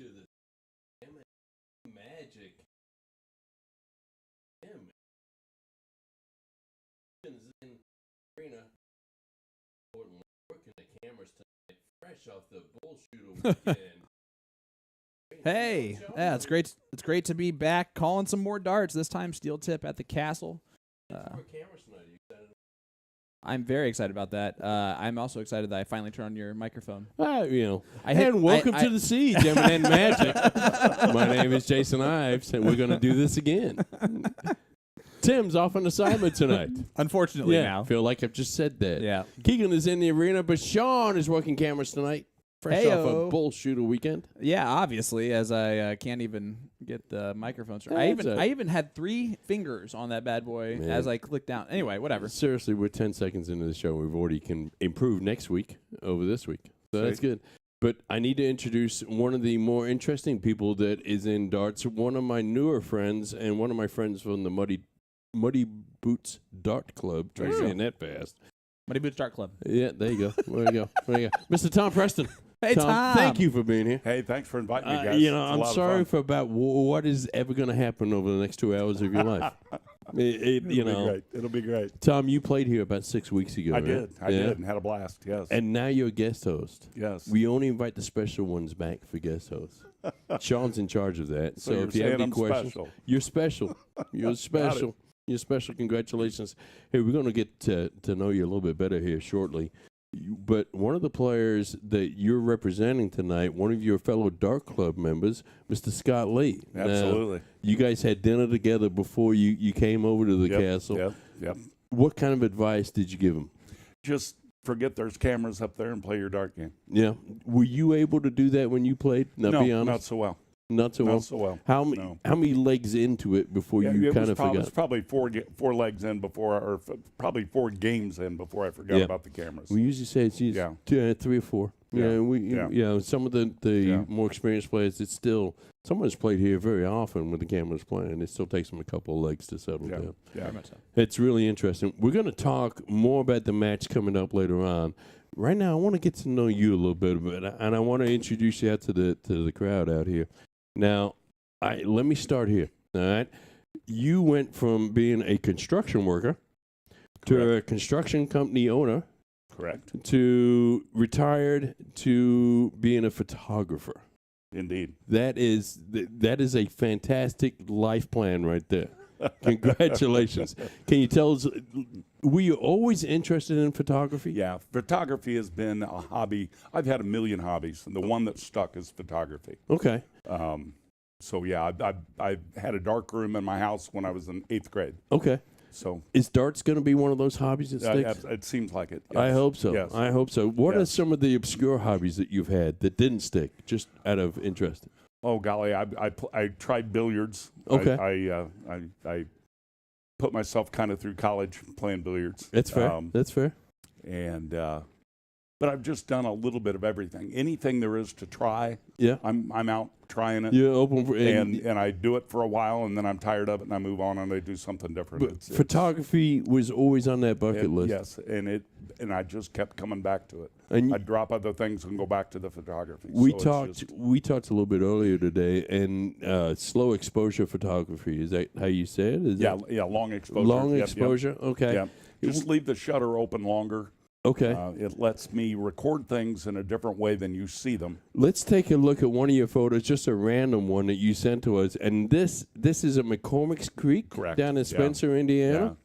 to the M&M Magic. In arena, working the cameras tonight, fresh off the bull shooter weekend. Hey, yeah, it's great. It's great to be back calling some more darts. This time, steel tip at the castle. I'm very excited about that. I'm also excited that I finally turned on your microphone. Welcome to the siege, M&M Magic. My name is Jason Ives, and we're going to do this again. Tim's off on assignment tonight. Unfortunately, now. I feel like I've just said that. Yeah. Keegan is in the arena, but Sean is working cameras tonight. Fresh off a bull shooter weekend. Yeah, obviously, as I can't even get the microphones. I even had 3 fingers on that bad boy as I clicked down. Anyway, whatever. Seriously, we're 10 seconds into the show. We've already can improve next week over this week. So that's good. But I need to introduce one of the more interesting people that is in darts, one of my newer friends and one of my friends from the Muddy Boots Dart Club. Try saying that fast. Muddy Boots Dart Club. Yeah, there you go. There you go. Mr. Tom Preston. Hey, Tom. Thank you for being here. Hey, thanks for inviting me, guys. I'm sorry for about what is ever going to happen over the next 2 hours of your life. It'll be great. Tom, you played here about 6 weeks ago. I did, and had a blast. Yes. And now you're a guest host. Yes. We only invite the special ones back for guest hosts. Sean's in charge of that. So if you have any questions, you're special. You're special. You're special. Congratulations. Hey, we're going to get to know you a little bit better here shortly. But one of the players that you're representing tonight, one of your fellow Dart Club members, Mr. Scott Lee. Absolutely. Now, you guys had dinner together before you came over to the castle. Yep. What kind of advice did you give him? Just forget there's cameras up there and play your dart game. Yeah. Were you able to do that when you played? No, be honest. not so well. Not so well. How many legs into it before you kind of forgot? It was probably four legs in before, probably 4 games in before I forgot about the cameras. We usually say it's 3 or 4. Some of the more experienced players, it's still someone's played here very often with the cameras playing. It still takes them a couple of legs to settle down. Yeah, it's really interesting. We're going to talk more about the match coming up later on. Right now, I want to get to know you a little bit, and I want to introduce you out to the crowd out here. Now, let me start here, all right? You went from being a construction worker to a construction company owner. Correct. To retired to being a photographer. Indeed. That is a fantastic life plan right there. Congratulations. Can you tell us, were you always interested in photography? Yeah, photography has been a hobby. I've had a million hobbies, and the one that stuck is photography. Okay. I had a dark room in my house when I was in 8th grade. Okay. So is darts going to be one of those hobbies that sticks? It seems like it. Yes. I hope so. Yes. I hope so. What are some of the obscure hobbies that you've had that didn't stick, just out of interest? Oh golly, I tried billiards. Okay. I put myself kind of through college playing billiards. That's fair. That's fair. And but I've just done a little bit of everything. Anything there is to try. Yeah. I'm out trying it. You're open for and I do it for a while, and then I'm tired of it, and I move on, and I do something different. But photography was always on that bucket list. Yes, and I just kept coming back to it. And I'd drop other things and go back to the photography. We talked a little bit earlier today, and slow exposure photography. Is that how you say it? Long exposure. Long exposure. Okay. Yeah. Just leave the shutter open longer. Okay. It lets me record things in a different way than you see them. Let's take a look at one of your photos, just a random one that you sent to us. And this is at McCormick's Creek down in Spencer, Indiana.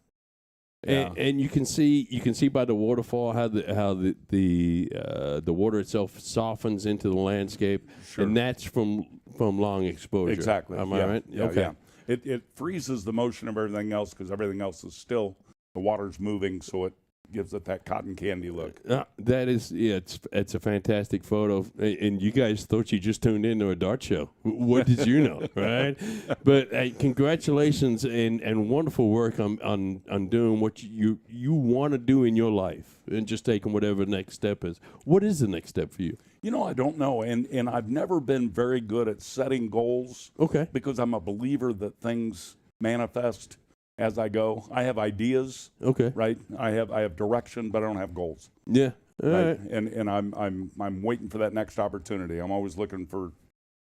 Yeah. And you can see by the waterfall how the water itself softens into the landscape, and that's from long exposure. Exactly. Am I right? Yeah, okay. Yeah. It freezes the motion of everything else because everything else is still. The water's moving, so it gives it that cotton candy look. That is, it's a fantastic photo. And you guys thought you just tuned into a dart show. What did you know, right? But congratulations and wonderful work on doing what you want to do in your life and just taking whatever the next step is. What is the next step for you? I don't know. And I've never been very good at setting goals. Okay. Because I'm a believer that things manifest as I go. I have ideas. Okay. Right. I have direction, but I don't have goals. Yeah. Right. And I'm waiting for that next opportunity. I'm always looking for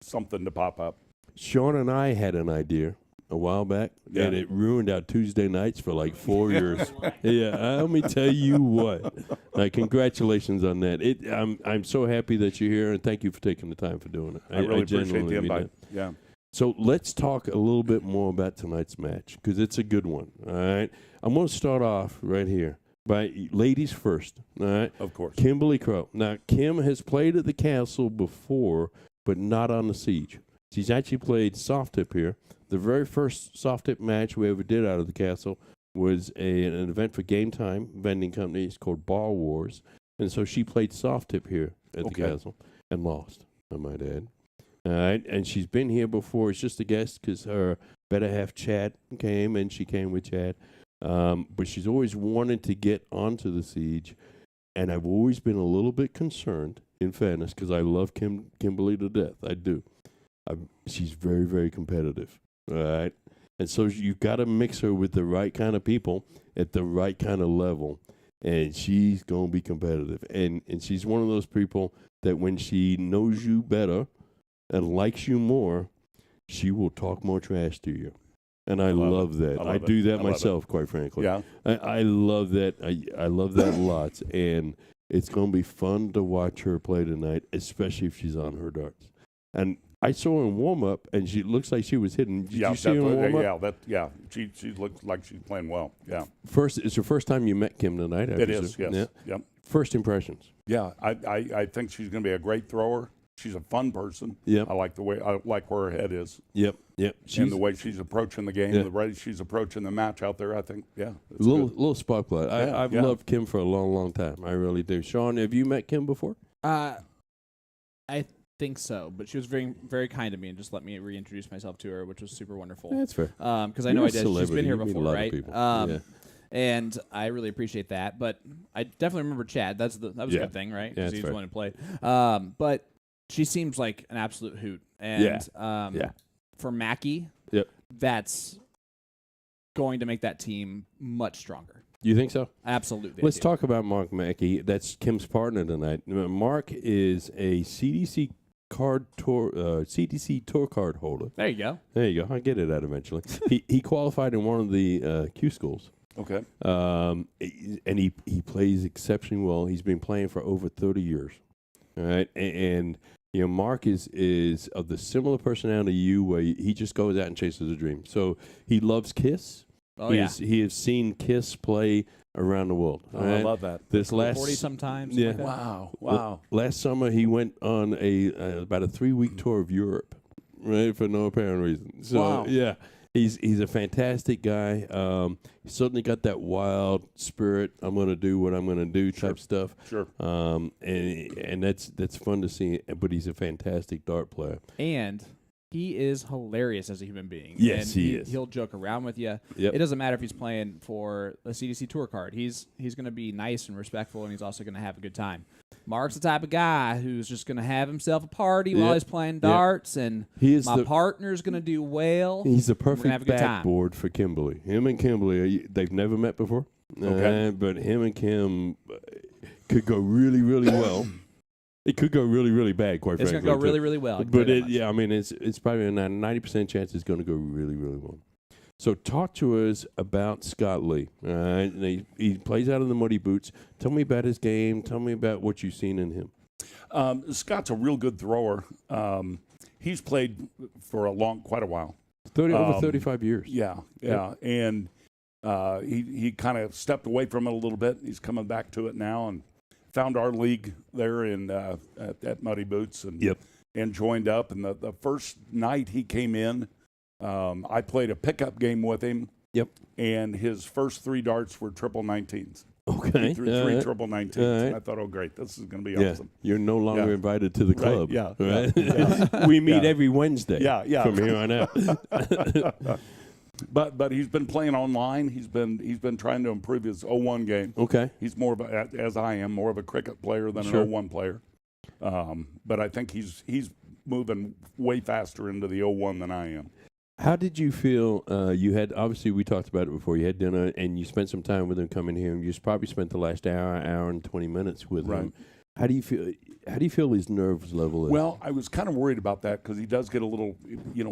something to pop up. Sean and I had an idea a while back, and it ruined our Tuesday nights for like 4 years. Yeah, let me tell you what. Congratulations on that. I'm so happy that you're here, and thank you for taking the time for doing it. I really appreciate the invite. Yeah. So let's talk a little bit more about tonight's match, because it's a good one. All right, I'm going to start off right here by ladies first. All right, of course. Kimberly Crowe. Now, Kim has played at the Castle before, but not on the Siege. She's actually played soft tip here. The very first soft tip match we ever did out of the Castle was an event for Game Time vending company. It's called Bar Wars. And so she played soft tip here at the Castle and lost, I might add. All right. And she's been here before. It's just a guest because her better half, Chad, came, and she came with Chad. But she's always wanted to get onto the Siege. And I've always been a little bit concerned, in fairness, because I love Kimberly to death. I do. She's very, very competitive. All right. And so you've got to mix her with the right kind of people at the right kind of level. And she's going to be competitive. And she's one of those people that when she knows you better and likes you more, she will talk more trash to you. And I love that. I do that myself, quite frankly. Yeah. I love that. I love that lots. And it's going to be fun to watch her play tonight, especially if she's on her darts. And I saw her in warm-up, and she looks like she was hitting. Did you see her in warm-up? She looks like she's playing well. Yeah. It's your first time you met Kim tonight, I presume. Is, yes. Yeah. Yep. First impressions. Yeah, I think she's going to be a great thrower. She's a fun person. Yep. I like where her head is. Yep. And the way she's approaching the game, the way she's approaching the match out there, I think, it's little spark plug. I've loved Kim for a long, long time. I really do. Sean, have you met Kim before? I think so, but she was very, very kind to me and just let me reintroduce myself to her, which was super wonderful. That's fair. Because I know she's been here before, right? And I really appreciate that. But I definitely remember Chad. That was a good thing, right? Because he was the one who played. But she seems like an absolute hoot. And for Mackey, that's going to make that team much stronger. You think so? Absolutely. Let's talk about Mark Mackey. That's Kim's partner tonight. Mark is a CDC tour card holder. There you go. I'll get it out eventually. he qualified in one of the Q schools. Okay. And he plays exceptionally well. He's been playing for over 30 years. All right. And Mark is of the similar personality to you, where he just goes out and chases a dream. So he loves Kiss. He has seen Kiss play around the world. Right? I love that. This last 40 sometimes. Yeah. Like wow. Last summer he went on about a 3-week tour of Europe, right, for no apparent reason. So he's a fantastic guy. He certainly got that wild spirit. I'm going to do what I'm going to do type stuff. Sure. And that's fun to see. But he's a fantastic dart player. And he is hilarious as a human being. Yes, and he is. He'll joke around with you. Yep. It doesn't matter if he's playing for a CDC tour card. He's going to be nice and respectful, and he's also going to have a good time. Mark's the type of guy who's just going to have himself a party while he's playing darts, and my partner's going to do well. He's a perfect backboard for Kimberly. Him and Kimberly, they've never met before. Okay. But him and Kim could go really, really well. It could go really, really bad, quite frankly. It's going to go really, really well. But it's probably a 90% chance it's going to go really, really well. So talk to us about Scott Lee. All right? He plays out of the Muddy Boots. Tell me about his game. Tell me about what you've seen in him. Scott's a real good thrower. He's played for quite a while. Over 35 years. Yeah. And he kind of stepped away from it a little bit. He's coming back to it now and found our league there at Muddy Boots and joined up. And the first night he came in, I played a pickup game with him. Yep. And his first 3 darts were triple 19s. Okay. He threw 3 triple 19s. Right. And I thought, oh, great, this is going to be awesome. You're no longer invited to the club. Right. Right? We meet every Wednesday from here on out. But he's been playing online. He's been trying to improve his 0-1 game. Okay. He's more of as I am, more of a cricket player than an 0-1 player. But I think he's moving way faster into the 0-1 than I am. How did you feel? You had, obviously, we talked about it before. You had dinner, and you spent some time with him coming here, and you probably spent the last hour and 20 minutes with him. How do you feel? How do you feel his nerves level is? Well, I was kind of worried about that because he does get a little, he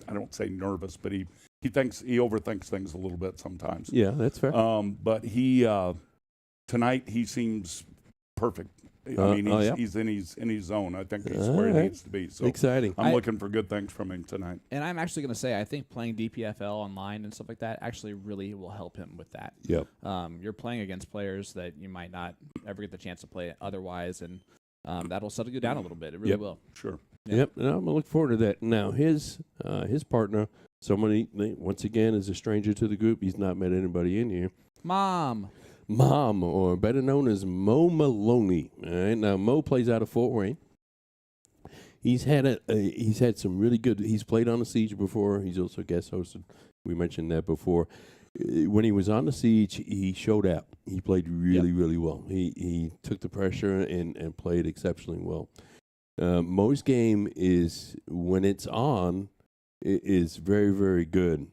I don't say nervous, but he overthinks things a little bit sometimes. Yeah, that's fair. But tonight he seems perfect. I mean, he's in his zone. I think he's where he needs to be. So exciting. I'm looking for good things from him tonight. And I'm actually going to say I think playing DPFL online and stuff like that actually really will help him with that. Yep. You're playing against players that you might not ever get the chance to play otherwise, and that'll settle you down a little bit. It really will. Sure. Yep. And I'm gonna look forward to that. Now his partner, somebody once again is a stranger to the group. He's not met anybody in here. Mom, or better known as Mo Maloney. All right, now Mo plays out of Fort Wayne. He's had some really good. He's played on the Siege before. He's also guest hosted. We mentioned that before. When he was on the Siege, he showed out. He played really well. He took the pressure and played exceptionally well. Mo's game is when it's on, is very good.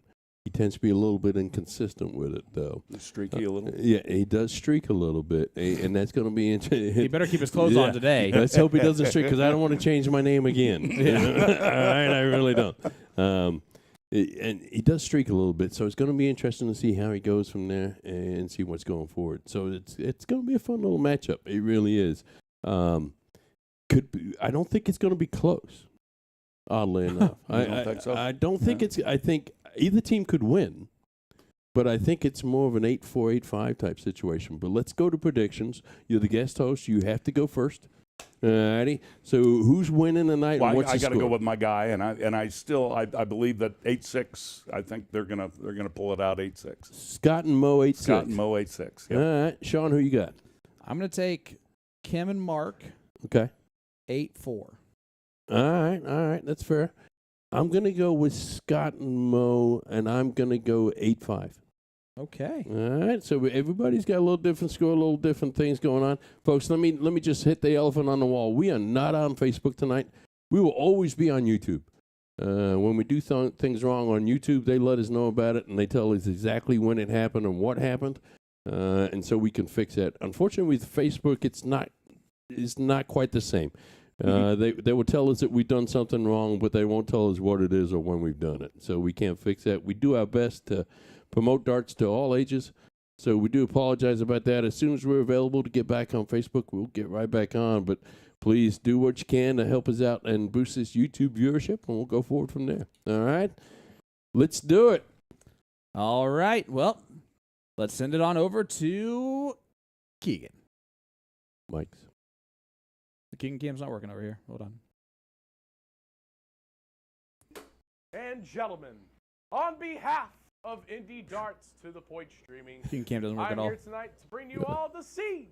He tends to be a little bit inconsistent with it, though. Streaky a little? Yeah, he does streak a little bit, and that's going to be interesting. He better keep his clothes on today. Let's hope he doesn't streak, because I don't want to change my name again. All right, I really don't. And he does streak a little bit, so it's going to be interesting to see how he goes from there and see what's going forward. So it's going to be a fun little matchup. It really is. I don't think it's going to be close, oddly enough. I don't think so. I don't think it's – I think – either team could win, but I think it's more of an 8-4, 8-5 type situation. But let's go to predictions. You're the guest host. You have to go first. All righty. So who's winning tonight? Well, and what's I got to score? go with my guy, and I believe that 8-6. I think they're gonna pull it out 8-6. Scott and Mo 8-6. Scott and Mo 8-6. Yep. All right, Sean, who you got? I'm going to take Kim and Mark. Okay. 8-4. All right, that's fair. I'm going to go with Scott and Mo, and I'm going to go 8-5. Okay. All right, so everybody's got a little different score, a little different things going on. Folks, let me just hit the elephant on the wall. We are not on Facebook tonight. We will always be on YouTube. When we do things wrong on YouTube, they let us know about it, and they tell us exactly when it happened and what happened, and so we can fix that. Unfortunately, with Facebook, it's not quite the same. They will tell us that we've done something wrong, but they won't tell us what it is or when we've done it. So we can't fix that. We do our best to promote darts to all ages. So we do apologize about that. As soon as we're available to get back on Facebook, we'll get right back on. But please do what you can to help us out and boost this YouTube viewership, and we'll go forward from there. All right? Let's do it. All right. Well, let's send it on over to Keegan. Mike's. The Keegan cam's not working over here. Hold on. And gentlemen, on behalf of Indie Darts to the Point Streaming, Keegan cam doesn't work I'm at all. here tonight to bring you all the seed.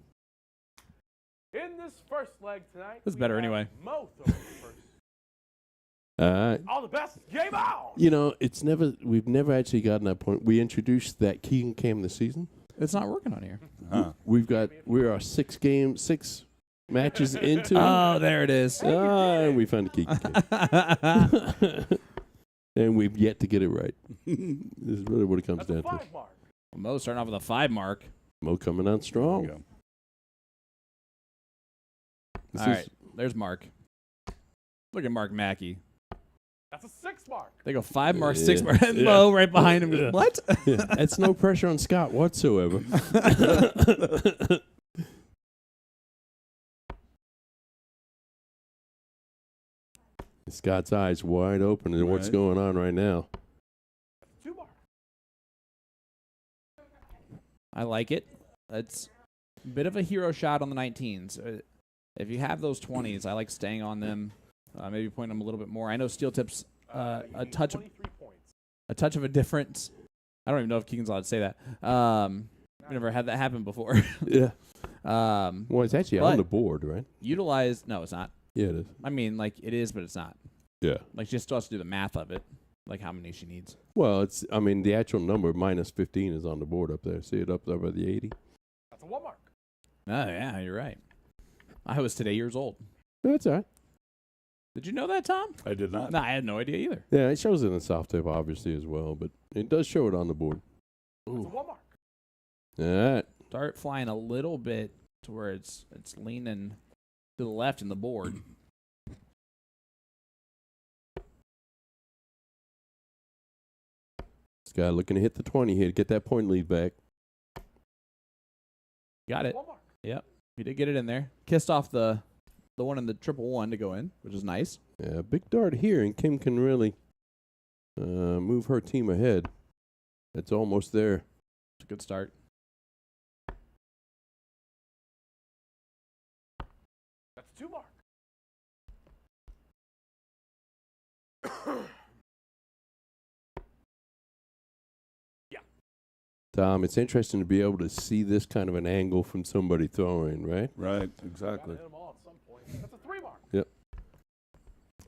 In this first leg tonight, This is better we have anyway. Mo throwing first. All right. All the best. Game on! You know, we've never actually gotten that point. We introduced that Keegan cam this season. It's not working on here. We are 6 matches into it. Oh, there it is. And we found a Keegan cam. And we've yet to get it right. This is really what it comes That's down a 5 to. mark. Mo starting off with a 5 mark. Mo coming out strong. All right, there's Mark. Look at Mark Mackey. That's a 6 mark. They go 5 marks, 6 marks, and Mo right behind him. Goes, what? Yeah, that's no pressure on Scott whatsoever. Scott's eyes wide open at what's going on right now. 2 mark. I like it. It's a bit of a hero shot on the 19s. If you have those 20s, I like staying on them. Maybe pointing them a little bit more. I know Steel Tip's a touch of a difference. I don't even know if Keegan's allowed to say that. I've never had that happen before. Yeah. Well, it's actually on the board, right? No, it's not. Yeah, it is. I mean, like, it is, but it's not. Yeah. Like, she still has to do the math of it, like how many she needs. Well, the actual number, minus 15, is on the board up there. See it up there by the 80? That's a 1 mark. Oh, yeah, you're right. I was today years old. That's all right. Did you know that, Tom? I did not. No, I had no idea either. Yeah, it shows it in the soft tip, obviously, as well, but it does show it on the board. That's a 1 mark. All right. Start flying a little bit to where it's leaning to the left in the board. This guy looking to hit the 20 here to get that point lead back. Got it. Yep. He did get it in there. Kissed off the one in the 111 to go in, which is nice. Yeah, big dart here, and Kim can really move her team ahead. It's almost there. It's a good start. That's 2 mark. Yeah. Tom, it's interesting to be able to see this kind of an angle from somebody throwing, right? Right, exactly. Hit them all at some point. That's a 3 mark. Yep.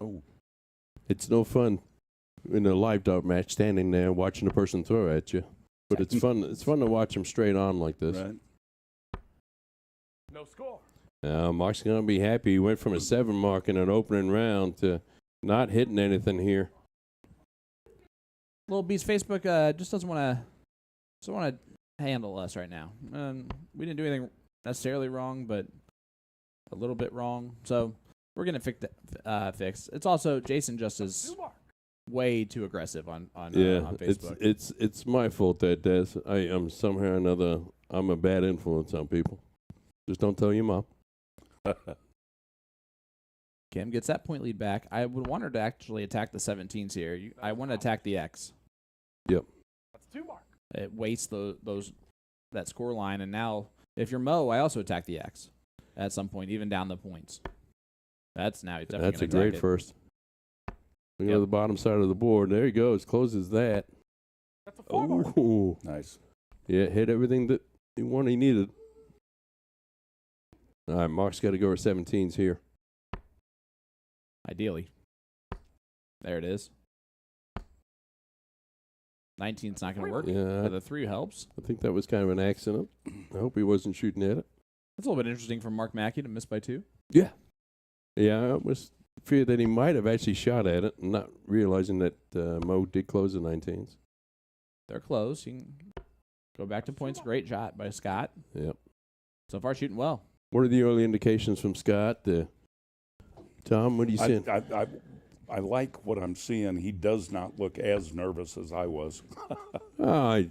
Oh. It's no fun in a live dart match standing there watching a person throw at you. But it's fun. It's fun to watch them straight on like this. Right. No score. Mark's going to be happy. He went from a 7 mark in an opening round to not hitting anything here. Little Beast Facebook just doesn't want to handle us right now. We didn't do anything necessarily wrong, but a little bit wrong. So we're going to fix. It's also Jason just is way too aggressive on Facebook. It's my fault that I am somehow or another I'm a bad influence on people. Just don't tell your mom. Kim gets that point lead back. I would want her to actually attack the 17s here. I want to attack the X. Yep. That's 2 mark. It wastes that score line, and now if you're Mo, I also attack the X at some point, even down the points. That's a great first. We go to the bottom side of the board. There he goes. Closes that. That's a 4 mark. Ooh. Nice. Yeah, hit everything that he needed. All right, Mark's got to go with 17s here. Ideally. There it is. 19's not going to work. Yeah. But the 3 helps. I think that was kind of an accident. I hope he wasn't shooting at it. That's a little bit interesting from Mark Mackey to miss by 2. Yeah. Yeah, I was feared that he might have actually shot at it, not realizing that Mo did close the 19s. They're close. You can go back to points. Great shot by Scott. Yep. So far, shooting well. What are the early indications from Scott? Tom, what are you seeing? I like what I'm seeing. He does not look as nervous as I was. I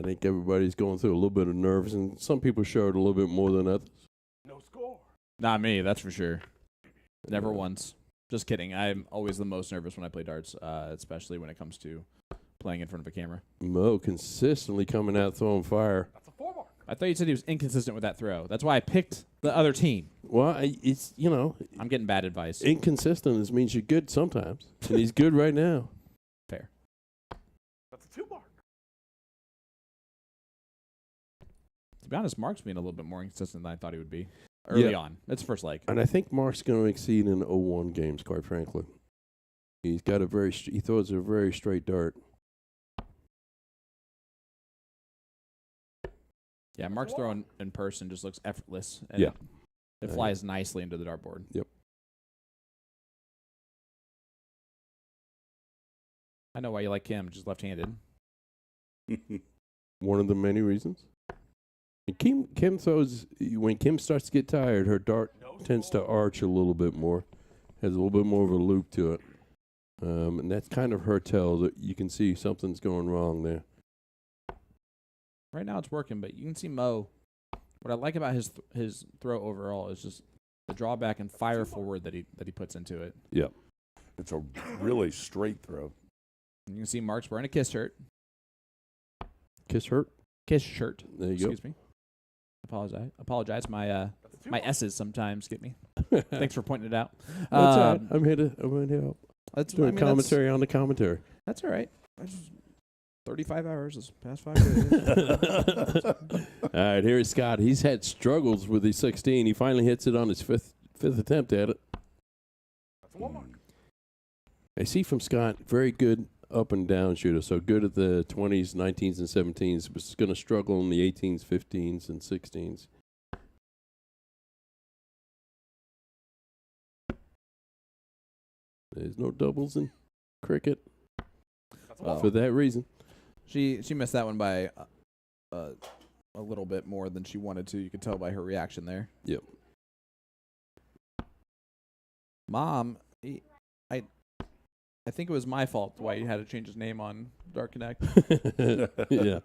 think everybody's going through a little bit of nerves, and some people show it a little bit more than others. No score. Not me, that's for sure. Never once. Just kidding. I'm always the most nervous when I play darts, especially when it comes to playing in front of a camera. Mo consistently coming out throwing fire. That's a 4 mark. I thought you said he was inconsistent with that throw. That's why I picked the other team. Well, it's, I'm getting bad advice. Inconsistent means you're good sometimes. And he's good right now. Fair. That's a 2 mark. To be honest, Mark's being a little bit more inconsistent than I thought he would be early on. It's first leg. And I think Mark's going to exceed in 0-1 games, quite frankly. He's got he throws a very straight dart. Yeah, Mark's throwing in person just looks effortless. And it flies nicely into the dartboard. Yep. I know why you like him, just left-handed. One of the many reasons. And Kim throws, when Kim starts to get tired, her dart tends to arch a little bit more. Has a little bit more of a loop to it. And that's kind of her tell that you can see something's going wrong there. Right now it's working, but you can see Mo. What I like about his throw overall is just the drawback and fire forward that he puts into it. Yep. It's a really straight throw. And you can see Mark's wearing a Kiss shirt. Kiss shirt? Kiss shirt. There you go. Excuse me. Apologize. My S's sometimes get me. Thanks for pointing it out. That's all right. I'm here to help. That's doing commentary on the commentary. That's all right. 35 hours this past 5 days. All right, here is Scott. He's had struggles with his 16. He finally hits it on his fifth attempt at it. That's a 1 mark. I see from Scott, very good up and down shooter. So good at the 20s, 19s, and 17s. But going to struggle in the 18s, 15s, and 16s. There's no doubles in cricket for that reason. She missed that one by a little bit more than she wanted to. You could tell by her reaction there. Yep. Mom, I think it was my fault why he had to change his name on Dark Connect. Yeah.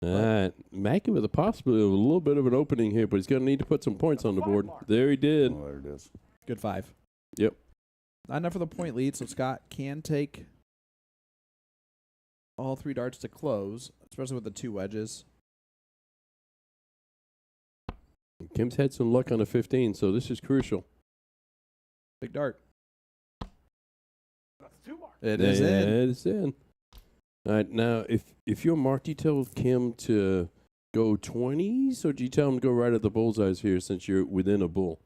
All right. Mackey with a possibility of a little bit of an opening here, but he's going to need to put some points on the board. There he did. Oh, there it is. Good 5. Yep. Not enough for the point lead, so Scott can take all 3 darts to close, especially with the 2 wedges. Kim's had some luck on a 15, so this is crucial. Big dart. That's 2 marks. It is in. It is in. All right, now, if you're Mark, do you tell Kim to go 20s, or do you tell him to go right at the bullseyes here since you're within a bull?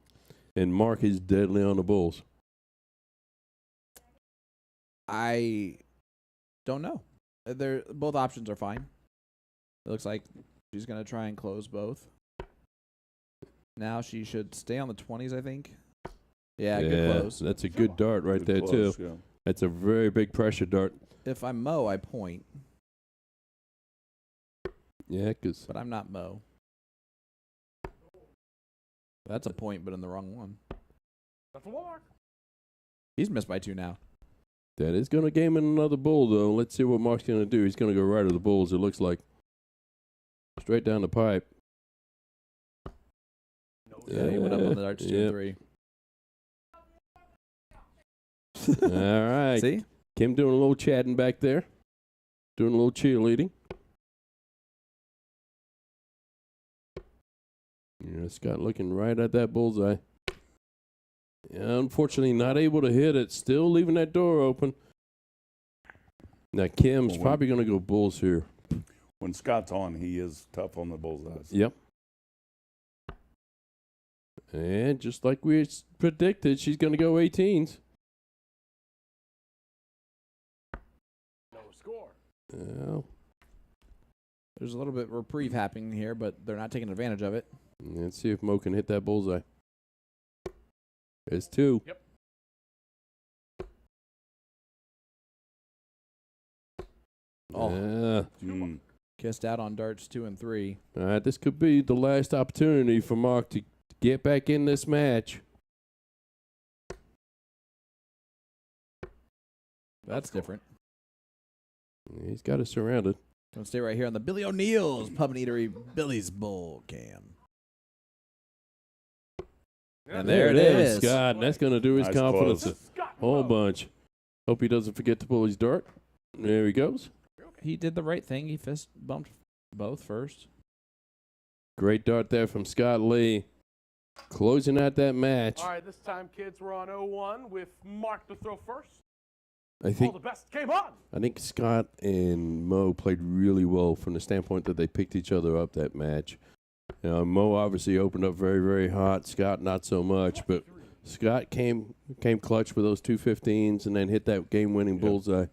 And Mark is deadly on the bulls. I don't know. Both options are fine. It looks like she's going to try and close both. Now she should stay on the 20s, I think. Yeah, good close. That's a good dart right there, close, too. Yeah. That's a very big pressure dart. If I'm Mo, I point. Yeah, but I'm not Mo. That's a point, but in the wrong one. That's a 1 mark. He's missed by 2 now. That is going to game in another bull, though. Let's see what Mark's going to do. He's going to go right at the bulls, it looks like. Straight down the pipe. Yeah, he went up on the darts 2 and 3. All right. See? Kim doing a little chatting back there. Doing a little cheerleading. Yeah, Scott looking right at that bullseye. Yeah, unfortunately, not able to hit it. Still leaving that door open. Now, Kim's probably going to go bulls here. When Scott's on, he is tough on the bullseyes. Yep. And just like we predicted, she's going to go 18s. No score. Well, there's a little bit of reprieve happening here, but they're not taking advantage of it. Let's see if Mo can hit that bullseye. There's 2. Yep. Oh. Kissed out on darts 2 and 3. All right, this could be the last opportunity for Mark to get back in this match. That's different. He's got it surrounded. Gonna stay right here on the Billy O'Neill's Pub and Eatery Billy's Bowl cam. And there it is. Scott, that's going to do his confidence a whole bunch. Hope he doesn't forget to pull his dart. There he goes. He did the right thing. He fist bumped both first. Great dart there from Scott Lee. Closing out that match. All right, this time, kids, we're on 0-1 with Mark to throw first. I think all the best came on. I think Scott and Mo played really well from the standpoint that they picked each other up that match. Mo obviously opened up very, very hot. Scott not so much, but Scott came clutch with those 2 15s and then hit that game-winning bullseye.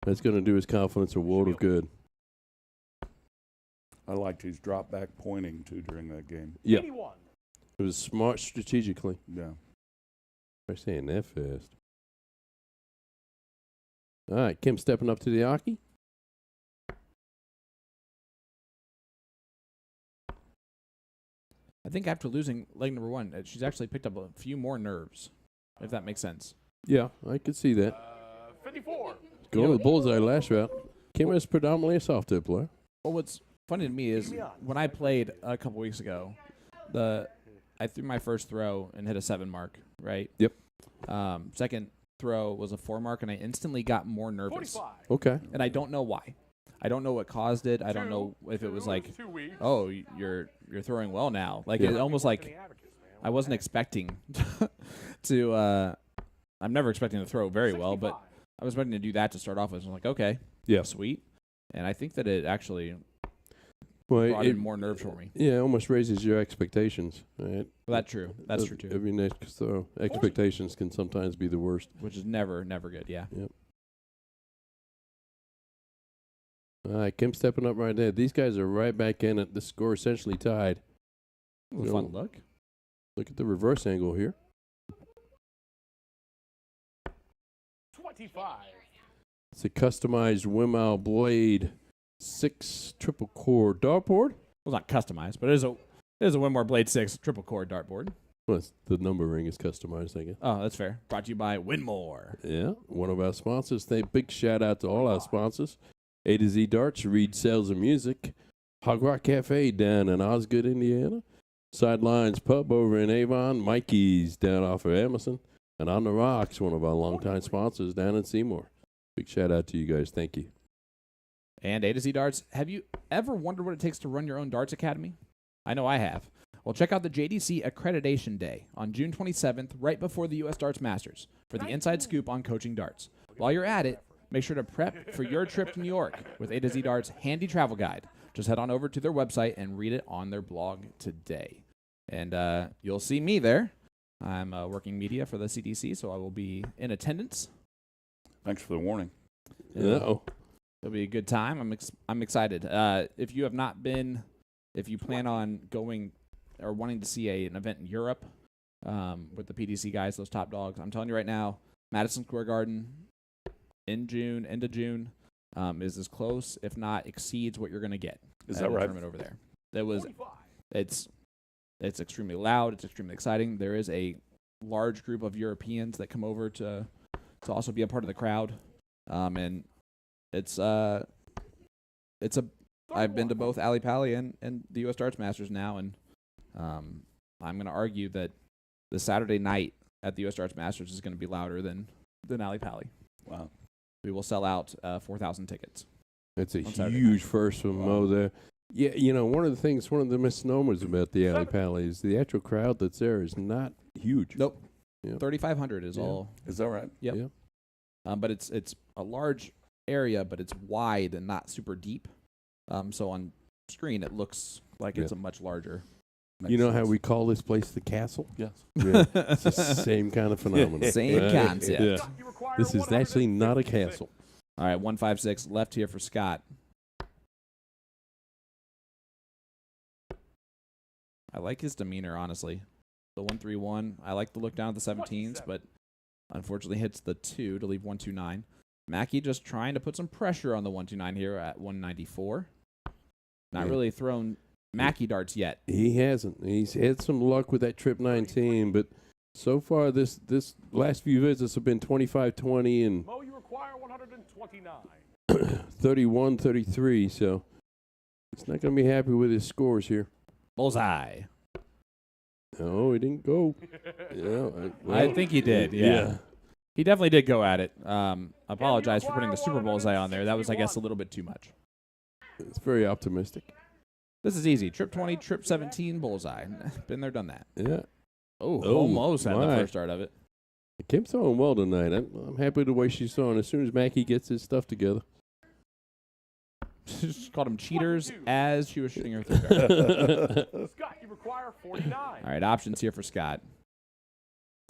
That's going to do his confidence a world of good. I liked his drop back pointing too during that game. Yeah, it was smart strategically. Yeah, I'm saying that fast. All right, Kim stepping up to the Aki. I think after losing leg number 1, she's actually picked up a few more nerves, if that makes sense. Yeah, I could see that. 54. Going to the bullseye last round. Kim is predominantly a soft tip player. Well, what's funny to me is when I played a couple weeks ago, I threw my first throw and hit a 7 mark, right? Yep. Second throw was a 4 mark, and I instantly got more nervous. 45. Okay. And I don't know why. I don't know what caused it. I don't know if it was like, oh, you're throwing well now. Like it's almost like I wasn't expecting to. I'm never expecting to throw very well, but I was expecting to do that to start off with. So I'm like, okay, yeah, sweet. And I think that it actually brought in more nerves for me. Yeah, it almost raises your expectations. Right? Well, that's true. That's true too. Every next throw, expectations can sometimes be the worst, which is never good. Yeah. Yep. All right, Kim stepping up right there. These guys are right back in it. The score essentially tied. Fun look. Look at the reverse angle here. 25. It's a customized Wimau Blade 6 triple core dartboard. Well, not customized, but it is a It is a Winmore Blade 6 triple core dartboard. Well, the number ring is customized, I guess. Oh, that's fair. Brought to you by Winmore. Yeah, one of our sponsors. Big shout out to all our sponsors. A to Z Darts, Reed Sales and Music, Hog Rock Cafe down in Osgood, Indiana, Sidelines Pub over in Avon, Mackey's down off of Emerson, and On the Rocks, one of our longtime sponsors down in Seymour. Big shout out to you guys. Thank you. And A to Z Darts, have you ever wondered what it takes to run your own darts academy? I know I have. Well, check out the JDC Accreditation Day on June 27th, right before the U.S. Darts Masters, for the inside scoop on coaching darts. While you're at it, make sure to prep for your trip to New York with A to Z Darts' handy travel guide. Just head on over to their website and read it on their blog today. And you'll see me there. I'm working media for the CDC, so I will be in attendance. Thanks for the warning. Uh-oh. It'll be a good time. I'm excited. If you have not been, if you plan on going or wanting to see an event in Europe with the PDC guys, those top dogs, I'm telling you right now, Madison Square Garden in June, end of June, is as close, if not exceeds what you're going to get. Is that right? Tournament over there. It's extremely loud. It's extremely exciting. There is a large group of Europeans that come over to also be a part of the crowd, and I've been to both Ali Pally and the U.S. Darts Masters now, and I'm going to argue that the Saturday night at the U.S. Darts Masters is going to be louder than Ali Pally. Wow. We will sell out 4,000 tickets. It's a huge first from Mo there. Yeah, one of the misnomers about the Ali Pally is the actual crowd that's there is not huge. Nope. Yep. 3,500 is all. Is that right? Yep. But it's a large area, but it's wide and not super deep. So on screen, it looks like it's a much larger. You know how we call this place the castle? Yes. Yeah, it's the same kind of phenomenon. Same concept. Yeah. This is actually not a castle. All right, 156 left here for Scott. I like his demeanor, honestly. The 131, I like the look down at the 17s, but unfortunately hits the 2 to leave 129. Mackey just trying to put some pressure on the 129 here at 194. Not really thrown Mackey darts yet. He hasn't. He's had some luck with that trip 19, but so far this last few visits have been 25-20 and Mo, you require 129. 31-33, so he's not going to be happy with his scores here. Bullseye. No, he didn't go. I think he did, yeah. He definitely did go at it. I apologize for putting the Super Bullseye on there. That was, I guess, a little bit too much. It's very optimistic. This is easy. Trip 20, trip 17, Bullseye. Been there, done that. Yeah. Oh, almost had the first start of it. Kim's throwing well tonight. I'm happy with the way she's throwing. As soon as Mackey gets his stuff together. She called them cheaters as she was shooting her third dart. Scott, you require 49. All right, options here for Scott.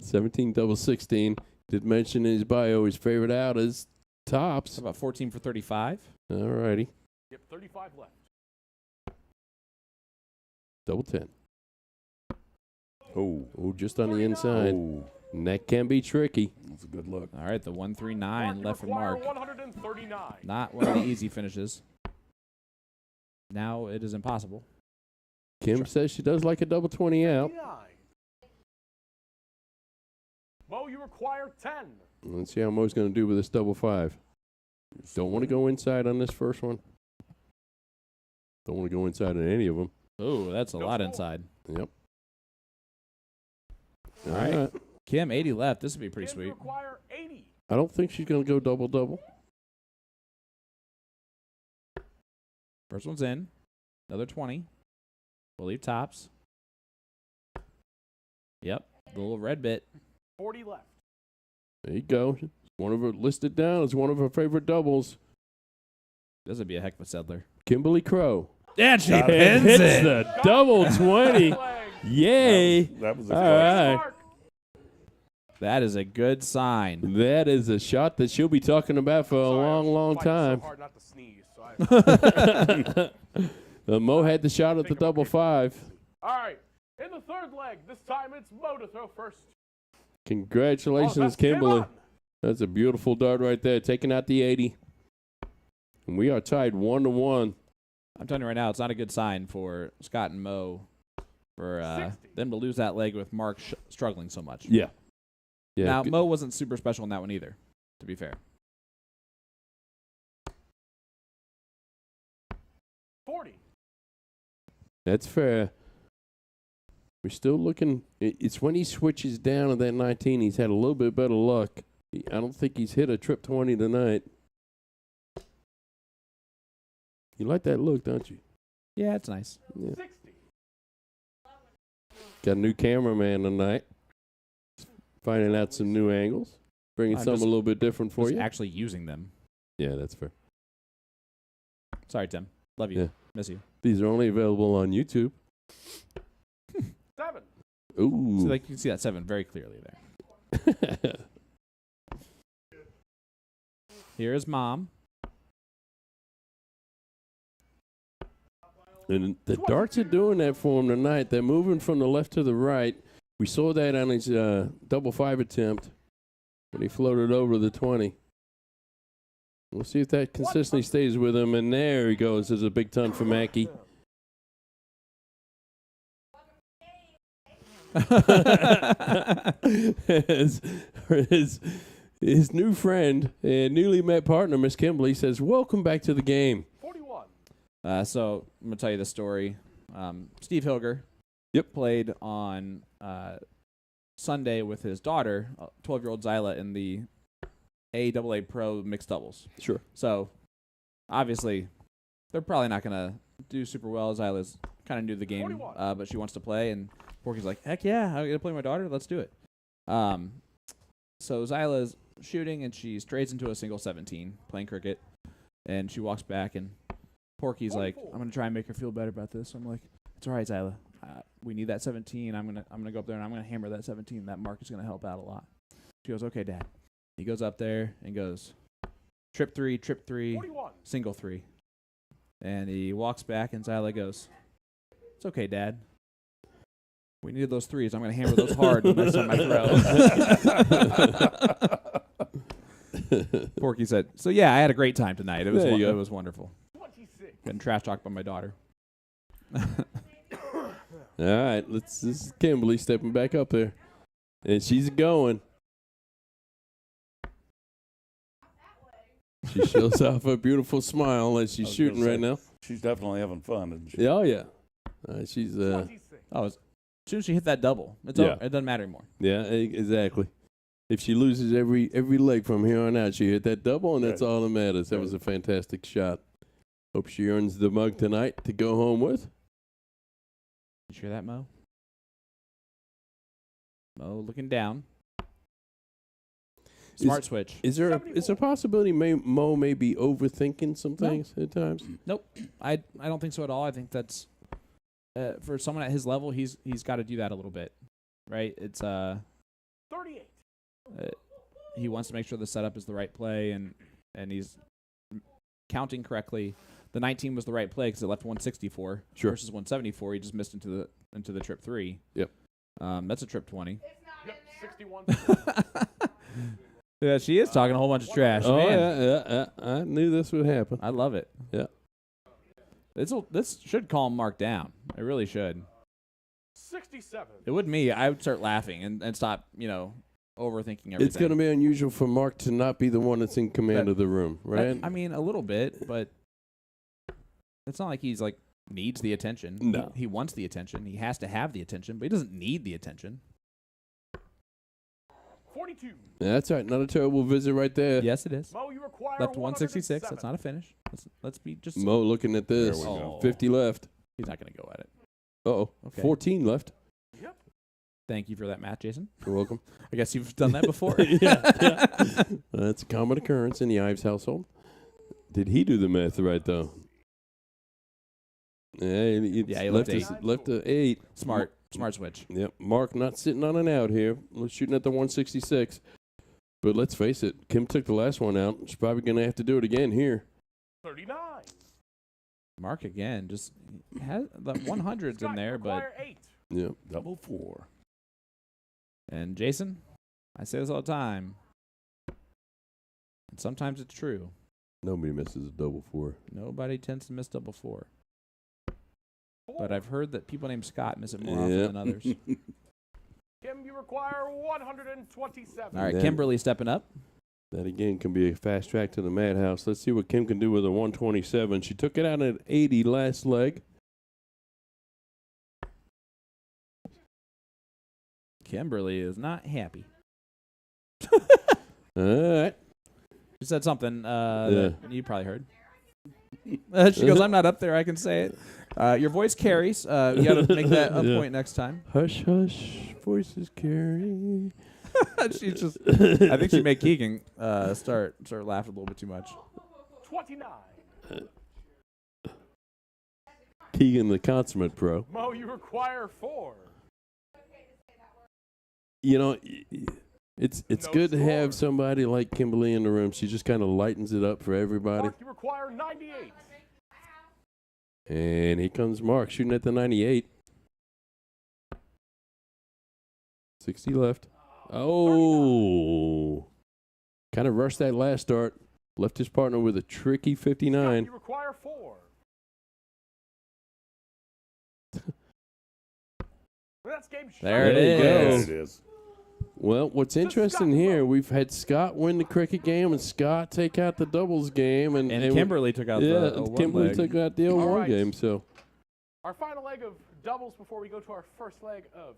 17 double 16. Did mention in his bio his favorite out is tops. How about 14 for 35? All righty. Yep, 35 left. Double 10. Oh, just on the inside. Oh. And that can be tricky. That's a good look. All right, the 139 left for Mark. 139. Not one of the easy finishes. Now it is impossible. Kim says she does like a double 20 out. 59. Mo, you require 10. Let's see how Mo's going to do with this double 5. Don't want to go inside on this first one. Don't want to go inside on any of them. Oh, that's a lot inside. Yep. All right. Kim, 80 left. This would be pretty Kim, sweet. You require 80. I don't think she's going to go double-double. First one's in. Another 20. We'll leave tops. Yep. The little red bit. 40 left. There you go. One of her listed down as one of her favorite doubles. This would be a heck of a settler. Kimberly Crowe. And she hits the double 20. Yay. That was all right. That is a good sign. That is a shot that she'll be talking about for a long time. So hard not to sneeze, so Mo had the shot at the double 5. All right. In the third leg, this time it's Mo to throw first. Congratulations, Kimberly. That's a beautiful dart right there, taking out the 80. And we are tied 1-1. I'm telling you right now, it's not a good sign for Scott and Mo for them to lose that leg with Mark struggling so much. Yeah. Now, Mo wasn't super special in that one either, to be fair. 40. That's fair. We're still looking. It's when he switches down to that 19, he's had a little bit better luck. I don't think he's hit a trip 20 tonight. You like that look, don't you? Yeah, it's nice. Yeah. 60. Got a new cameraman tonight. Finding out some new angles. Bringing something a little bit different for you. Actually using them. Yeah, that's fair. Sorry, Tim. Love you. Yeah. Miss you. These are only available on YouTube. 7. Ooh. So like you can see that 7 very clearly there. Here is Mom. And the darts are doing that for him tonight. They're moving from the left to the right. We saw that on his double 5 attempt when he floated over the 20. We'll see if that consistently stays with him. And there he goes. There's a big ton for Mackey. his new friend and newly met partner, Miss Kimberly, says, "Welcome back to the game." 41. So I'm going to tell you the story. Steve Hilger played on Sunday with his daughter, 12-year-old Zyla, in the AAA Pro mixed doubles. Sure. So obviously they're probably not going to do super well. Zyla's kind of new to the game, but she wants to play, and Porky's like, heck yeah, I'm going to play my daughter. Let's do it. So Zyla's shooting, and she strays into a single 17 playing cricket, and she walks back, and Porky's like, I'm going to try and make her feel better about this. So I'm like, it's all right, Zyla. We need that 17. I'm gonna go up there, and I'm going to hammer that 17. That mark is going to help out a lot. She goes, okay, Dad. He goes up there and goes, trip 3, 41. single 3. And he walks back, and Zyla goes, it's okay, Dad. We needed those 3s. I'm going to hammer those hard the next time I throw. Porky said, so yeah, I had a great time tonight. It was wonderful. 26. Getting trash talked by my daughter. All right, this is Kimberly stepping back up there. And she's going. She shows off a beautiful smile as she's shooting right now. She's definitely having fun, isn't she? Oh, yeah. She's as soon as she hit that double, it's over. It doesn't matter anymore. Yeah, exactly. If she loses every leg from here on out, she hit that double, and that's all that matters. That was a fantastic shot. Hope she earns the mug tonight to go home with. Did you hear that, Mo? Mo looking down. Smart switch. Is there a possibility Mo may be overthinking some things at times? Nope. I don't think so at all. I think that's for someone at his level, he's got to do that a little bit, right? It's 38. He wants to make sure the setup is the right play, and he's counting correctly. The 19 was the right play because it left 164 versus 174. He just missed into the trip 3. Yep. That's a trip 20. Yep. 61. Yeah, she is talking a whole bunch of trash. Oh, man. yeah. I knew this would happen. I love it. Yeah. This should calm Mark down. It really should. 67. It would me. I would start laughing and stop, overthinking everything. It's going to be unusual for Mark to not be the one that's in command of the room, right? I mean, a little bit, but it's not like he's needs the attention. No. He wants the attention. He has to have the attention, but he doesn't need the attention. 42. Yeah, that's right. Not a terrible visit right there. Yes, it is. Mo, you require Left 166. That's not a finish. Let's be just. Mo looking at this. There we go. 50 left. He's not going to go at it. Uh-oh. Okay. 14 left. Yep. Thank you for that math, Jason. You're welcome. I guess you've done that before. yeah. That's a common occurrence in the Ives household. Did he do the math right, though? Yeah, he left 8. Left 8. Smart switch. Yep. Mark not sitting on an out here. We're shooting at the 166. But let's face it, Kim took the last one out. She's probably going to have to do it again here. 39. Mark again just has the 100s in there, but 8. Yep. Double 4. And Jason, I say this all the time, and sometimes it's true. Nobody misses a double 4. Nobody tends to miss double 4. but I've heard that people named Scott miss it more often than others. Kim, you require 127. All right, Kimberly stepping up. That, again, can be a fast track to the madhouse. Let's see what Kim can do with a 127. She took it out at 80 last leg. Kimberly is not happy. All right. She said something that you probably heard. She goes, I'm not up there. I can say it. Your voice carries. You got to make that a point next time. Hush, hush, voices carry. She just, I think she made Keegan start laughing a little bit too much. 29. Keegan, the consummate pro. Mo, you require 4. You know, it's good to have somebody like Kimberly in the room. She just kind of lightens it up for everybody. Mark, you require 98. And here comes Mark shooting at the 98. 60 left. Oh. Kind of rushed that last start. Left his partner with a tricky 59. You require 4. There it is. There it is. Well, what's interesting here, we've had Scott win the cricket game and Scott take out the doubles game. And Kimberly took out the Kimberly took out the 0-1 game. So our final leg of doubles before we go to our first leg of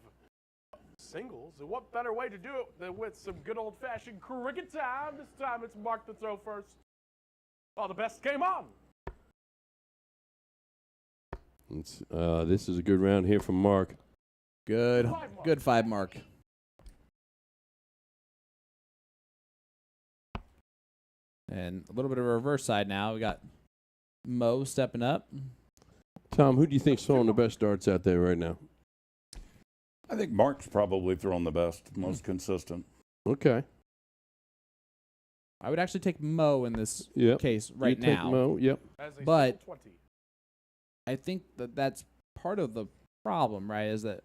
singles. And what better way to do it than with some good old-fashioned cricket time? This time it's Mark to throw first. Oh, the best game on. This is a good round here from Mark. Good 5 mark. And a little bit of a reverse side now. We got Mo stepping up. Tom, who do you think's throwing the best darts out there right now? I think Mark's probably throwing the best, most consistent. Okay. I would actually take Mo in this case right you now. Take Mo, yep. But I think that's part of the problem, right, is that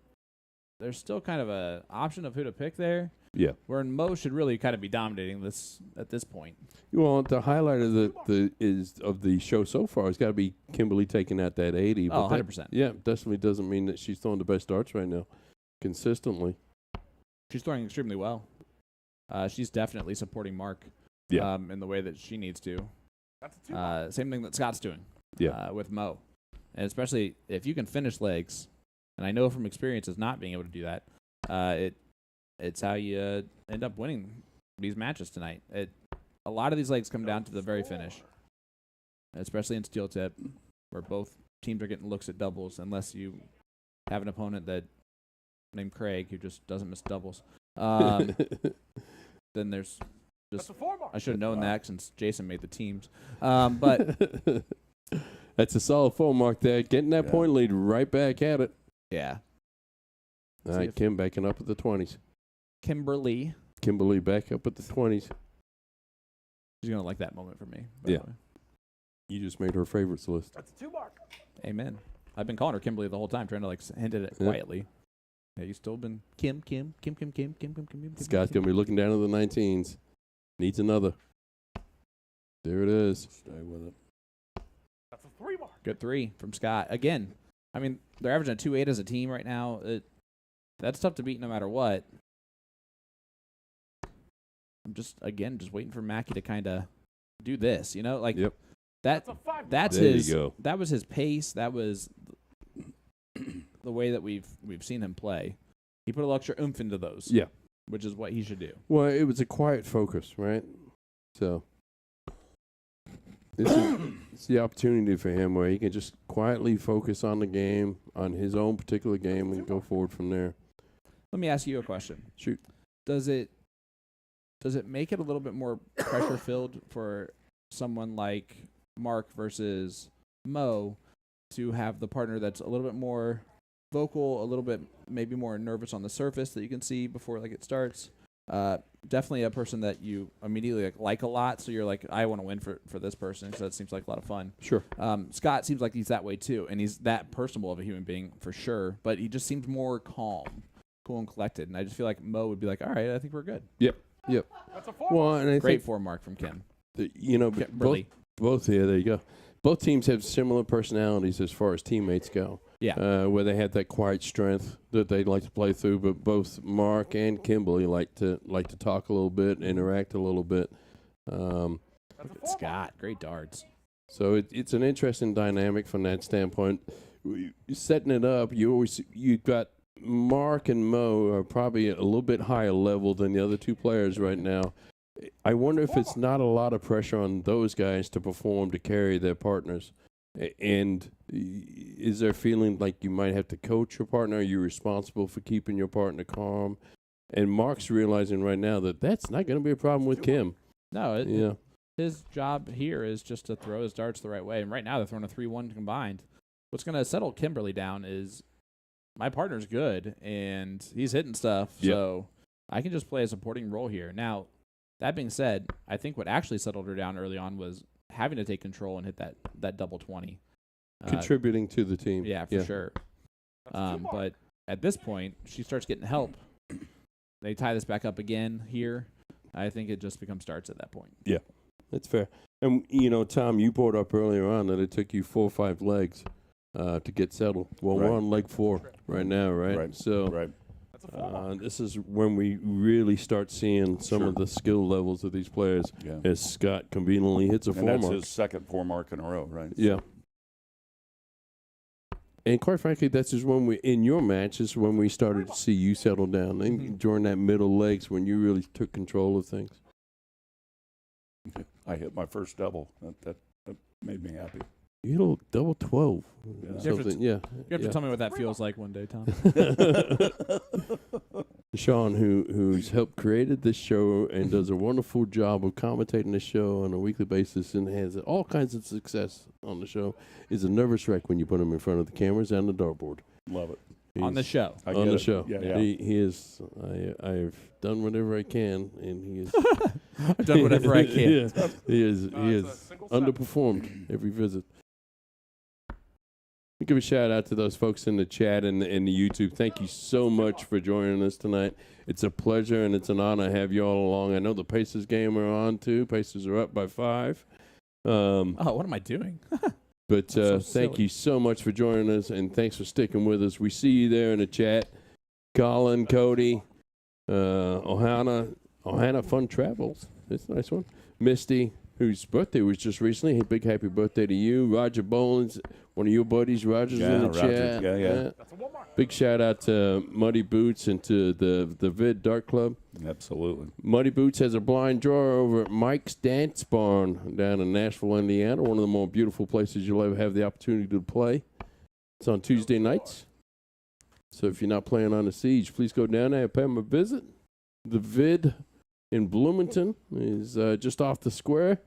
there's still kind of an option of who to pick there. Yeah. Where Mo should really kind of be dominating this at this point. Well, the highlight of the show so far has got to be Kimberly taking out that 80. Oh, but 100%. Yeah, definitely doesn't mean that she's throwing the best darts right now consistently. She's throwing extremely well. She's definitely supporting Mark in the way that she needs to. Same thing that Scott's doing with Mo. And especially if you can finish legs, and I know from experience is not being able to do that, it's how you end up winning these matches tonight. A lot of these legs come down to the very finish, especially in steel tip, where both teams are getting looks at doubles, unless you have an opponent named Craig who just doesn't miss doubles. Then there's just I should have known that since Jason made the teams. But that's a solid 4 mark there, getting that point lead right back at it. Yeah. All right, Kim backing up at the 20s. Kimberly back up at the 20s. She's going to like that moment for me. Yeah. You just made her favorites list. That's a 2 mark. Amen. I've been calling her Kimberly the whole time, trying to hint at it quietly. Yeah, you've still been Kim. Scott's going to be looking down at the 19s. Needs another. There it is. Stay with it. That's a 3 mark. Good 3 from Scott. Again, I mean, they're averaging a 2.8 as a team right now. That's tough to beat no matter what. I'm just waiting for Mackey to kind of do this, like that was his pace. That was the way that we've seen him play. He put a little extra oomph into those. Yeah. Which is what he should do. Well, it was a quiet focus, right? So it's the opportunity for him where he can just quietly focus on the game, on his own particular game, and go forward from there. Let me ask you a question. Shoot. Does it make it a little bit more pressure filled for someone like Mark versus Mo to have the partner that's a little bit more vocal, a little bit maybe more nervous on the surface that you can see before it starts? Definitely a person that you immediately like a lot, so you're like, I want to win for this person, because that seems like a lot of fun. Sure. Scott seems like he's that way too, and he's that personable of a human being for sure, but he just seems more cool and collected, and I just feel like Mo would be like, all right, I think we're good. Yep. That's a 4 mark. And I Great 4 mark from Kim. Both here, there you go. both teams have similar personalities as far as teammates go. Yeah. Where they have that quiet strength that they like to play through, but both Mark and Kimberly like to talk a little bit, interact a little bit. Scott, great darts. So it's an interesting dynamic from that standpoint. Setting it up, you've got Mark and Mo are probably a little bit higher level than the other two players right now. I wonder if it's not a lot of pressure on those guys to perform, to carry their partners. And is there a feeling like you might have to coach your partner? Are you responsible for keeping your partner calm? And Mark's realizing right now that that's not going to be a problem with Kim. No, his job here is just to throw his darts the right way. And right now they're throwing a 3-1 combined. What's going to settle Kimberly down is my partner's good, and he's hitting stuff, so I can just play a supporting role here. Now, that being said, I think what actually settled her down early on was having to take control and hit that double 20. Contributing to the team. Yeah, for sure. But at this point, she starts getting help. They tie this back up again here. I think it just becomes starts at that point. Yeah, that's fair. And, Tom, you brought up earlier on that it took you 4 or 5 legs to get settled. Well, we're on leg 4 right now, right? Right. So this is when we really start seeing some of the skill levels of these players as Scott conveniently hits a 4 mark. That's his second 4 mark in a row, right? Yeah. And quite frankly, that's just when in your matches when we started to see you settle down. And during that middle legs when you really took control of things. I hit my first double. That made me happy. You hit a double 12. You have to tell me what that feels like one day, Tom. Sean, who's helped created this show and does a wonderful job of commentating the show on a weekly basis and has all kinds of success on the show, is a nervous wreck when you put him in front of the cameras and the dartboard. Love it. On the show. On the show. Yeah. He is. I've done whatever I can, and he is. I've done whatever I can. He is underperformed every visit. Give a shout out to those folks in the chat and the YouTube. Thank you so much for joining us tonight. It's a pleasure and it's an honor to have you all along. I know the Pacers game are on too. Pacers are up by 5. What am I doing? But thank you so much for joining us, and thanks for sticking with us. We see you there in the chat. Colin, Cody, Ohana, Fun Travels. That's a nice one. Misty, whose birthday was just recently. Hey, big happy birthday to you. Roger Bolins, one of your buddies. Roger's in the chat. Yeah. Big shout out to Muddy Boots and to the Vid Dart Club. Absolutely. Muddy Boots has a blind draw over at Mike's Dance Barn down in Nashville, Indiana. One of the more beautiful places you'll ever have the opportunity to play. It's on Tuesday nights. So if you're not playing on the Siege, please go down there and pay them a visit. The Vid in Bloomington is just off the square.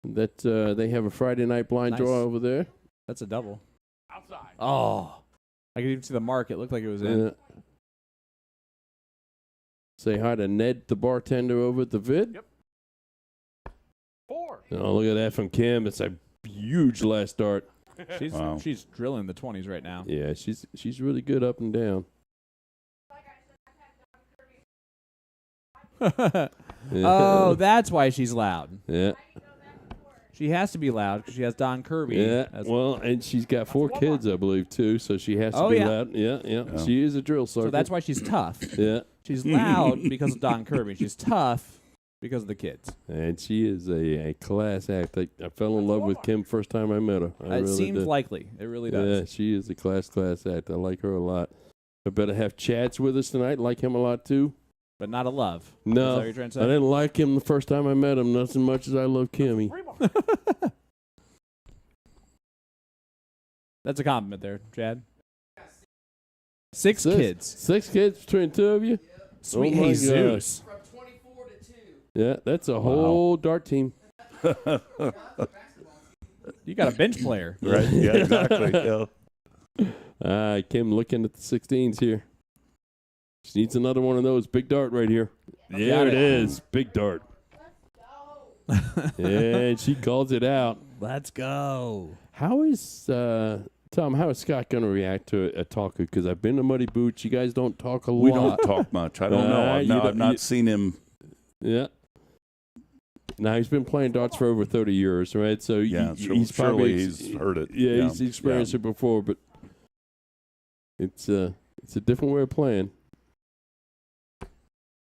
That they have a Friday night blind draw over there. That's a double. Outside. Oh. I could even see the mark. It looked like it was in. Say hi to Ned, the bartender over at the Vid. Yep. 4. Oh, look at that from Kim. It's a huge last dart. She's drilling the 20s right now. Yeah, she's really good up and down. Oh, that's why she's loud. Yeah. She has to be loud because she has Don Kirby. Yeah, and she's got 4 kids, I believe, too, so she has to be loud. Yeah. She is a drill sergeant. So that's why she's tough. Yeah. She's loud because of Don Kirby. She's tough because of the kids. And she is a class act. I fell in love with Kim first time I met her. It seems likely. It really does. Yeah, she is a class act. I like her a lot. I better have Chad's with us tonight. Like him a lot, too. But not a love. No, Is that what you're trying to say? I didn't like him the first time I met him, not as much as I love Kimmy. That's a compliment there, Chad. 6 kids. 6 kids between 2 of you? Sweet Jesus. From 24 to 2. Yeah, that's a whole dart team. You got a bench player. Right, yeah, exactly. Kim looking at the 16s here. She needs another one of those. Big dart right here. There it is. Big dart. And she calls it out. Let's go. How is Tom? How is Scott going to react to a talker? Because I've been to Muddy Boots. You guys don't talk a lot. We don't talk much. I don't know. I've not seen him. Yeah. Now, he's been playing darts for over 30 years, right? So he's probably he's heard it. Yeah, he's experienced it before, but it's a different way of playing.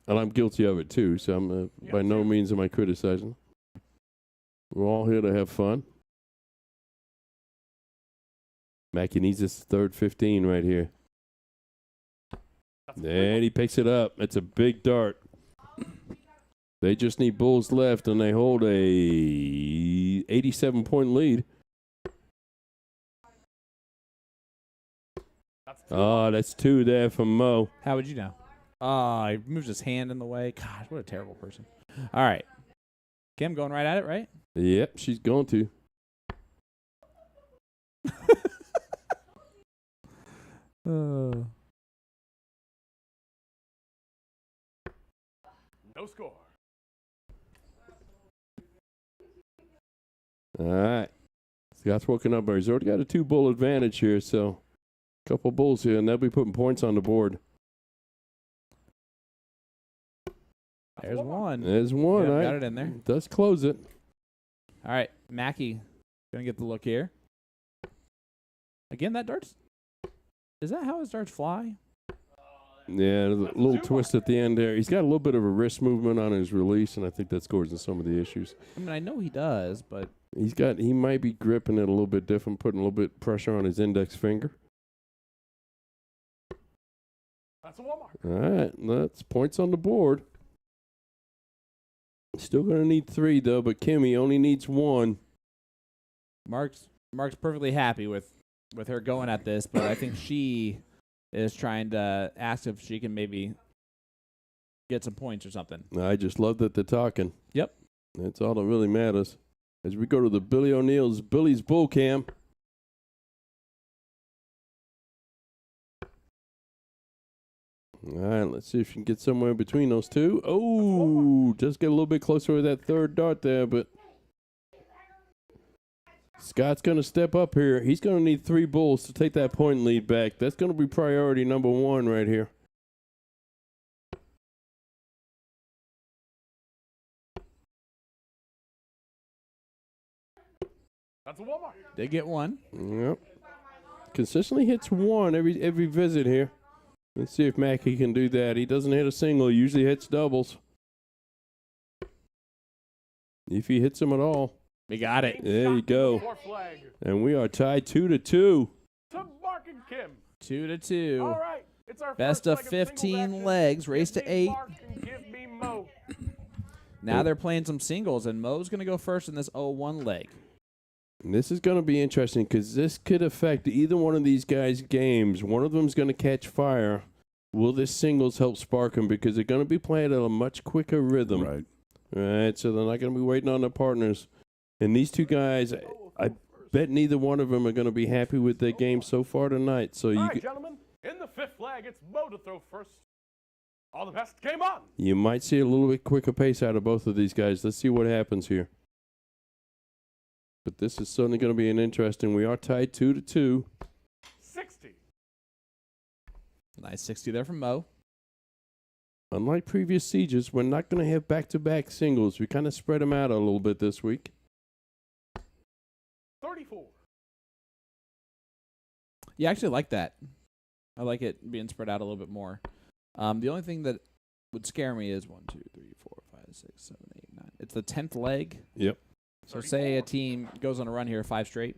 And I'm guilty of it, too, so I'm by no means am I criticizing. We're all here to have fun. Mackey needs his third 15 right here. And he picks it up. It's a big dart. They just need bulls left, and they hold a 87-point lead. That's 2 there from Mo. How would you know? He moves his hand in the way. Gosh, what a terrible person. All right. Kim going right at it, right? Yep, she's going to. No score. All right. Scott's working up. He's already got a 2-bull advantage here, so a couple bulls here, and they'll be putting points on the board. There's one. There's one. Yep, right? Got it in there. Does close it. All right. Mackey going to get the look here. Again, that dart's... Is that how his darts fly? Yeah, a little twist at the end there. He's got a little bit of a wrist movement on his release, and I think that's causing some of the issues. I mean, I know he does, but... He might be gripping it a little bit different, putting a little bit of pressure on his index finger. That's a Walmart. All right, that's points on the board. Still going to need 3, though, but Kimmy only needs 1. Mark's perfectly happy with her going at this, but I think she is trying to ask if she can maybe get some points or something. I just love that they're talking. Yep. That's all that really matters. As we go to the Billy's Bull Cam. All right, let's see if she can get somewhere between those two. Oh, just get a little bit closer with that third dart there, but Scott's going to step up here. He's going to need 3 bulls to take that point lead back. That's going to be priority number 1 right here. That's a Walmart. They get 1. Yep. Consistently hits 1 every visit here. Let's see if Mackey can do that. He doesn't hit a single. He usually hits doubles. If he hits them at all. We got it. There you go. And we are tied 2-2. To Mark and Kim. 2-2. All right. It's our best of 15 legs. Race to 8. Give me Mo. Now they're playing some singles, and Mo's going to go first in this 0-1 leg. And this is going to be interesting because this could affect either one of these guys' games. One of them is going to catch fire. Will this singles help spark them? Because they're going to be playing at a much quicker rhythm. Right. All right, so they're not going to be waiting on their partners. And these two guys, I bet neither one of them are going to be happy with their game so far tonight. So All right, gentlemen, in the 5th leg, it's Mo to throw first. All the best game on. You might see a little bit quicker pace out of both of these guys. Let's see what happens here. But this is certainly going to be an interesting. We are tied 2-2. 60. Nice 60 there from Mo. Unlike previous sieges, we're not going to have back-to-back singles. We kind of spread them out a little bit this week. 34. Yeah, I actually like that. I like it being spread out a little bit more. The only thing that would scare me is 1, 2, 3, 4, 5, 6, 7, 8, 9. It's the 10th leg. Yep. So say a team goes on a run here 5 straight.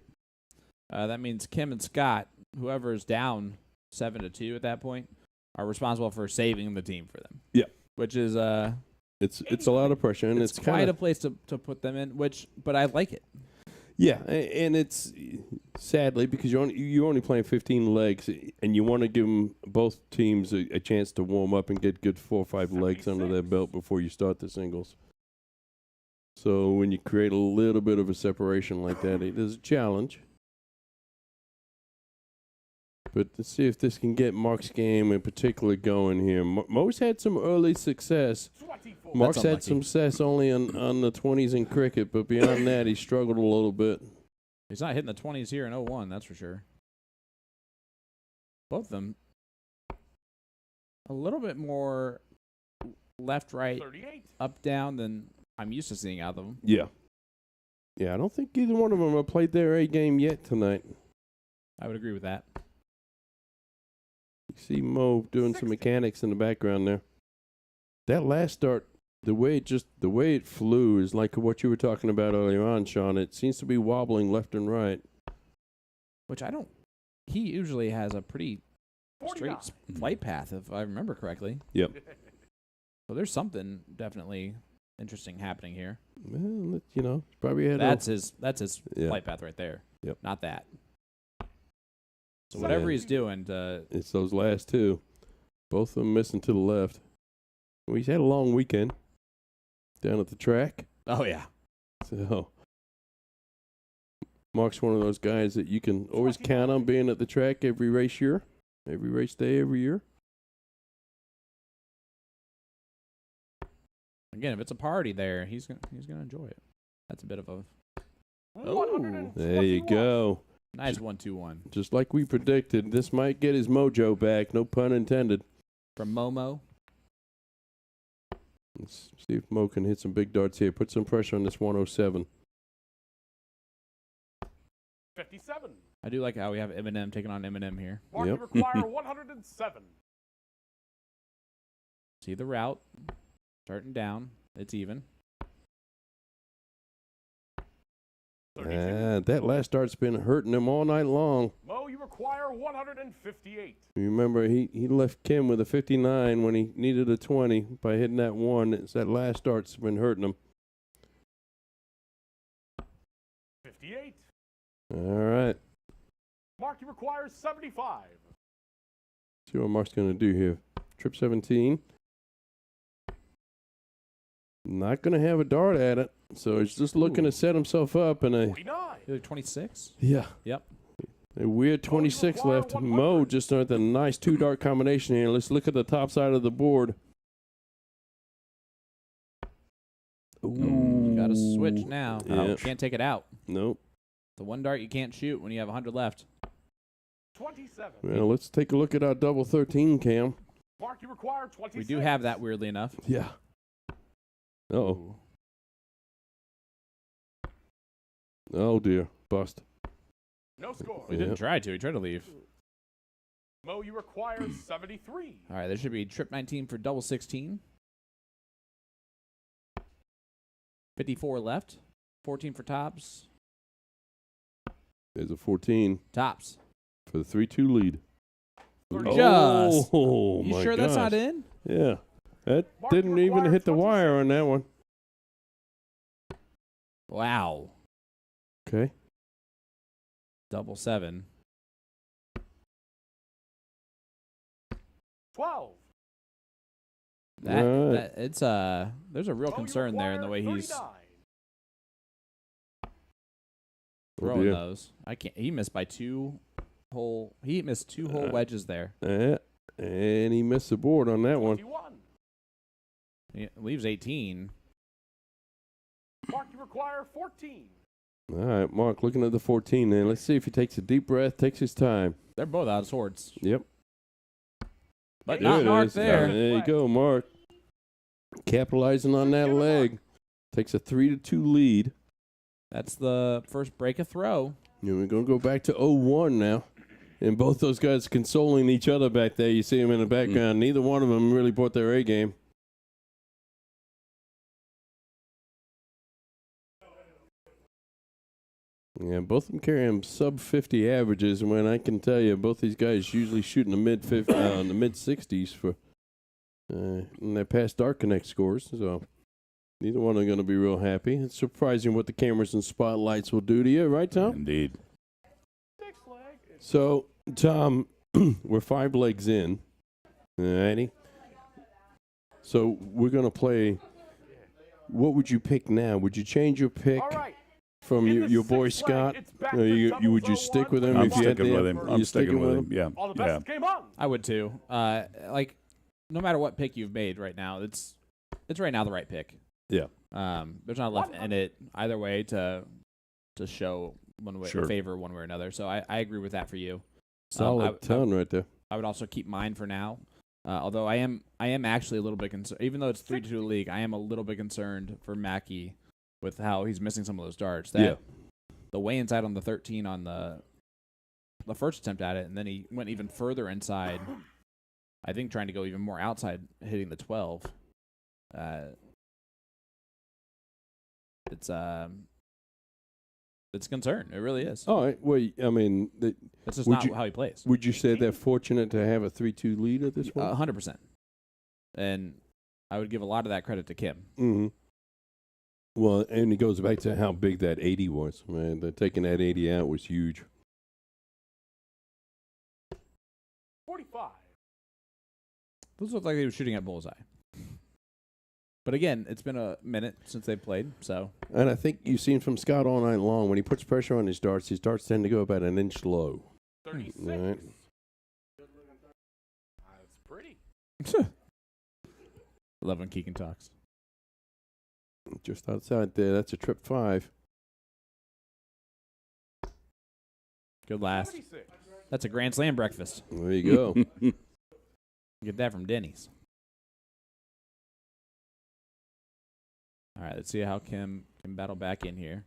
That means Kim and Scott, whoever is down 7-2 at that point, are responsible for saving the team for them. Yep. Which is it's a lot of pressure, and it's quite a place to put them in. But I like it. Yeah, and it's sadly because you're only playing 15 legs, and you want to give them both teams a chance to warm up and get good 4 or 5 legs under their belt before you start the singles. So when you create a little bit of a separation like that, it is a challenge. But let's see if this can get Mark's game in particular going here. Mo's had some early success. Mark's had some success only on the 20s in cricket, but beyond that, he struggled a little bit. He's not hitting the 20s here in 0-1, that's for sure. Both of them a little bit more left, right, 38. up, down than I'm used to seeing out of them. Yeah. Yeah, I don't think either one of them have played their A game yet tonight. I would agree with that. You see Mo doing some mechanics in the background there. That last start, the way it flew is like what you were talking about earlier on, Sean. It seems to be wobbling left and right. Which he usually has a pretty straight flight path, if I remember correctly. Yep. So there's something definitely interesting happening here. Well, probably had that's his flight path right there. Yep. Not that. So whatever he's doing, it's those last two. Both of them missing to the left. Well, he's had a long weekend down at the track. Oh yeah. So Mark's one of those guys that you can always count on being at the track every race day, every year. Again, if it's a party there, he's gonna enjoy it. That's a bit of a. Oh, there you go. Nice 1-2-1. Just like we predicted, this might get his mojo back. No pun intended. From Momo. Let's see if Mo can hit some big darts here. Put some pressure on this 107. 57. I do like how we have M&M taking on M&M here. Mark, you require 107. See the route. Starting down. It's even. That last start's been hurting him all night long. Mo, you require 158. You remember, he left Kim with a 59 when he needed a 20 by hitting that one. It's that last start's been hurting him. 58. All right. Mark, you require 75. See what Mark's going to do here. Trip 17. Not going to have a dart at it, so he's just looking to set himself up in a 26. Yeah. Yep. A weird 26 left. Mo just with a nice 2-dart combination here. Let's look at the top side of the board. Ooh. You got to switch now. Yeah. You can't take it out. Nope. The one dart you can't shoot when you have 100 left. 27. Well, let's take a look at our double 13 cam. Mark, you require 26. We do have that, weirdly enough. Yeah. Uh-oh. Oh, dear. Bust. No score. We didn't try to. He tried to leave. Mo, you require 73. All right, there should be trip 19 for double 16. 54 left. 14 for tops. There's a 14. Tops. For the 3-2 lead. Just. Oh, you my sure gosh. that's not in? Yeah. That didn't even hit the wire on that one. Wow. Okay. Double 7. 12. It's there's a real concern there in the way he's throwing those. He missed by 2 hole. He missed 2 hole wedges there. And he missed the board on that 21. one. He leaves 18. Mark, you require 14. All right, Mark, looking at the 14 then. Let's see if he takes a deep breath, takes his time. They're both out of sorts. Yep. But not Mark there. There you go, Mark. Capitalizing on that leg. Takes a 3-2 lead. That's the first break of throw. And we're going to go back to 0-1 now. And both those guys consoling each other back there. You see them in the background. Neither one of them really brought their A game. Yeah, both of them carrying sub-50 averages. And when I can tell you, both these guys usually shooting the mid-60s for in their past Dark Connect scores. So neither one are going to be real happy. It's surprising what the cameras and spotlights will do to you, right, Tom? Indeed. So, Tom, we're 5 legs in. All righty. So we're going to play. What would you pick now? Would you change your pick from your boy Scott? Would you stick with him? I'm sticking with him. I'm sticking with him. Yeah. All the best game on. I would too. Like, no matter what pick you've made right now, it's right now the right pick. Yeah. There's not left in it either way to show one way, favor one way or another. So I agree with that for you. Solid ton right there. I would also keep mine for now. Although I am actually a little bit concerned. Even though it's 3-2 league, I am a little bit concerned for Mackey with how he's missing some of those darts. The way inside on the 13 on the first attempt at it, and then he went even further inside. I think trying to go even more outside, hitting the 12. It's a concern. It really is. Oh, well, I mean, that's just not how he plays. Would you say they're fortunate to have a 3-2 lead at this point? 100%. And I would give a lot of that credit to Kim. Mm-hmm. Well, and it goes back to how big that 80 was. Man, taking that 80 out was huge. 45. Those look like he was shooting at bullseye. But again, it's been a minute since they've played, so. And I think you've seen from Scott all night long, when he puts pressure on his darts tend to go about an inch low. 36. Right. That's pretty. 11 Keegan talks. Just outside there, that's a trip 5. Good last. 76. That's a Grand Slam breakfast. There you go. Get that from Denny's. All right, let's see how Kim can battle back in here.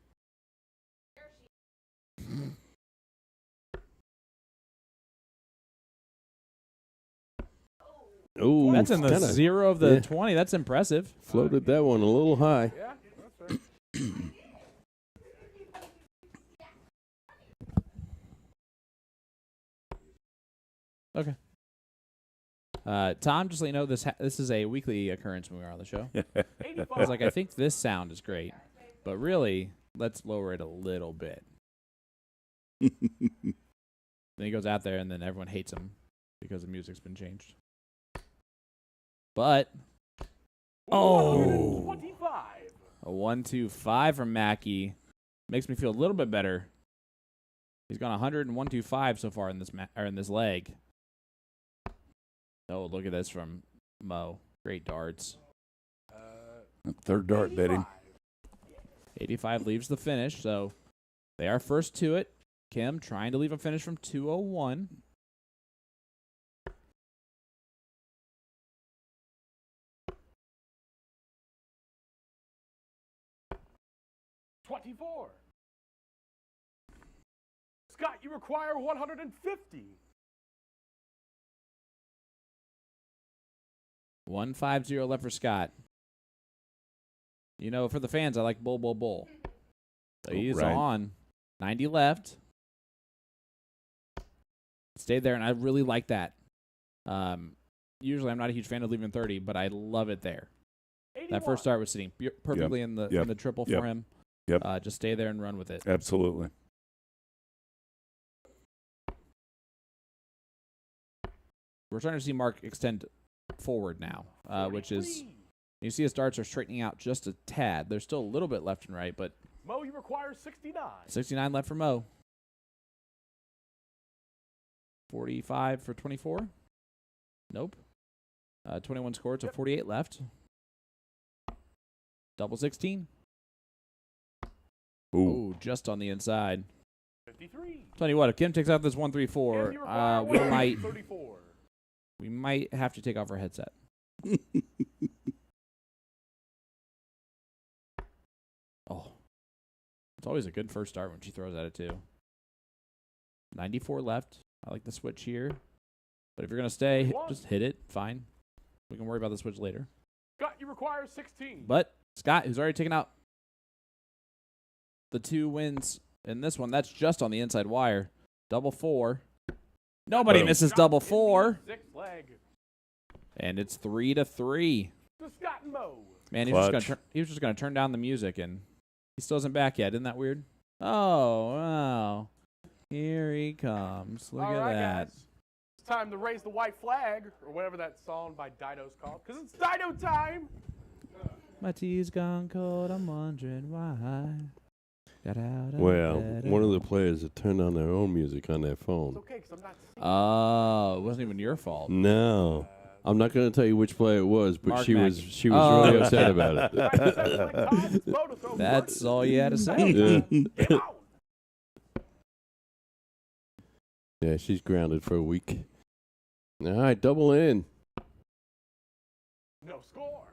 Oh, that's in the 0 of the 20. That's impressive. Floated that one a little high. Yeah, that's right. Okay. Tom, just let you know, this is a weekly occurrence when we are on the show. I was like, I think this sound is great, but really, let's lower it a little bit. Then he goes out there, and then everyone hates him because the music's been changed. But, 25. A 1-2-5 from Mackey makes me feel a little bit better. He's gone 101-2-5 so far in this leg. Oh, look at this from Mo. Great darts. Third dart, Betty. 85 leaves the finish, so they are first to it. Kim trying to leave a finish from 201. Scott, you require 150. 150 left for Scott. You know, for the fans, I like bull, bull, bull. So he's on. 90 left. Stayed there, and I really like that. Usually I'm not a huge fan of leaving 30, but I love it there. 81. That first start was sitting perfectly in the triple for him. Yep. Just stay there and run with it. Absolutely. We're starting to see Mark extend forward now, which is, you see his darts are straightening out just a tad. There's still a little bit left and right, but Mo, you require 69. 69 left for Mo. 45 for 24. Nope. 21 scored, so 48 left. Double 16. Ooh, just on the inside. 53. Tell you what, if Kim takes out this 1-3-4, we might have to take off our headset. It's always a good first start when she throws at it too. 94 left. I like the switch here. But if you're going to stay, just hit it. Fine. We can worry about the switch later. Scott, you require 16. But Scott, who's already taken out the 2 wins in this one, that's just on the inside wire. Double 4. Nobody misses double 4. And it's 3-3. Scott and Mo. Man, he was just gonna turn down the music, and he still isn't back yet. Isn't that weird? Oh, wow. Here he comes. Look at that. Guys. It's time to raise the white flag, or whatever that song by Dido's called, because it's Dido time. My tea's gone cold. I'm wondering why. Well, one of the players had turned on their own music on their phone. It's okay, because I'm not singing. Oh, it wasn't even your fault. No. I'm not going to tell you which player it was, but Mark she was really upset about it. That's all you had to say. Yeah, she's grounded for a week. All right, double in. No score.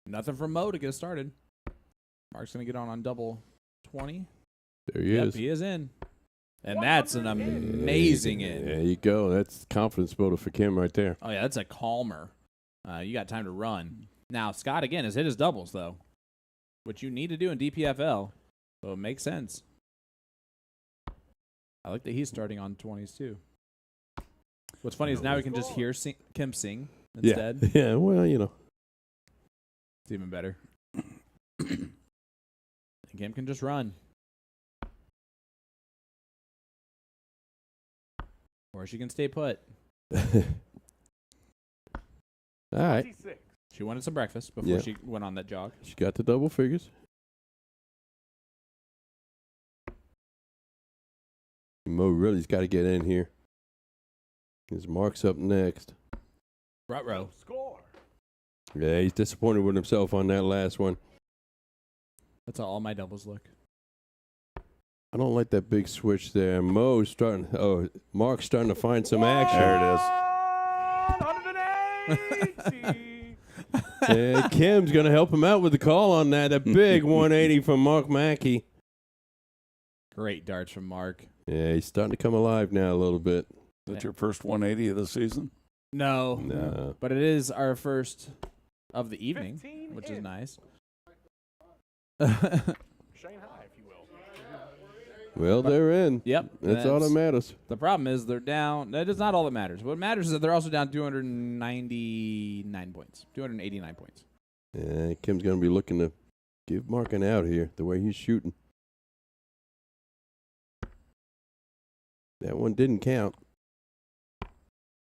Nothing from Mo to get started. Mark's going to get on double 20. There he is. He is in. And that's an amazing in. There you go. That's confidence builder for Kim right there. Oh, yeah, that's a calmer. You got time to run. Now, Scott, again, has hit his doubles, though, which you need to do in DPFL. So it makes sense. I like that he's starting on 20s, too. What's funny is now we can just hear Kim sing instead. Yeah, well, you know. It's even better. Kim can just run. Or she can stay put. All right. 26. She wanted some breakfast before she went on that jog. She got the double figures. Mo really's got to get in here. His Mark's up next. Ruh-roh. Score. Yeah, he's disappointed with himself on that last one. That's how all my doubles look. I don't like that big switch there. Mo's starting. Oh, Mark's starting to find some action. There it is. 180. And Kim's going to help him out with the call on that. A big 180 from Mark Mackey. Great darts from Mark. Yeah, he's starting to come alive now a little bit. Is that your first 180 of the season? No. But it is our first of the evening, which is nice. Shanghai, if you will. Well, they're in. Yep. That's all that matters. The problem is they're down. That is not all that matters. What matters is that they're also down 299 points. 289 points. Yeah, Kim's going to be looking to give Mark an out here, the way he's shooting. That one didn't count.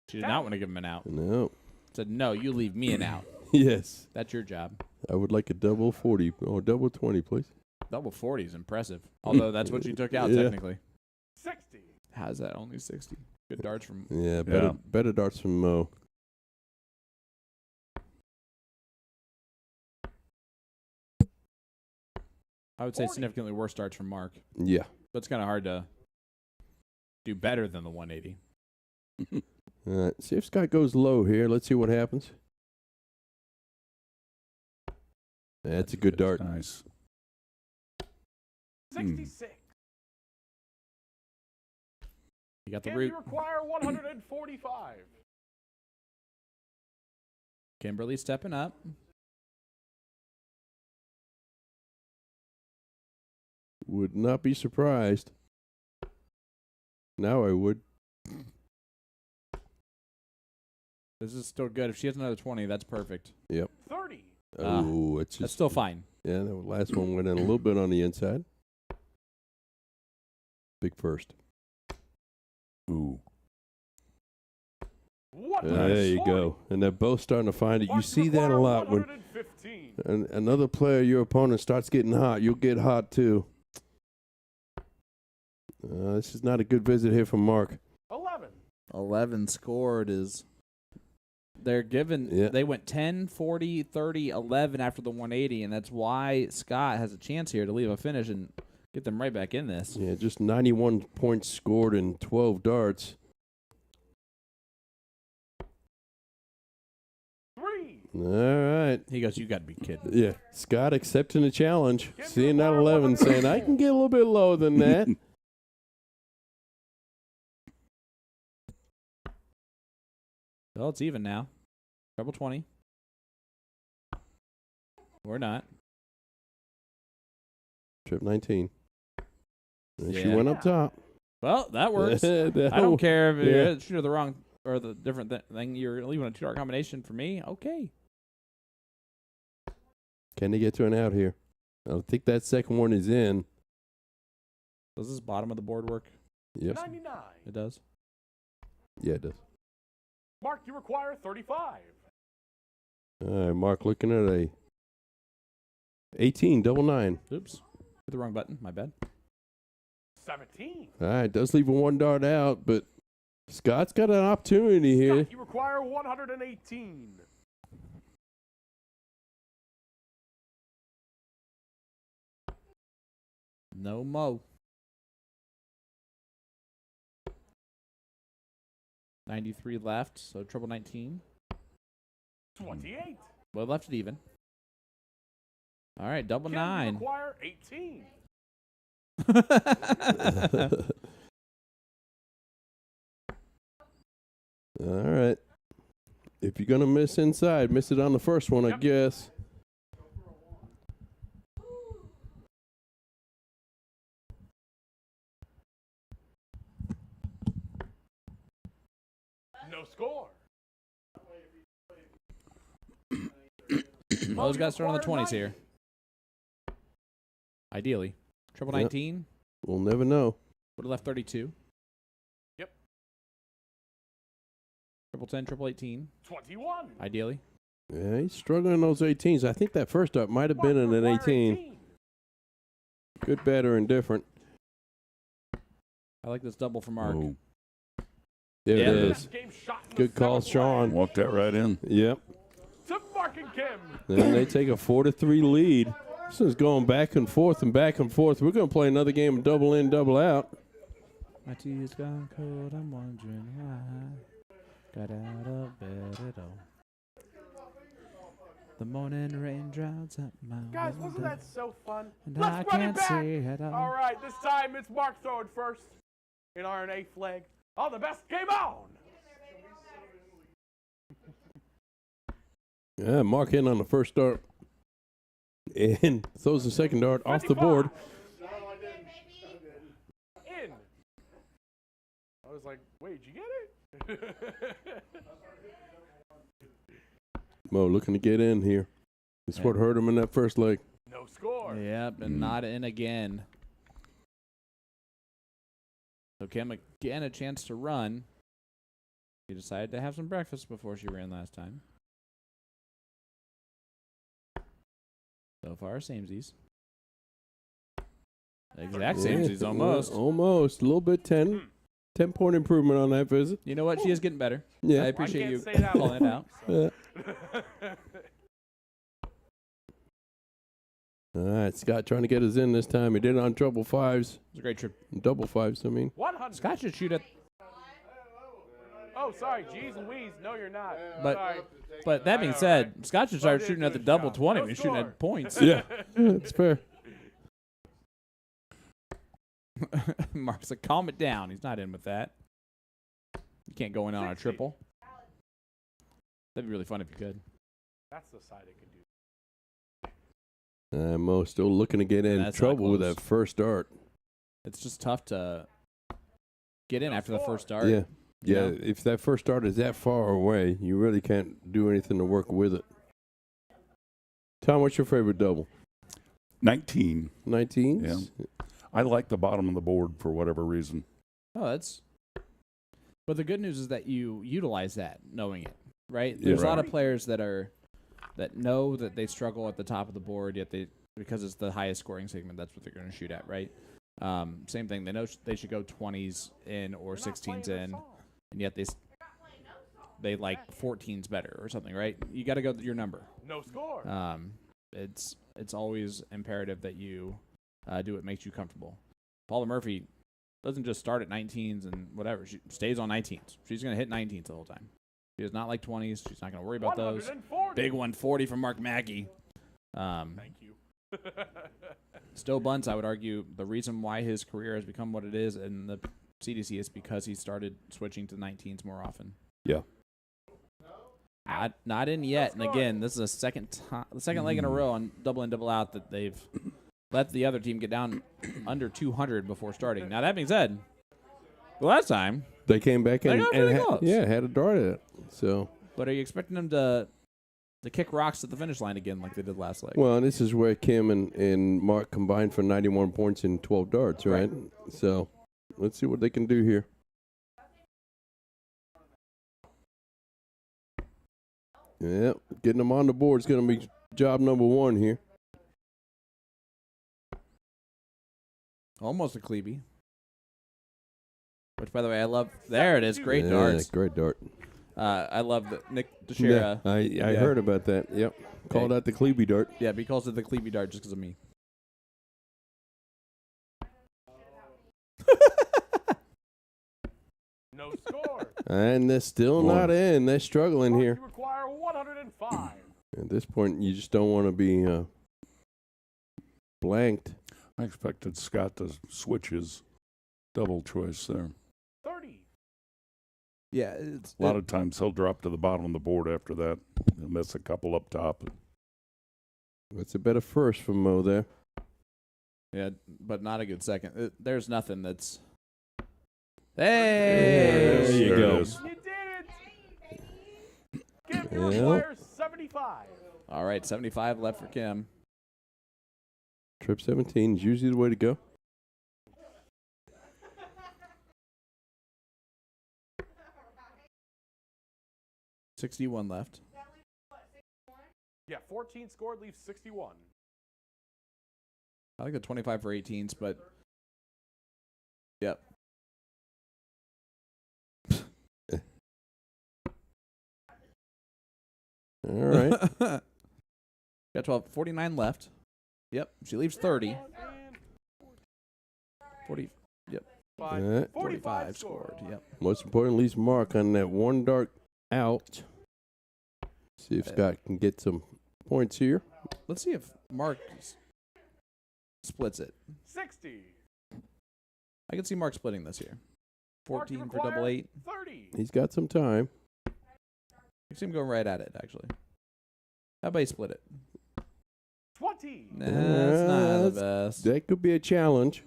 She did not want to give him an out. No. Said, no, you leave me an out. Yes. That's your job. I would like a double 40 or double 20, please. Double 40 is impressive. Although that's what you took out, technically. 60. How's that only 60? Good darts from... Yeah, better darts from Mo. I would say significantly worse darts from Mark. Yeah. But it's kind of hard to do better than the 180. All right, see if Scott goes low here. Let's see what happens. That's a good dart. Nice. 66. You got the Can root. you require 145? Kimberly stepping up. Would not be surprised. Now I would. This is still good. If she has another 20, that's perfect. Yep. 30. Oh, it's just... That's still fine. Yeah, the last one went in a little bit on the inside. Big first. Ooh. There you go. And they're both starting to find it. You see that a lot when another player, your opponent, starts getting hot. You'll get hot too. This is not a good visit here from Mark. 11 scored is... They're given, they went 10, 40, 30, 11 after the 180, and that's why Scott has a chance here to leave a finish and get them right back in this. Yeah, just 91 points scored in 12 darts. 3. All right. He goes, you got to be kidding. Yeah, Scott accepting the challenge, seeing that 11, saying, I can get a little bit lower than that. Well, it's even now. Treble 20. Or not. Trip 19. And she went up top. Well, that works. I don't care if you shoot the wrong or the different thing. You're leaving a 2-dart combination for me. Okay. Can they get to an out here? I think that second one is in. Does this bottom of the board work? Yes. 99. It does? Yeah, it does. Mark, you require 35. All right, Mark looking at a 18, double 9. Oops. Hit the wrong button. My bad. 17. All right, does leave a 1 dart out, but Scott's got an opportunity here. Scott, you require 118. No mo. 93 left, so triple 19. 28. Well, left it even. All right, double Kim 9. Require 18. All right. If you're going to miss inside, miss it on the first one, I guess. No score. Mo's got to start on the 20s here. Ideally. Triple 19. We'll never know. Would have left 32. Yep. Triple 10, triple 18. 21. Ideally. Yeah, he's struggling in those 18s. I think that first up might have been in an 18. Good, bad, or indifferent. I like this double for Mark. Oh. There it is. Good call, Sean. Walked that right in. Yep. To Mark and Kim. Then they take a 4-3 lead. This is going back and forth and back and forth. We're going to play another game of double in, double out. My tea's gone cold, I'm wondering why. Got out of bed at all. The morning rain drowns out my Guys, window, wasn't that so fun? and Let's I run can't it back. see it all. All right, this time it's Mark throwing first in our 8th leg. All the best. Game on. Yeah, Mark in on the first dart. And throws the second dart off the board. In. I was like, wait, did you get it? Mo looking to get in here. That's what hurt him in that first leg. No score. Yep, and not in again. So Kim again a chance to run. She decided to have some breakfast before she ran last time. So far, samesies. Exact samesies, almost. Almost. A little bit 10. 10-point improvement on that visit. You know what? She is getting better. Yeah. I appreciate you say that calling it out. Yeah. All right, Scott trying to get us in this time. He did it on double fives. It was a great trip. Double fives, I mean. 100. Scott should shoot at. Oh, sorry. Geez Louise. No, you're not. But Sorry. but that being said, Scott should start shooting at the double 20 when he's shooting score. at points. Yeah, that's fair. Mark's like, calm it down. He's not in with that. You can't go in on a triple. That'd be really fun if you could. That's the side it can do. Mo still looking to get in trouble with that first dart. It's just tough to get in after the first dart. Yeah. Yeah, know? If that first dart is that far away, you really can't do anything to work with it. Tom, what's your favorite double? 19. 19? Yeah. I like the bottom of the board for whatever reason. Oh, that's. But the good news is that you utilize that, knowing it, right? Yeah. There's a lot of players that know that they struggle at the top of the board, yet because it's the highest scoring segment, that's what they're going to shoot at, right? Same thing. They know they should go 20s in or 16s in, and yet they like 14s better or something, right? You got to go your number. No score. It's always imperative that you do what makes you comfortable. Paula Murphy doesn't just start at 19s and whatever. She stays on 19s. She's going to hit 19s the whole time. She does not like 20s. She's not going to worry about those. 140. Big 140 from Mark Mackey. Thank you. Stowe Bunce, I would argue, the reason why his career has become what it is in the CDC is because he started switching to 19s more often. Yeah. Not in yet. And again, this is the second leg in a row on double in, double out that they've let the other team get down under 200 before starting. Now, that being said, the last time they came back and close. had a dart at it. So, but are you expecting them to kick rocks at the finish line again like they did last leg? well, and this is where Kim and Mark combined for 91 points in 12 darts, right? So, let's see what they can do here. Yeah, getting them on the board is going to be job number one here. Almost a Klebe. Which, by the way, I love. There it is. Great darts. Great dart. I love the Nick Teixeira. Yeah, I heard about that. Yep. Called out the Klebe dart. Yeah, but he calls it the Klebe dart just because of me. No score. And they're still not in. They're struggling here. You require 105. At this point, you just don't want to be blanked. I expected Scott to switch his double choice there. 30. Yeah. A lot of times he'll drop to the bottom of the board after that. He'll miss a couple up top. That's a better first from Mo there. Yeah, but not a good second. There's nothing that's... Hey! There you go. You did it! Kim, you require 75. All right, 75 left for Kim. Trip 17 is usually the way to go. $61 left. Yeah, 14 scored, leaves 61. I like the 25 for 18s, but... Yep. All right. Got 12, 49 left. Yep, she leaves 30. 40, yep. 45 scored, yep. Most important, leaves Mark on that one dart out. See if Scott can get some points here. Let's see if Mark splits it. 60. I can see Mark splitting this here. 14 for double 8. 30. He's got some time. You see him going right at it, actually. How about you split it? 20. Nah, that's not the best. That could be a challenge.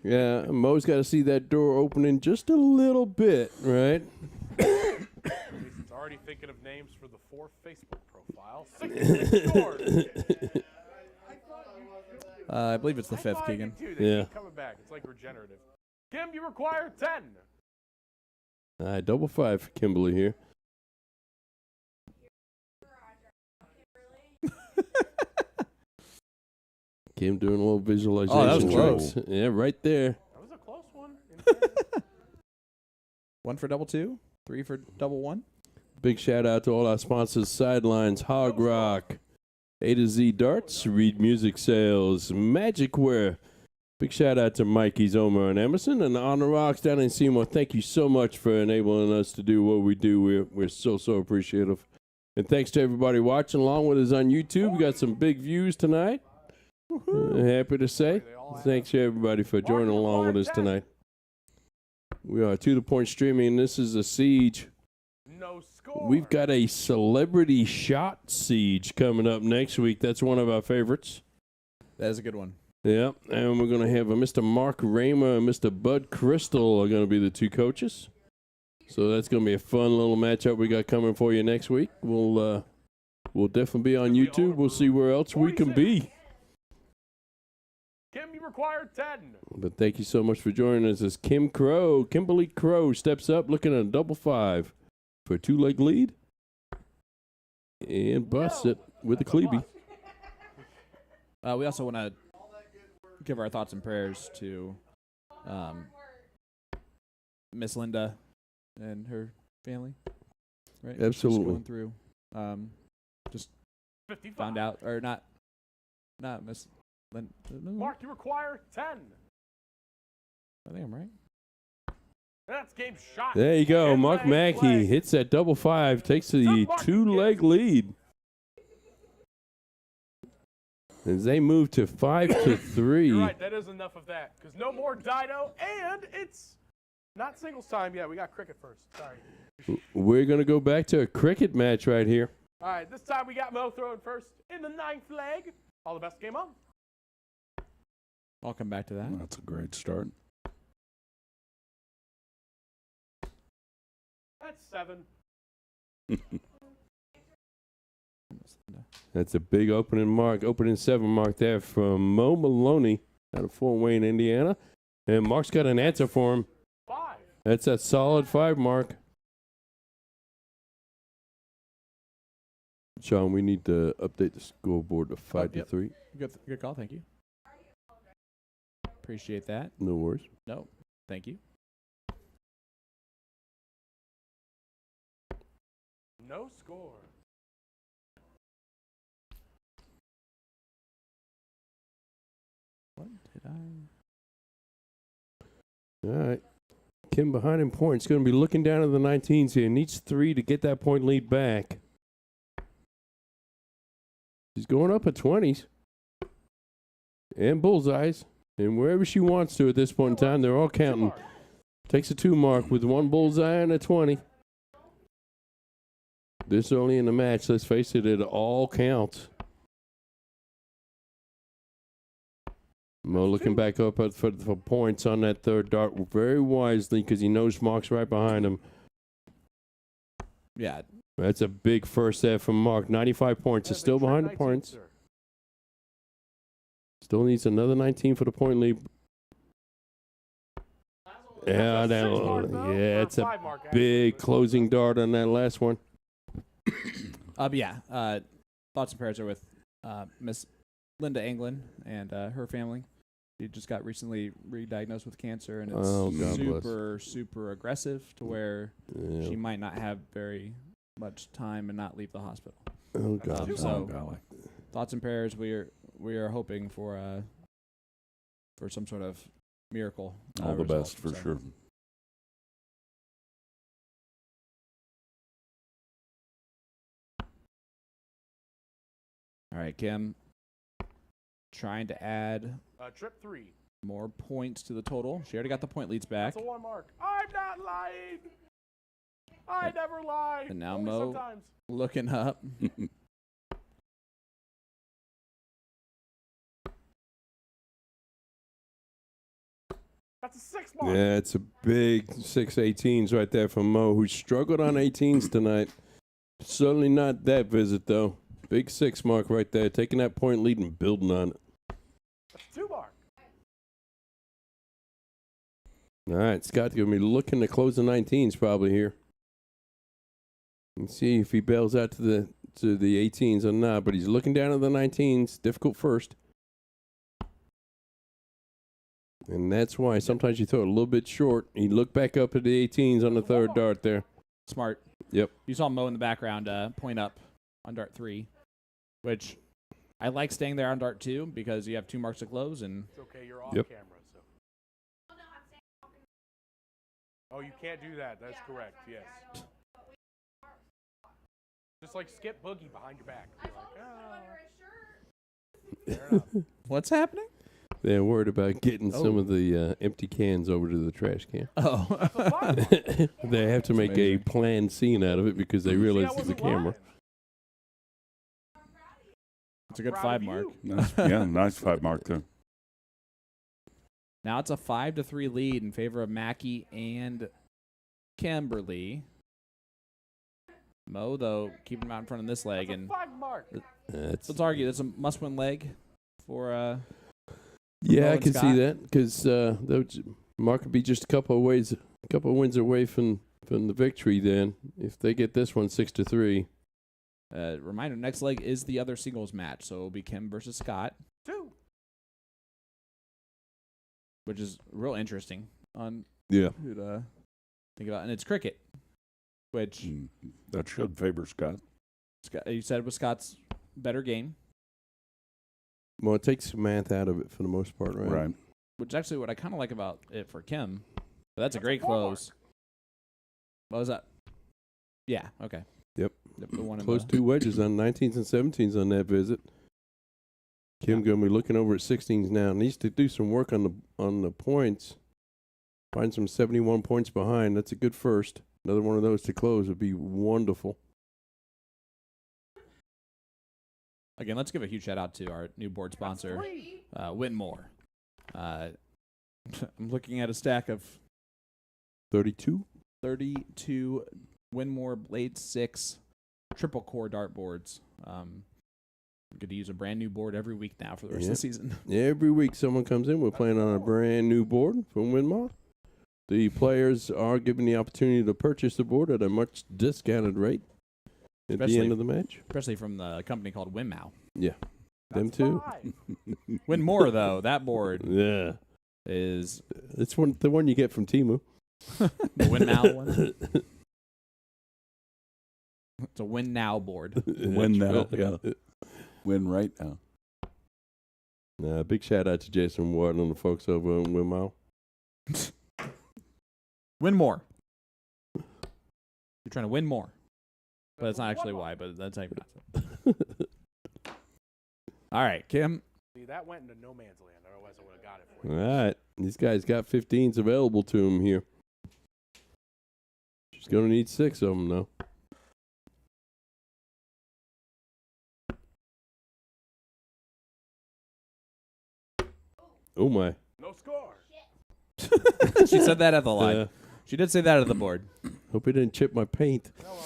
Yeah, Mo's got to see that door opening just a little bit, right? Jason's already thinking of names for the 4th Facebook profile. 66 scores. I believe it's the 5th, Keegan. Yeah. Keep coming back. It's like regenerative. Kim, you require 10. Double 5 for Kimberly here. Kim doing a little visualization. Oh, that was close. Yeah, right there. That was a close one. 1 for double 2, 3 for double 1. Big shout out to all our sponsors: Sidelines, Hog Rock, A to Z Darts, Reed Music Sales, Magic Wear. Big shout out to Mikey's, Omer, and Emerson, and On the Rocks down in Seymour. Thank you so much for enabling us to do what we do. We're so appreciative. And thanks to everybody watching along with us on YouTube. We got some big views tonight. Happy to say. Thanks to everybody for joining along with us tonight. We are To The Point streaming. This is a siege. No score. We've got a celebrity shot siege coming up next week. That's one of our favorites. That is a good one. Yeah, and we're going to have Mr. Mark Raymer and Mr. Bud Crystal are going to be the two coaches. So that's going to be a fun little matchup we got coming for you next week. We'll definitely be on YouTube. We'll see where else we can be. Kim, you require 10. But thank you so much for joining us as Kimberly Crowe steps up looking at a double 5 for a 2-leg lead. And busts it with a Clebe. We also want to give our thoughts and prayers to Miss Linda and her family. Right? Absolutely. She's going through. Just 55. found out, or not Miss Linda. Mark, you require 10. I think I'm right. That's game shot. There you go. Mark Mackey hits that double 5, takes the 2-leg lead. As they move to 5-3. You're right, that is enough of that. Because no more Dido, and it's not singles time yet. We got cricket first. Sorry. We're going to go back to a cricket match right here. All right, this time we got Mo throwing first in the 9th leg. All the best, game on. I'll come back to that. That's a great start. That's 7. That's a big opening 7 mark there from Mo Maloney out of Fort Wayne, Indiana. And Mark's got an answer for him. 5. That's a solid 5 mark. Sean, we need to update the scoreboard to 5-3. Good call, thank you. Appreciate that. No worries. No, thank you. No score. What did I? All right. Kim behind in points. Going to be looking down at the 19s here. Needs 3 to get that point lead back. She's going up at 20s. And bullseyes. And wherever she wants to at this point in time, they're all counting. Takes a 2 mark with 1 bullseye and a 20. This early in the match, let's face it, it all counts. Mo looking back up for points on that third dart very wisely because he knows Mark's right behind him. Yeah. That's a big first set from Mark. 95 points. Is still behind the points. Still needs another 19 for the point lead. Yeah, it's a big closing dart on that last one. Thoughts and prayers are with Miss Linda Anglin and her family. She just got recently re-diagnosed with cancer, and it's super aggressive to where she might not have very much time and not leave the hospital. Oh God! Thoughts and prayers. We are hoping for some sort of miracle. All the best for sure. All right, Kim. Trying to add trip 3. More points to the total. She already got the point leads back. That's a 1 mark. I'm not lying. I never lie. And now Only Mo sometimes. looking up. That's a 6 mark. Yeah, it's a big 6 18s right there from Mo, who struggled on 18s tonight. Certainly not that visit, though. Big 6 mark right there, taking that point lead and building on it. That's 2 mark. All right, Scott's going to be looking to close the 19s probably here. And see if he bails out to the 18s or not, but he's looking down at the 19s. Difficult first. And that's why sometimes you throw it a little bit short. You look back up at the 18s on the third dart there. Smart. Yep. You saw Mo in the background point up on dart 3, which I like staying there on dart 2 because you have 2 marks to close. And it's okay, you're off camera. So. Oh, you can't do that. That's correct, yes. Just like skip boogie behind your back. Like, what's happening? They're worried about getting some of the empty cans over to the trash can. Oh. They have to make a planned scene out of it because they realize it's a camera. It's a good 5 mark. Nice 5 mark there. Now it's a 5-3 lead in favor of Mackey and Kimberly. Mo, though, keeping him out in front of this leg. That's a 5 mark. Let's argue that's a must-win leg for yeah, I can see that because Mark could be just a couple of wins away from the victory. Then, if they get this one 6-3. Reminder: next leg is the other singles match, so it'll be Kim versus Scott, 2, which is real interesting. Think about, and it's cricket, which that should favor Scott. You said it was Scott's better game. Well, it takes math out of it for the most part, right? Right. Which is actually what I kind of like about it for Kim. But that's a great close. What was that? Yeah, okay. Yep. The one close 2 wedges on 19s and 17s on that visit. Kim going to be looking over at 16s now. Needs to do some work on the points. Find some 71 points behind. That's a good first. Another one of those to close would be wonderful. Again, let's give a huge shout out to our new board sponsor, Whitmore. I'm looking at a stack of 32 Winmore Blade 6 triple core dart boards. I'm going to use a brand new board every week now for the rest of the season. Every week someone comes in, we're playing on a brand new board from Winmore. The players are given the opportunity to purchase the board at a much discounted rate at the end of the match. Especially from the company called Winmow. Yeah. Them too. Winmore, though, that board is... It's the one you get from Temu. The Winmow one? It's a Win Now board. Win Now, yeah. Win right now. Big shout out to Jason Ward and the folks over in Winmow. Win more. You're trying to win more. But that's not actually why, but that's how you pronounce it. All right, Kim. See, that went into no man's land. Otherwise, I would have got it for you. All right. These guys got 15s available to him here. She's going to need 6 of them, though. Oh, my. No score. She said that at the line. She did say that at the board. Hope it didn't chip my paint. Oh, well.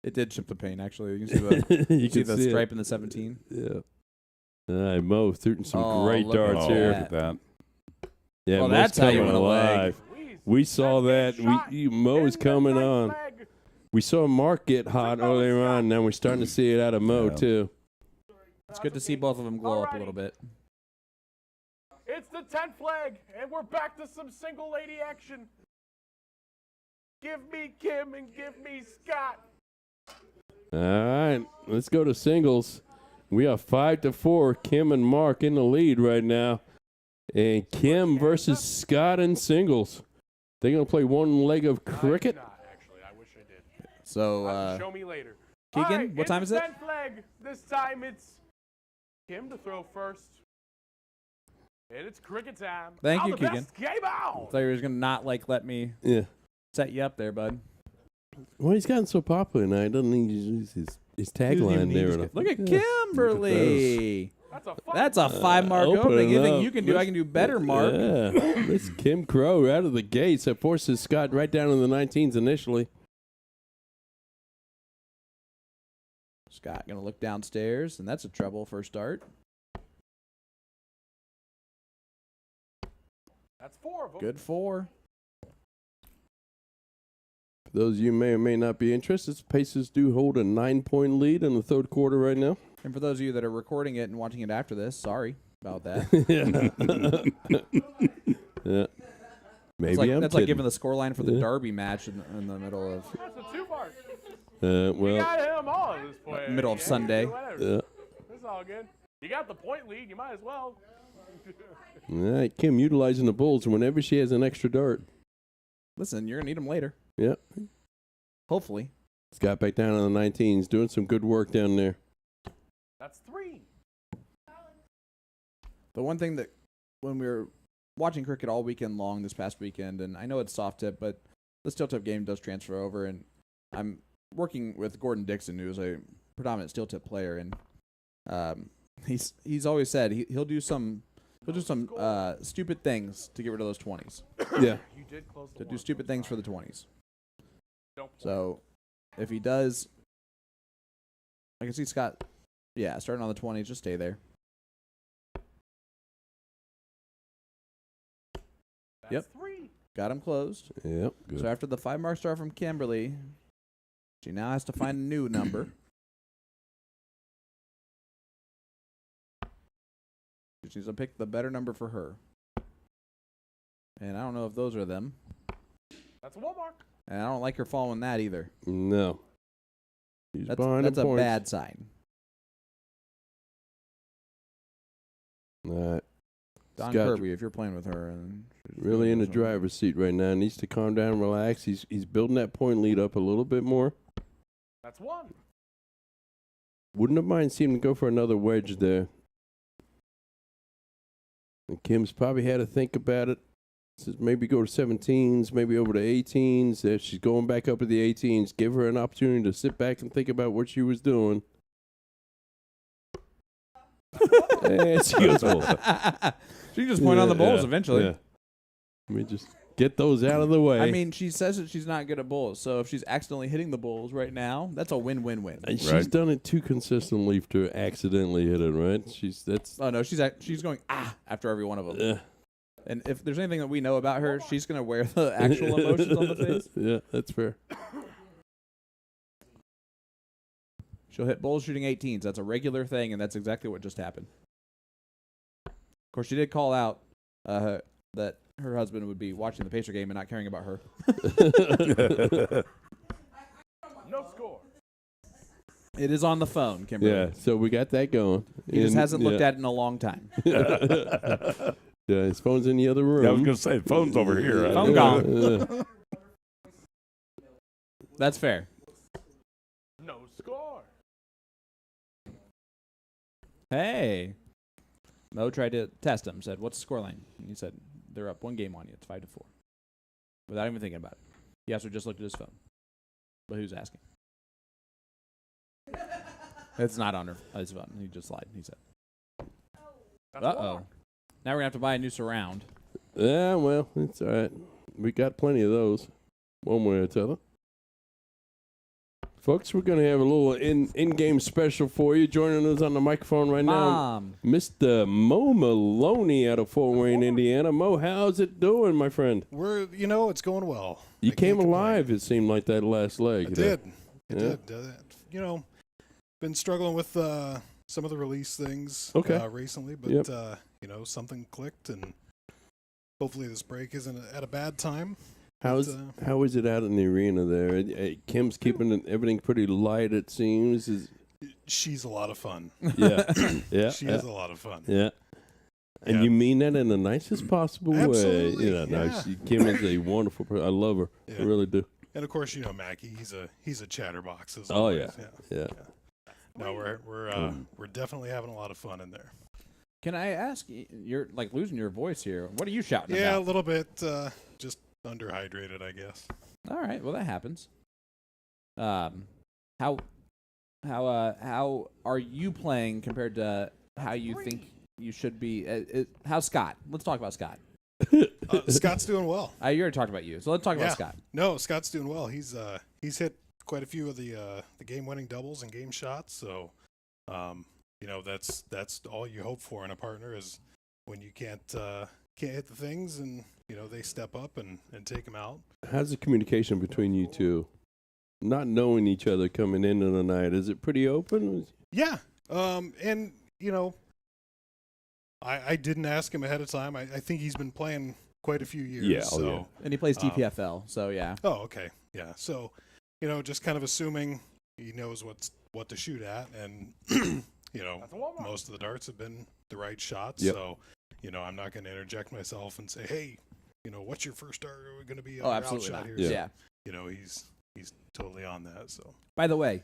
It did chip the paint, actually. You can see the, you can see the stripe in the 17. Yeah. All right, Mo shooting some great darts here. Look at that. Yeah, well, Mo's that's how you coming win a leg. We saw that. Mo is coming on. We saw Mark get hot earlier on. Now we're starting to see it out of Mo, too. It's good to see both of them glow up a little bit. It's the 10th leg, and we're back to some single lady action. Give me Kim and give me Scott. All right, let's go to singles. We are 5-4. Kim and Mark in the lead right now. And Kim versus Scott in singles. They're going to play one leg of cricket. Actually, I wish I did. So, show me later. Keegan, right, what time is it? 10th leg. This time it's Kim to throw first. And it's cricket time. Thank you, the Keegan. best game out. I thought you were going to not let me set you up there, bud. Well, he's gotten so popular now. He doesn't need to use his tagline there. Look at Kimberly. That's a 5-mark opening. Anything you can do, I can do better, Mark. Yeah. This Kim Crowe out of the gates. That forces Scott right down in the 19s initially. Scott going to look downstairs, and that's a treble for a start. That's 4 of them. Good 4. For those of you who may or may not be interested, Pacers do hold a 9-point lead in the third quarter right now. And for those of you that are recording it and watching it after this, sorry about that. Yeah. Maybe that's like giving the scoreline for the Derby match in the middle of. That's a 2-part. Well, we got him all at this point. Middle of Sunday. Yeah. It's all good. You got the point lead. You might as well. All right, Kim utilizing the Bulls whenever she has an extra dart. Listen, you're going to need them later. Yeah. Hopefully. Scott back down on the 19s, doing some good work down there. That's 3. The one thing that when we were watching cricket all weekend long this past weekend, and I know it's soft tip, but the steel tip game does transfer over, and I'm working with Gordon Dixon, who's a predominant steel tip player, and he's always said he'll do some stupid things to get rid of those 20s. Yeah. You did close the to do stupid things for the 20s. Don't So if he does, I can see Scott, starting on the 20s, just stay there. That's 3. Got him closed. Yep. Good. So after the 5-mark start from Kimberly, she now has to find a new number. She needs to pick the better number for her. And I don't know if those are them. That's a 1 mark. And I don't like her following that either. No. That's a bad sign. All right. Don Scott, Kirby, if you're playing with her. And really in the driver's seat right now. Needs to calm down and relax. He's building that point lead up a little bit more. That's 1. Wouldn't have mind seeing him go for another wedge there. And Kim's probably had to think about it. Says maybe go to 17s, maybe over to 18s. If she's going back up to the 18s, give her an opportunity to sit back and think about what she was doing. And she goes, she can just point on the bowls eventually. Yeah. Let me just get those out of the way. I mean, she says that she's not good at bowls, so if she's accidentally hitting the bowls right now, that's a win-win-win. And she's done it too consistently to accidentally hit it, right? She's going after every one of them. And if there's anything that we know about her, she's going to wear the actual emotions on the face. Yeah, that's fair. She'll hit bowls shooting 18s. That's a regular thing, and that's exactly what just happened. Of course, she did call out that her husband would be watching the Pacer game and not caring about her. No score. It is on the phone, Kimberly. Yeah, so we got that going. He just hasn't looked at it in a long time. Yeah, his phone's in the other room. Yeah, I was going to say, the phone's over here. Phone gone. That's fair. No score. Hey. Mo tried to test him, said, what's the scoreline? And he said, they're up 1 game on you. It's 5-4. Without even thinking about it. He also just looked at his phone. But who's asking? It's not on his phone. He just lied, he said. Uh-oh. Now we're going to have to buy a new surround. Yeah, well, it's all right. We got plenty of those, one way or the other. Folks, we're going to have a little in-game special for you. Joining us on the microphone right now, Mr. Mo Maloney out of Fort Wayne, Indiana. Mo, how's it doing, my friend? It's going well. You came alive, it seemed like, that last leg. I did. Been struggling with some of the release things recently, but, something clicked, and hopefully this break isn't at a bad time. How is it out in the arena there? Kim's keeping everything pretty light, it seems. She's a lot of fun. Yeah. Yeah. She is a lot of fun. Yeah. And you mean that in the nicest possible Absolutely. way. No, Kim is a wonderful person. I love her. I really do. And of course, Mackey. He's a chatterbox as always. Oh yeah. No, we're definitely having a lot of fun in there. Can I ask? You're like losing your voice here. What are you shouting about? Yeah, a little bit. Just underhydrated, I guess. All right. Well, that happens. How are you playing compared to how you think you should be? How's Scott? Let's talk about Scott. Scott's doing well. You already talked about you, so let's talk about Scott. No, Scott's doing well. He's hit quite a few of the game-winning doubles and game shots. So, that's all you hope for in a partner is when you can't hit the things and they step up and take them out. How's the communication between you two? Not knowing each other coming into the night, is it pretty open? Yeah, and I didn't ask him ahead of time. I think he's been playing quite a few years. Yeah, and he plays DPFL, so yeah. Oh, okay, yeah. So, just kind of assuming he knows what to shoot at, and most of the darts have been the right shots. Yep. So, I'm not going to interject myself and say, hey, what's your first dart? Are we going to be absolutely outshot here? Yeah. So, he's totally on that. So, by the way,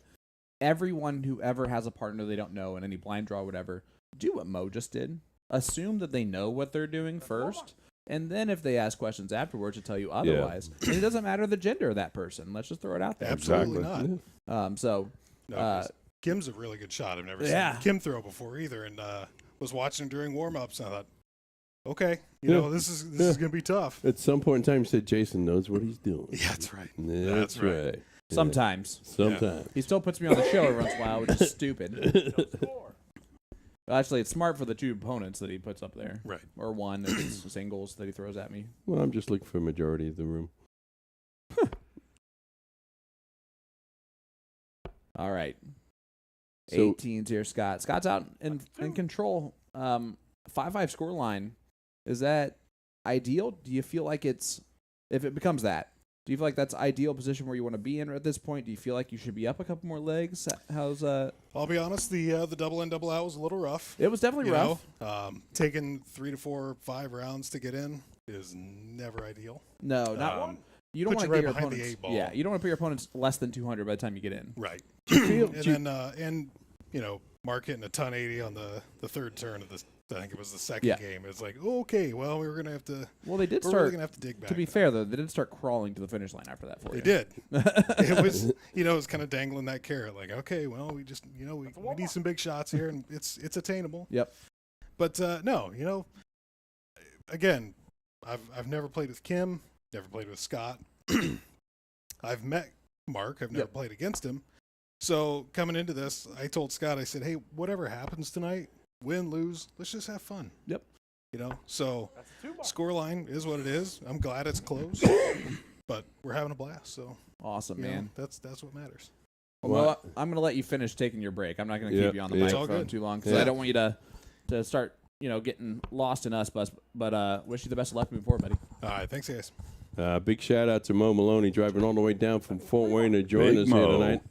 everyone who ever has a partner they don't know in any blind draw or whatever, do what Mo just did. Assume that they know what they're doing first, and then if they ask questions afterwards to tell you otherwise, and it doesn't matter the gender of that person. Let's just throw it out there. Absolutely not. Kim's a really good shot. I've never seen Kim throw before either, and was watching during warm-ups, and I thought, okay, this is going to be tough. At some point in time, you said Jason knows what he's doing. Yeah, that's right. That's right. Sometimes. Sometimes. He still puts me on the show every once in a while, which is stupid. Actually, it's smart for the 2 opponents that he puts up there. Right. Or one if it's singles that he throws at me. Well, I'm just looking for a majority of the room. All right. 18's here, Scott. Scott's out in control. 5-5 scoreline. Is that ideal? Do you feel like if it becomes that, do you feel like that's ideal position where you want to be in at this point? Do you feel like you should be up a couple more legs? How's I'll be honest, the double in, double out was a little rough. It was definitely rough. Taking 3 to 4, 5 rounds to get in is never ideal. No, not one. You don't want to get your opponents. Yeah, you don't want to put your opponents less than 200 by the time you get in. Right. And Mark hitting a ton 80 on the third turn of I think it was the second game. It's like, okay, well, we were going to have to. Well, they did start. Really going to have to dig back. To be fair, though, they did start crawling to the finish line after that. They did. It was, it was kind of dangling that carrot, like, okay, well, we just, we need some big shots here, and it's attainable. Yep. But no, again, I've never played with Kim, never played with Scott. I've met Mark. I've never played against him. So coming into this, I told Scott, I said, hey, whatever happens tonight, win, lose, let's just have fun. Yep. So scoreline is what it is. I'm glad it's close, but we're having a blast. So awesome, man. That's what matters. Well, I'm going to let you finish taking your break. I'm not going to keep you on the microphone too long because I don't want you to start, getting lost in us. But wish you the best of luck moving forward, buddy. All right, thanks, guys. Big shout out to Mo Maloney driving all the way down from Fort Wayne to join us here tonight.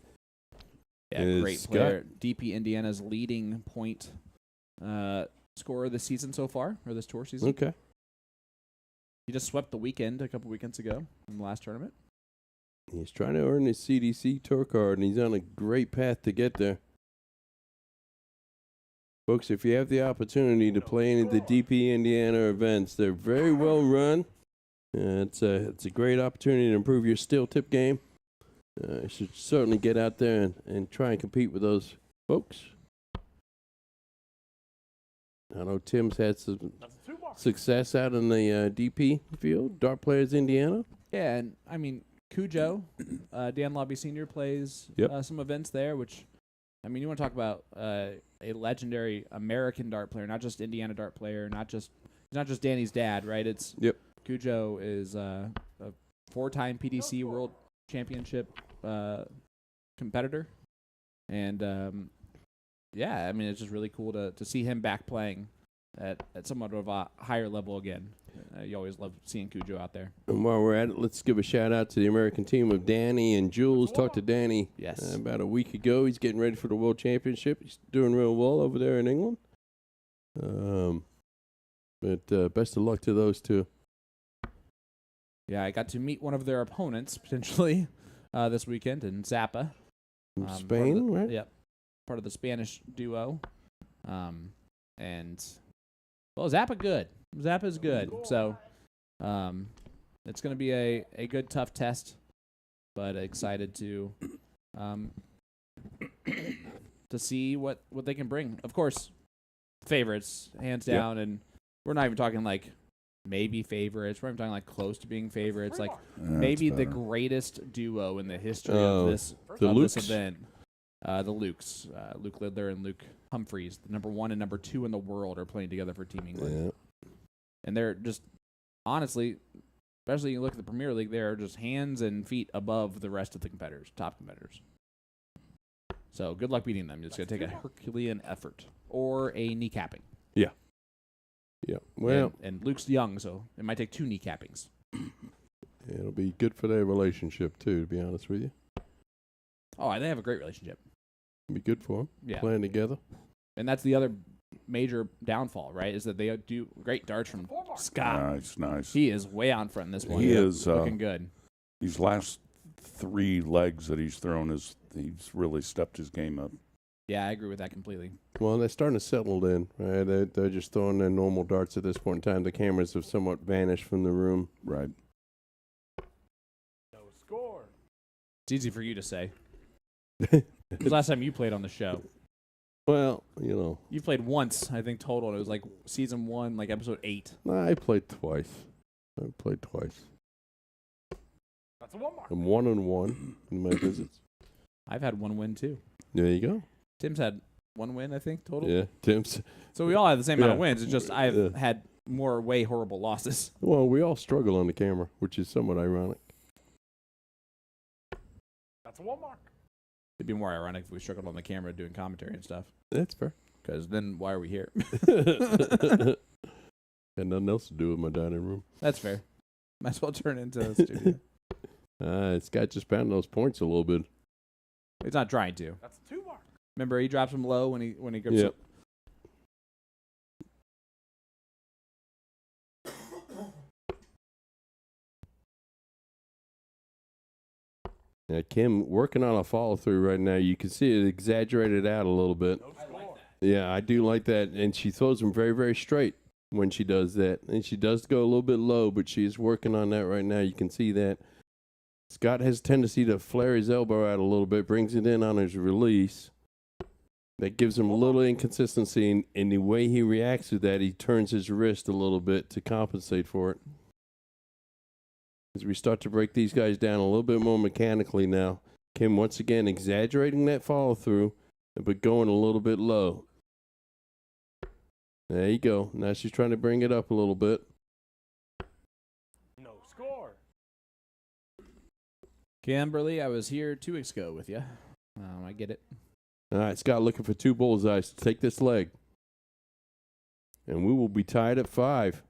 Yeah, great player. DP Indiana's leading point scorer this season so far, or this tour season. Okay. He just swept the weekend a couple weekends ago in the last tournament. He's trying to earn his CDC tour card, and he's on a great path to get there. Folks, if you have the opportunity to play any of the DP Indiana events, they're very well run. It's a great opportunity to improve your steel tip game. You should certainly get out there and try and compete with those folks. I know Tim's had some success out in the DP field, Dart Players Indiana. Yeah, and I mean, Cujo, Dan Lobby Sr. plays some events there, which, I mean, you want to talk about a legendary American dart player, not just Indiana dart player, not just Danny's dad, right? It's Cujo is a 4-time PDC World Championship competitor, and I mean, it's just really cool to see him back playing at somewhat of a higher level again. You always love seeing Cujo out there. And while we're at it, let's give a shout out to the American team of Danny and Jules. Talked to Danny about a week ago. He's getting ready for the World Championship. He's doing real well over there in England. But best of luck to those two. Yeah, I got to meet one of their opponents potentially this weekend in Zappa. From Spain, right? Yep. Part of the Spanish duo. And, well, Zappa good. Zappa's good. So it's going to be a good, tough test, but excited to see what they can bring. Of course, favorites, hands down, and we're not even talking like maybe favorites. We're even talking like close to being favorites, like maybe the greatest duo in the history of this event. The Lukes, Luke Lidler and Luke Humphreys, the number 1 and number 2 in the world, are playing together for Team England. Yeah. And they're just, honestly, especially you look at the Premier League, they're just hands and feet above the rest of the competitors, top competitors. So good luck beating them. It's going to take a Herculean effort or a kneecapping. Yeah. Yeah. Well, and Luke's young, so it might take 2 kneecappings. It'll be good for their relationship, too, to be honest with you. Oh, they have a great relationship. It'll be good for them, playing together. And that's the other major downfall, right, is that they do great darts from Scott. Nice. He is way on front in this one. He is looking good. These last 3 legs that he's thrown, he's really stepped his game up. Yeah, I agree with that completely. Well, they're starting to settle in, right? They're just throwing their normal darts at this point in time. The cameras have somewhat vanished from the room. Right. No score. It's easy for you to say. When was the last time you played on the show? Well, you know. You played once, I think, total. And it was like season 1, like episode 8. Nah, I played twice. That's a 1 mark. I'm 1-1 in my visits. I've had 1 win, too. There you go. Tim's had 1 win, I think, total. Yeah, Tim's. So we all have the same amount of wins. It's just I've had more way horrible losses. Well, we all struggle on the camera, which is somewhat ironic. That's a 1 mark. It'd be more ironic if we struggled on the camera doing commentary and stuff. That's fair. Because then why are we here? Got nothing else to do with my dining room. That's fair. Might as well turn into a studio. Scott just pounding those points a little bit. He's not trying to. That's a 2 mark. Remember, he drops them low when he grips it. Yeah, Kim working on a follow through right now. You can see it exaggerated out a little bit. Yeah, I do like that. And she throws them very, very straight when she does that. And she does go a little bit low, but she's working on that right now. You can see that. Scott has a tendency to flare his elbow out a little bit, brings it in on his release. That gives him a little inconsistency in the way he reacts to that. He turns his wrist a little bit to compensate for it. As we start to break these guys down a little bit more mechanically now. Kim once again exaggerating that follow through, but going a little bit low. There you go. Now she's trying to bring it up a little bit. No score. Kimberly, I was here 2 weeks ago with you. I get it. All right, Scott looking for 2 bullseyes to take this leg. And we will be tied at 5.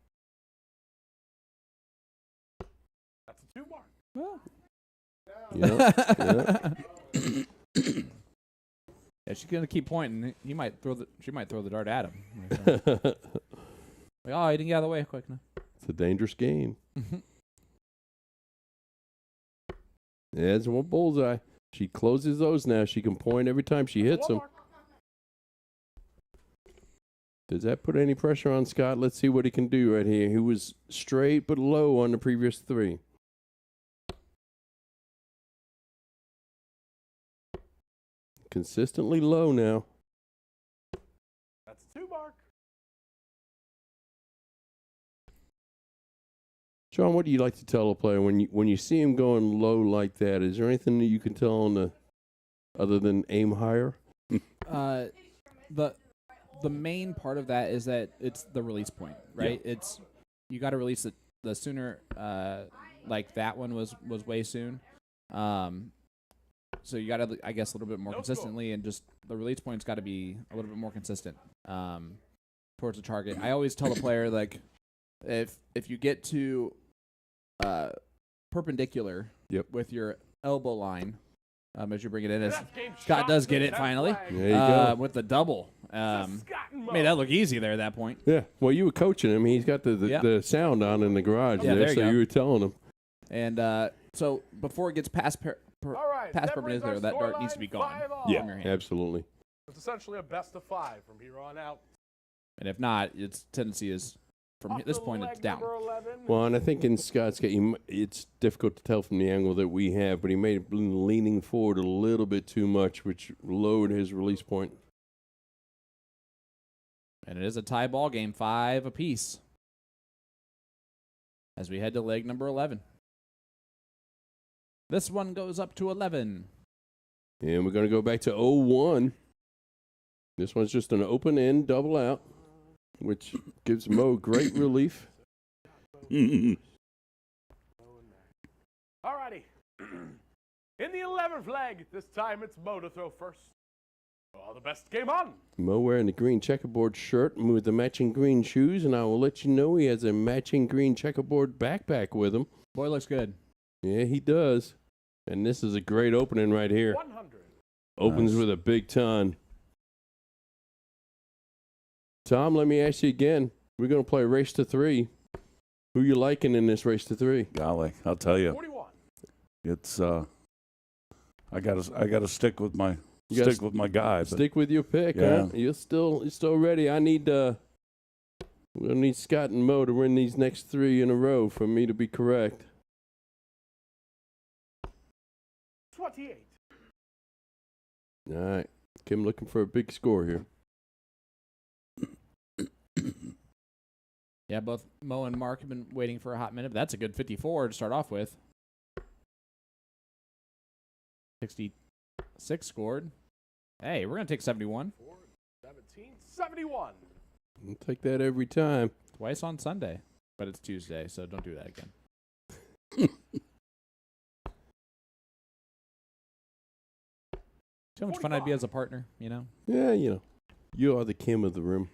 That's a 2 mark. Well. Yeah. Yeah, she's gonna keep pointing. She might throw the dart at him. Like, oh, he didn't get out of the way quick enough. It's a dangerous game. There's one bullseye. She closes those now. She can point every time she hits them. Does that put any pressure on Scott? Let's see what he can do right here. He was straight but low on the previous 3. Consistently low now. That's 2 mark. John, what do you like to tell a player when you see him going low like that? Is there anything that you can tell on other than aim higher? The main part of that is that it's the release point, right? Yeah. It's you got to release it the sooner. Like that one was way soon. So you got to, I guess, a little bit more consistently, and just the release point's got to be a little bit more consistent towards the target. I always tell the player, like, if you get to perpendicular with your elbow line as you bring it in, as Scott does get it finally with the double. Made that look easy there at that point. Yeah. Well, you were coaching him. He's got the sound on in the garage there, so you were telling him. And so before it gets past perpendicular, that dart needs to be gone. Yeah, absolutely. It's essentially a best of 5 from here on out. And if not, its tendency is from this point it's down. Well, and I think in Scott's case, it's difficult to tell from the angle that we have, but he may have been leaning forward a little bit too much, which lowered his release point. And it is a tie ball game, 5 apiece, as we head to leg number 11. This one goes up to 11. And we're going to go back to 0-1. This one's just an open end double out, which gives Mo great relief. All righty. In the 11th leg, this time it's Mo to throw first. Oh, the best game on. Mo wearing the green checkerboard shirt with the matching green shoes, and I will let you know he has a matching green checkerboard backpack with him. Boy, looks good. Yeah, he does. And this is a great opening right here. 100. Opens with a big ton. Tom, let me ask you again. We're going to play race to 3. Who you liking in this race to 3? Golly, I'll tell you. 41. It's I gotta stick with my guy. Stick with your pick, huh? You're still ready. We'll need Scott and Mo to win these next 3 in a row for me to be correct. 28. All right. Kim looking for a big score here. Yeah, both Mo and Mark have been waiting for a hot minute, but that's a good 54 to start off with. 66 scored. Hey, we're going to take 71. 17, 71. We'll take that every time. Twice on Sunday, but it's Tuesday, so don't do that again. See how much fun I'd be as a partner, you know? Yeah, you are the Kim of the room.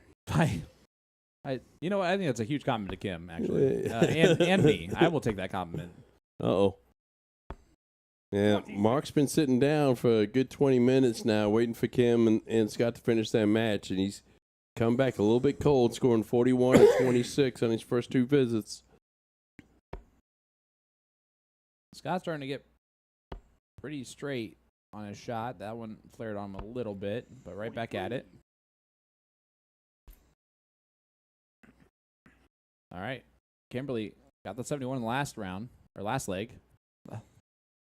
You know what? I think that's a huge compliment to Kim, actually, and me. I will take that compliment. Uh-oh. Yeah, Mark's been sitting down for a good 20 minutes now, waiting for Kim and Scott to finish that match, and he's come back a little bit cold, scoring 41 and 26 on his first 2 visits. Scott's starting to get pretty straight on his shot. That one flared on him a little bit, but right back at it. All right. Kimberly got the 71 in the last round, or last leg.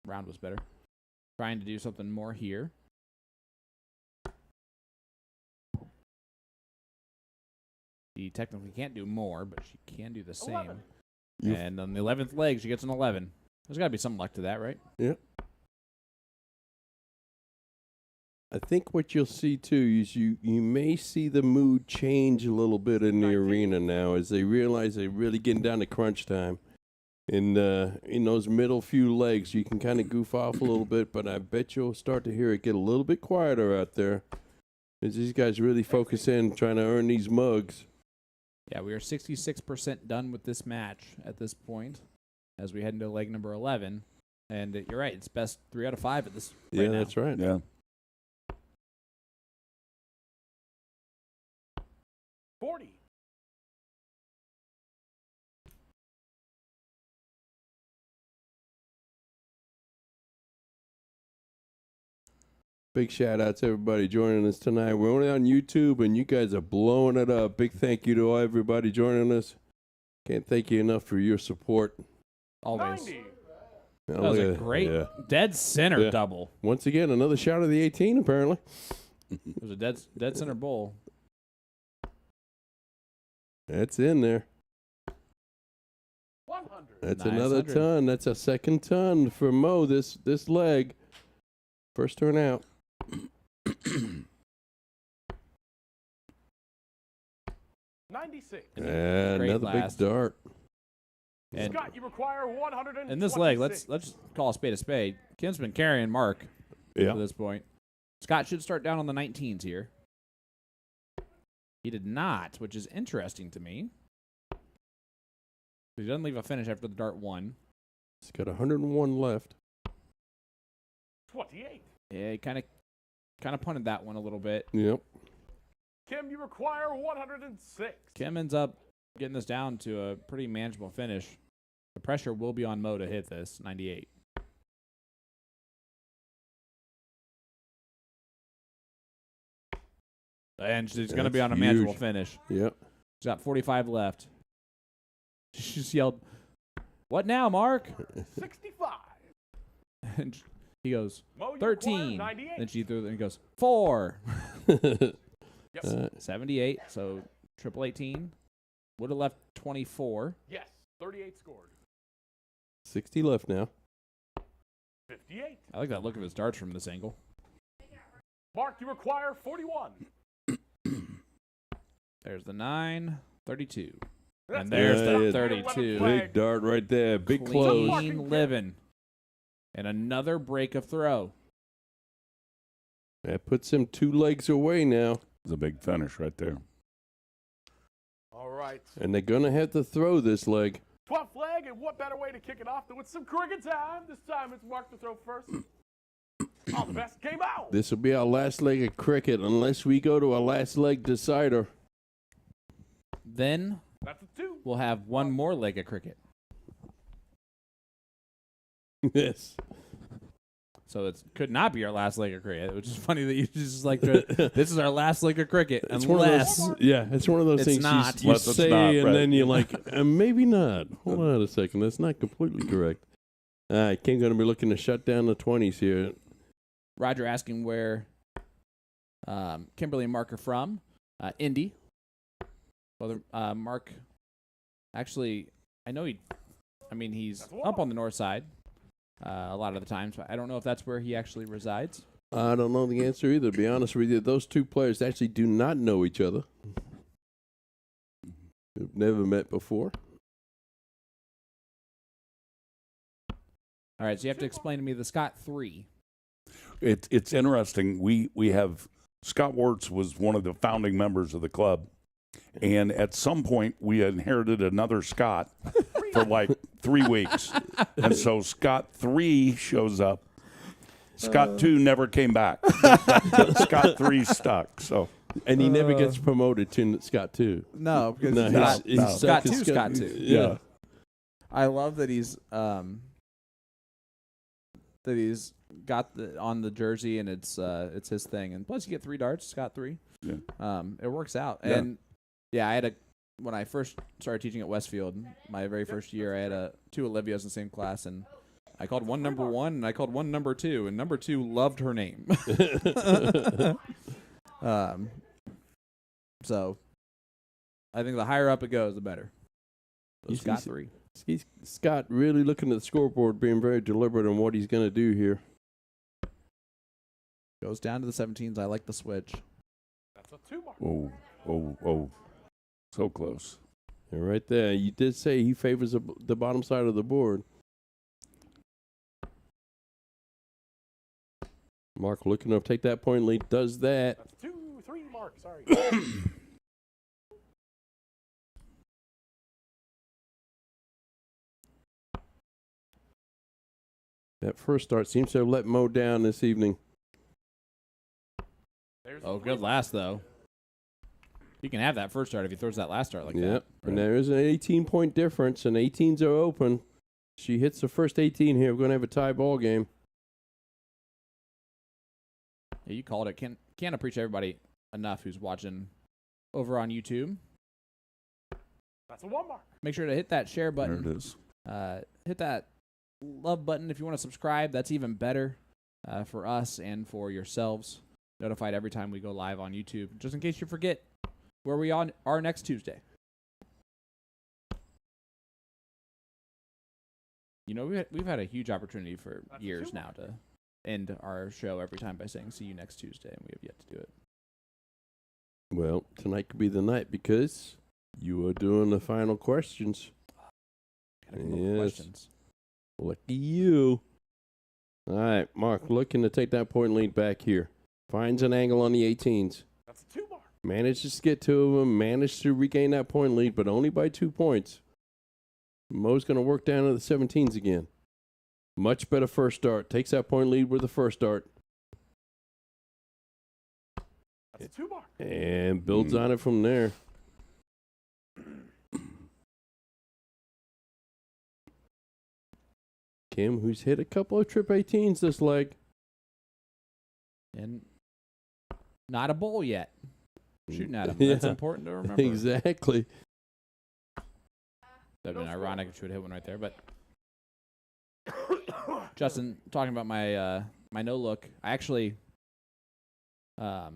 Round was better. Trying to do something more here. She technically can't do more, but she can do the same. 11. And on the 11th leg, she gets an 11. There's got to be some luck to that, right? Yeah. I think what you'll see, too, is you may see the mood change a little bit in the arena now as they realize they're really getting down to crunch time. In those middle few legs, you can kind of goof off a little bit, but I bet you'll start to hear it get a little bit quieter out there as these guys really focus in trying to earn these mugs. Yeah, we are 66% done with this match at this point as we head into leg number 11. And you're right, it's best 3 out of 5 at this right now. That's right. Yeah. 40. Big shout out to everybody joining us tonight. We're only on YouTube, and you guys are blowing it up. Big thank you to everybody joining us. Can't thank you enough for your support. Always. 90. That was a great dead center double. Once again, another shot of the 18, apparently. It was a dead center bowl. That's in there. 100. That's Nice. another 100. ton. That's a second ton for Mo this leg. First turn out. 96. Another last. big dart. And Scott, you require 126. in this leg, let's call a spade a spade. Kim's been carrying Mark to this point. Scott should start down on the 19s here. He did not, which is interesting to me. He doesn't leave a finish after the dart 1. He's got 101 left. 28. Yeah, he kind of punted that one a little bit. Yep. Kim, you require 106. Kim ends up getting this down to a pretty manageable finish. The pressure will be on Mo to hit this, 98. And she's going to be on a manageable finish. Yep. She's got 45 left. She just yelled, "What now, Mark?" 65. And he goes, Mo, you 13. require 98. Then she threw it and he goes, 4. Yep. 78, so triple 18. Would have left 24. Yes, 38 scored. 60 left now. 58. I like that look of his darts from this angle. Mark, you require 41. There's the 9, 32. That's And there's the the 32. 32. Big dart right there. Big close. Clean living. And another break of throw. That puts him 2 legs away now. It's a big finish right there. All right. And they're going to have to throw this leg. 12th leg, and what better way to kick it off than with some cricket time? This time it's Mark to throw first. All the best came out. This will be our last leg of cricket unless we go to a last leg decider. Then That's a 2. we'll have one more leg of cricket. Yes. So it could not be our last leg of cricket, which is funny that you just like, this is our last leg of cricket, It's unless one of those, it's one of those It's things not. you Unless it's say not, and right. then you're like, maybe not. Hold on a second. That's not completely correct. All right, Kim's going to be looking to shut down the 20s here. Roger asking where Kimberly and Mark are from. Indy. Well, Mark, actually, I know he's up on the north side a lot of the times, but I don't know if that's where he actually resides. I don't know the answer either, to be honest with you. Those two players actually do not know each other. They've never met before. All right, so you have to explain to me the Scott 3. It's interesting. We have Scott Wirtz was one of the founding members of the club, and at some point we inherited another Scott for like 3 weeks, and so Scott 3 shows up. Scott 2 never came back. Scott 3 stuck. So, and he never gets promoted to Scott 2. No, because No, he's Scott 2, Scott 2. Yeah. I love that he's got on the jersey and it's his thing, and plus you get 3 darts, Scott 3. Yeah. It works out. Yeah. And I had when I first started teaching at Westfield, my very first year, I had 2 Olivias in the same class, and I called one number 1 and I called one number 2, and number 2 loved her name. So I think the higher up it goes, the better. So You Scott see- 3. Scott really looking at the scoreboard, being very deliberate on what he's going to do here. Goes down to the 17s. I like the switch. That's a 2 mark. oh, so close. And right there, you did say he favors the bottom side of the board. Mark looking to take that point lead, does that. That's 3 mark. Sorry. That first start seems to have let Mo down this evening. There's Oh, a good 3. last, though. He can have that first start if he throws that last start like Yep. that. And there is an 18-point difference, and 18s are open. She hits the first 18 here. We're going to have a tie ball game. Yeah, you called it. Can't appreciate everybody enough who's watching over on YouTube. That's a 1 mark. Make sure to hit that share button. There it is. Hit that love button if you want to subscribe. That's even better for us and for yourselves. Notified every time we go live on YouTube, just in case you forget where we are next Tuesday. You know, we've had a huge opportunity for years now to end our show every time by saying "see you next Tuesday," and we have yet to do it. Well, tonight could be the night because you are doing the final questions. Yes. Questions. Lucky you. All right, Mark, looking to take that point lead back here. Finds an angle on the 18s. That's a 2 mark. Manages to get 2 of them. Managed to regain that point lead, but only by 2 points. Mo's going to work down to the 17s again. Much better first start. Takes that point lead with the first start. That's a 2 mark. And builds on it from there. Kim, who's hit a couple of trip 18s this leg. And not a bowl yet. Shooting at him. That's important to remember. Exactly. That would have been ironic if she would hit one right there. But Justin, talking about my my no look, I actually had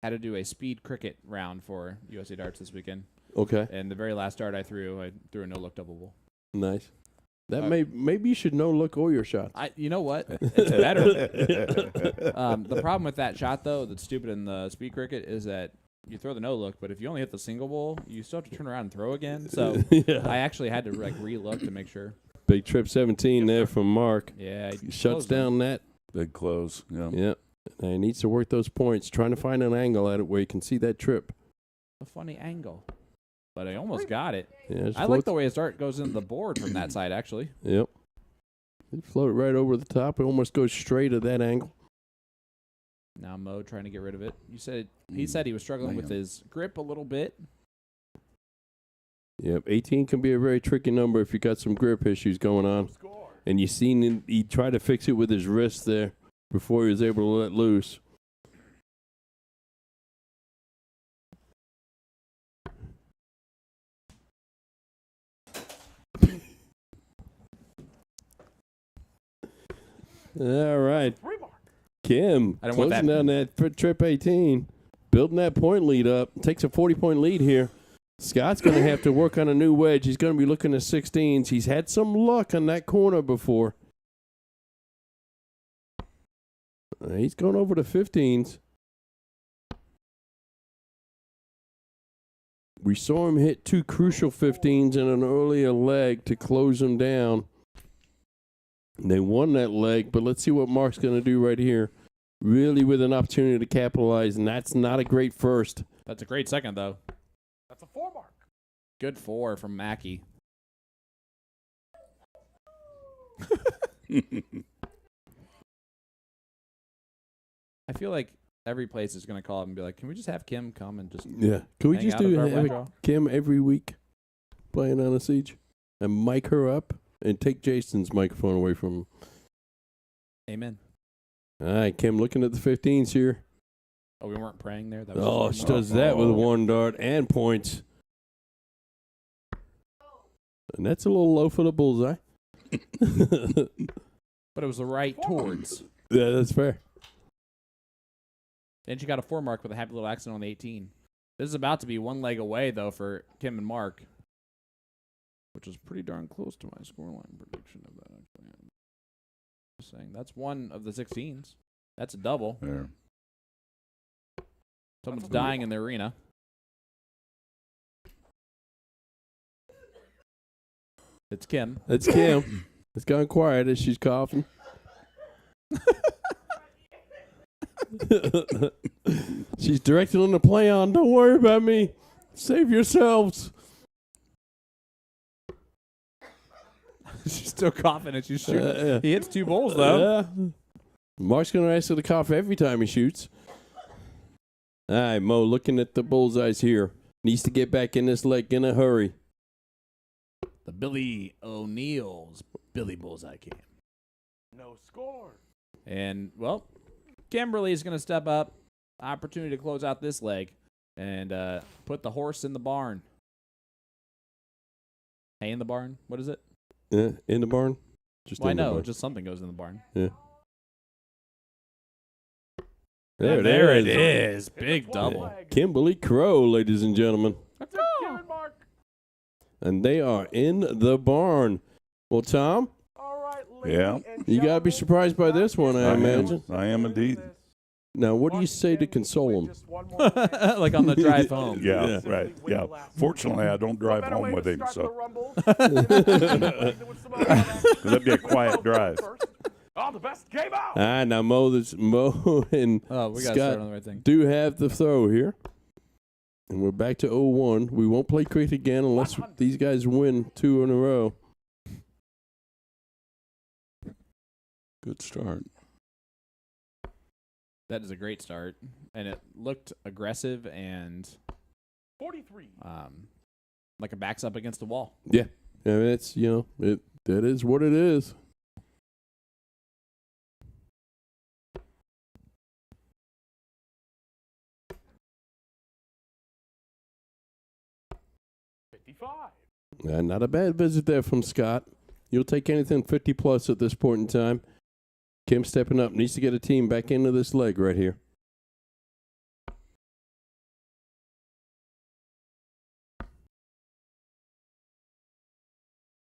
to do a speed cricket round for USA Darts this weekend. Okay. And the very last dart I threw a no look double bowl. Nice. That maybe you should no look all your shots. You know what? It's better. The problem with that shot though, that's stupid in the speed cricket, is that you throw the no look, but if you only hit the single bowl, you still have to turn around and throw again. So I actually had to re-look to make sure. Big trip 17 there from Mark. Yeah, he shuts down that. Big close. Yeah. Yep. And he needs to work those points, trying to find an angle at it where you can see that trip. A funny angle. But I almost got it. Yeah, I like the way his dart goes into the board from that side, actually. Yep. It float right over the top. It almost goes straight at that angle. Now Mo trying to get rid of it. He said he was struggling with his grip a little bit. Yep, 18 can be a very tricky number if you got some grip issues going on. And you seen him, he tried to fix it with his wrist there before he was able to let loose. All right. Kim, closing down that trip 18, building that point lead up, takes a 40-point lead here. Scott's going to have to work on a new wedge. He's going to be looking at 16s. He's had some luck on that corner before. He's going over to 15s. We saw him hit 2 crucial 15s in an earlier leg to close him down. They won that leg, but let's see what Mark's going to do right here. Really with an opportunity to capitalize, and that's not a great first. That's a great second, though. That's a 4 mark. Good 4 from Mackey. I feel like every place is going to call up and be like, can we just have Kim come and just Can we just do Kim every week playing on a siege and mic her up? And take Jason's microphone away from him. Amen. All right, Kim, looking at the 15s here. Oh, we weren't praying there? That was she does that with 1 dart and points. And that's a little low for the bullseye. But it was the right towards. Yeah, that's fair. And she got a 4 mark with a happy little accident on the 18. This is about to be 1 leg away, though, for Kim and Mark. Which is pretty darn close to my scoreline prediction of that. Actually, I'm just saying that's 1 of the 16s. That's a double. Yeah. Someone's dying in the arena. It's Kim. It's Kim. It's gone quiet as she's coughing. She's directing on the play on. Don't worry about me. Save yourselves. She's still coughing and she's shooting. He hits 2 bowls, though. Mark's going to ask her to cough every time he shoots. All right, Mo, looking at the bullseyes here. Needs to get back in this leg in a hurry. The Billy O'Neill's Billy Bullseye Cam. No score. And, well, Kimberly is going to step up. Opportunity to close out this leg and put the horse in the barn. Hay in the barn? What is it? Yeah, in the barn? Just Well, I in the know. barn. Just something goes in the barn. Yeah. There it is. Big double. Kimberly Crowe, ladies and gentlemen. That's a good mark. And they are in the barn. Well, Tom, All right, Yeah. you got to be surprised by this one, I imagine. I am indeed. Now, what do you say to console him? Like on the drive home. Yeah, right. Yeah. Fortunately, I don't drive home with him, so that'd be a quiet drive. Oh, the best game out. Now Mo and Oh, we got to Scott start on the right thing. do have the throw here. And we're back to 0-1. We won't play cricket again unless these guys win 2 in a row. Good start. That is a great start. And it looked aggressive and 43. like a backs up against the wall. Yeah. I mean, it's, that is what it is. Not a bad visit there from Scott. You'll take anything 50-plus at this point in time. Kim stepping up, needs to get a team back into this leg right here.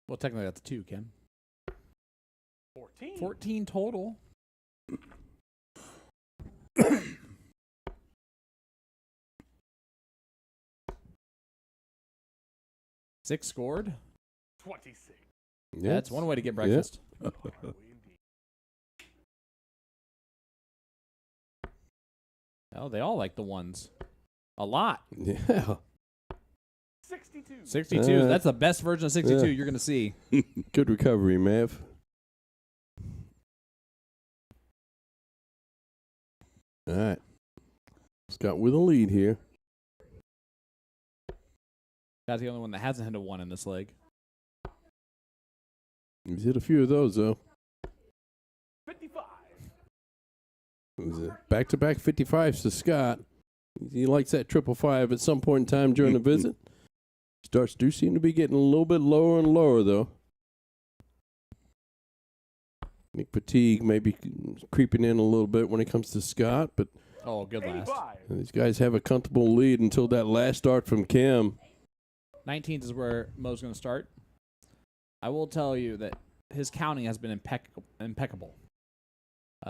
Well, technically that's 2, Kim. 14. 14 total. Six scored. 26. Yeah, that's one way to get breakfast. Oh, they all like the ones. A lot. Yeah. 62. 62. That's the best version of 62 you're going to see. Good recovery, Mav. All right. Scott with a lead here. That's the only one that hasn't hit a 1 in this leg. He's hit a few of those, though. 55. It was a back-to-back 55s to Scott. He likes that 555 at some point in time during the visit. Starts do seem to be getting a little bit lower and lower, though. I think fatigue may be creeping in a little bit when it comes to Scott, but Oh, good last. 85. these guys have a comfortable lead until that last start from Kim. 19th is where Mo's going to start. I will tell you that his counting has been impeccable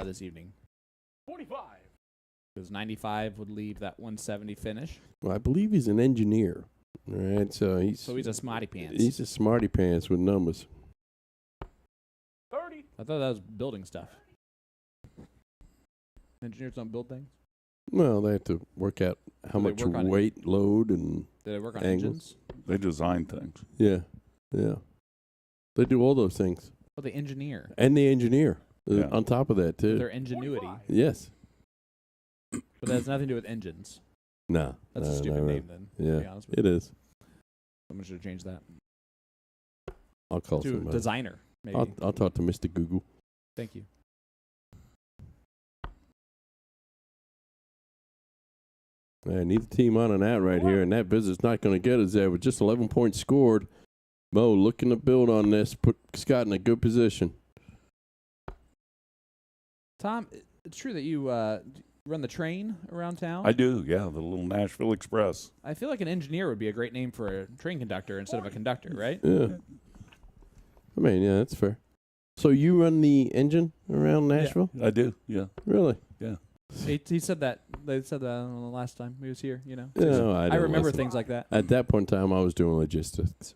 this evening. 45. Because 95 would leave that 170 finish. Well, I believe he's an engineer. All right, so he's a smarty pants. He's a smarty pants with numbers. 30. I thought that was building stuff. Engineers don't build things? Well, they have to work out how Do they much work on weight, load, and Do they work on angles. engines? They design things. Yeah. They do all those things. Oh, they engineer. And the engineer Yeah. on top of that, too. Their ingenuity. 45. Yes. But that has nothing to do with engines. No. That's no, a stupid no, name then, to be Yeah, honest with it you. is. Someone should have changed that. I'll call To somebody. designer, maybe. I'll talk to Mr. Google. Thank you. Neither team on and out right here, and that visit's not going to get us there with just 11 points scored. Mo looking to build on this, put Scott in a good position. Tom, it's true that you run the train around town? I do, yeah, the little Nashville Express. I feel like an engineer would be a great name for a train conductor instead of a conductor, right? Yeah. I mean, yeah, that's fair. So you run the engine around Nashville? I do, yeah. Really? Yeah. He said that. They said that on the last time he was here, you know. No, I don't remember listen. things like that. At that point in time, I was doing logistics.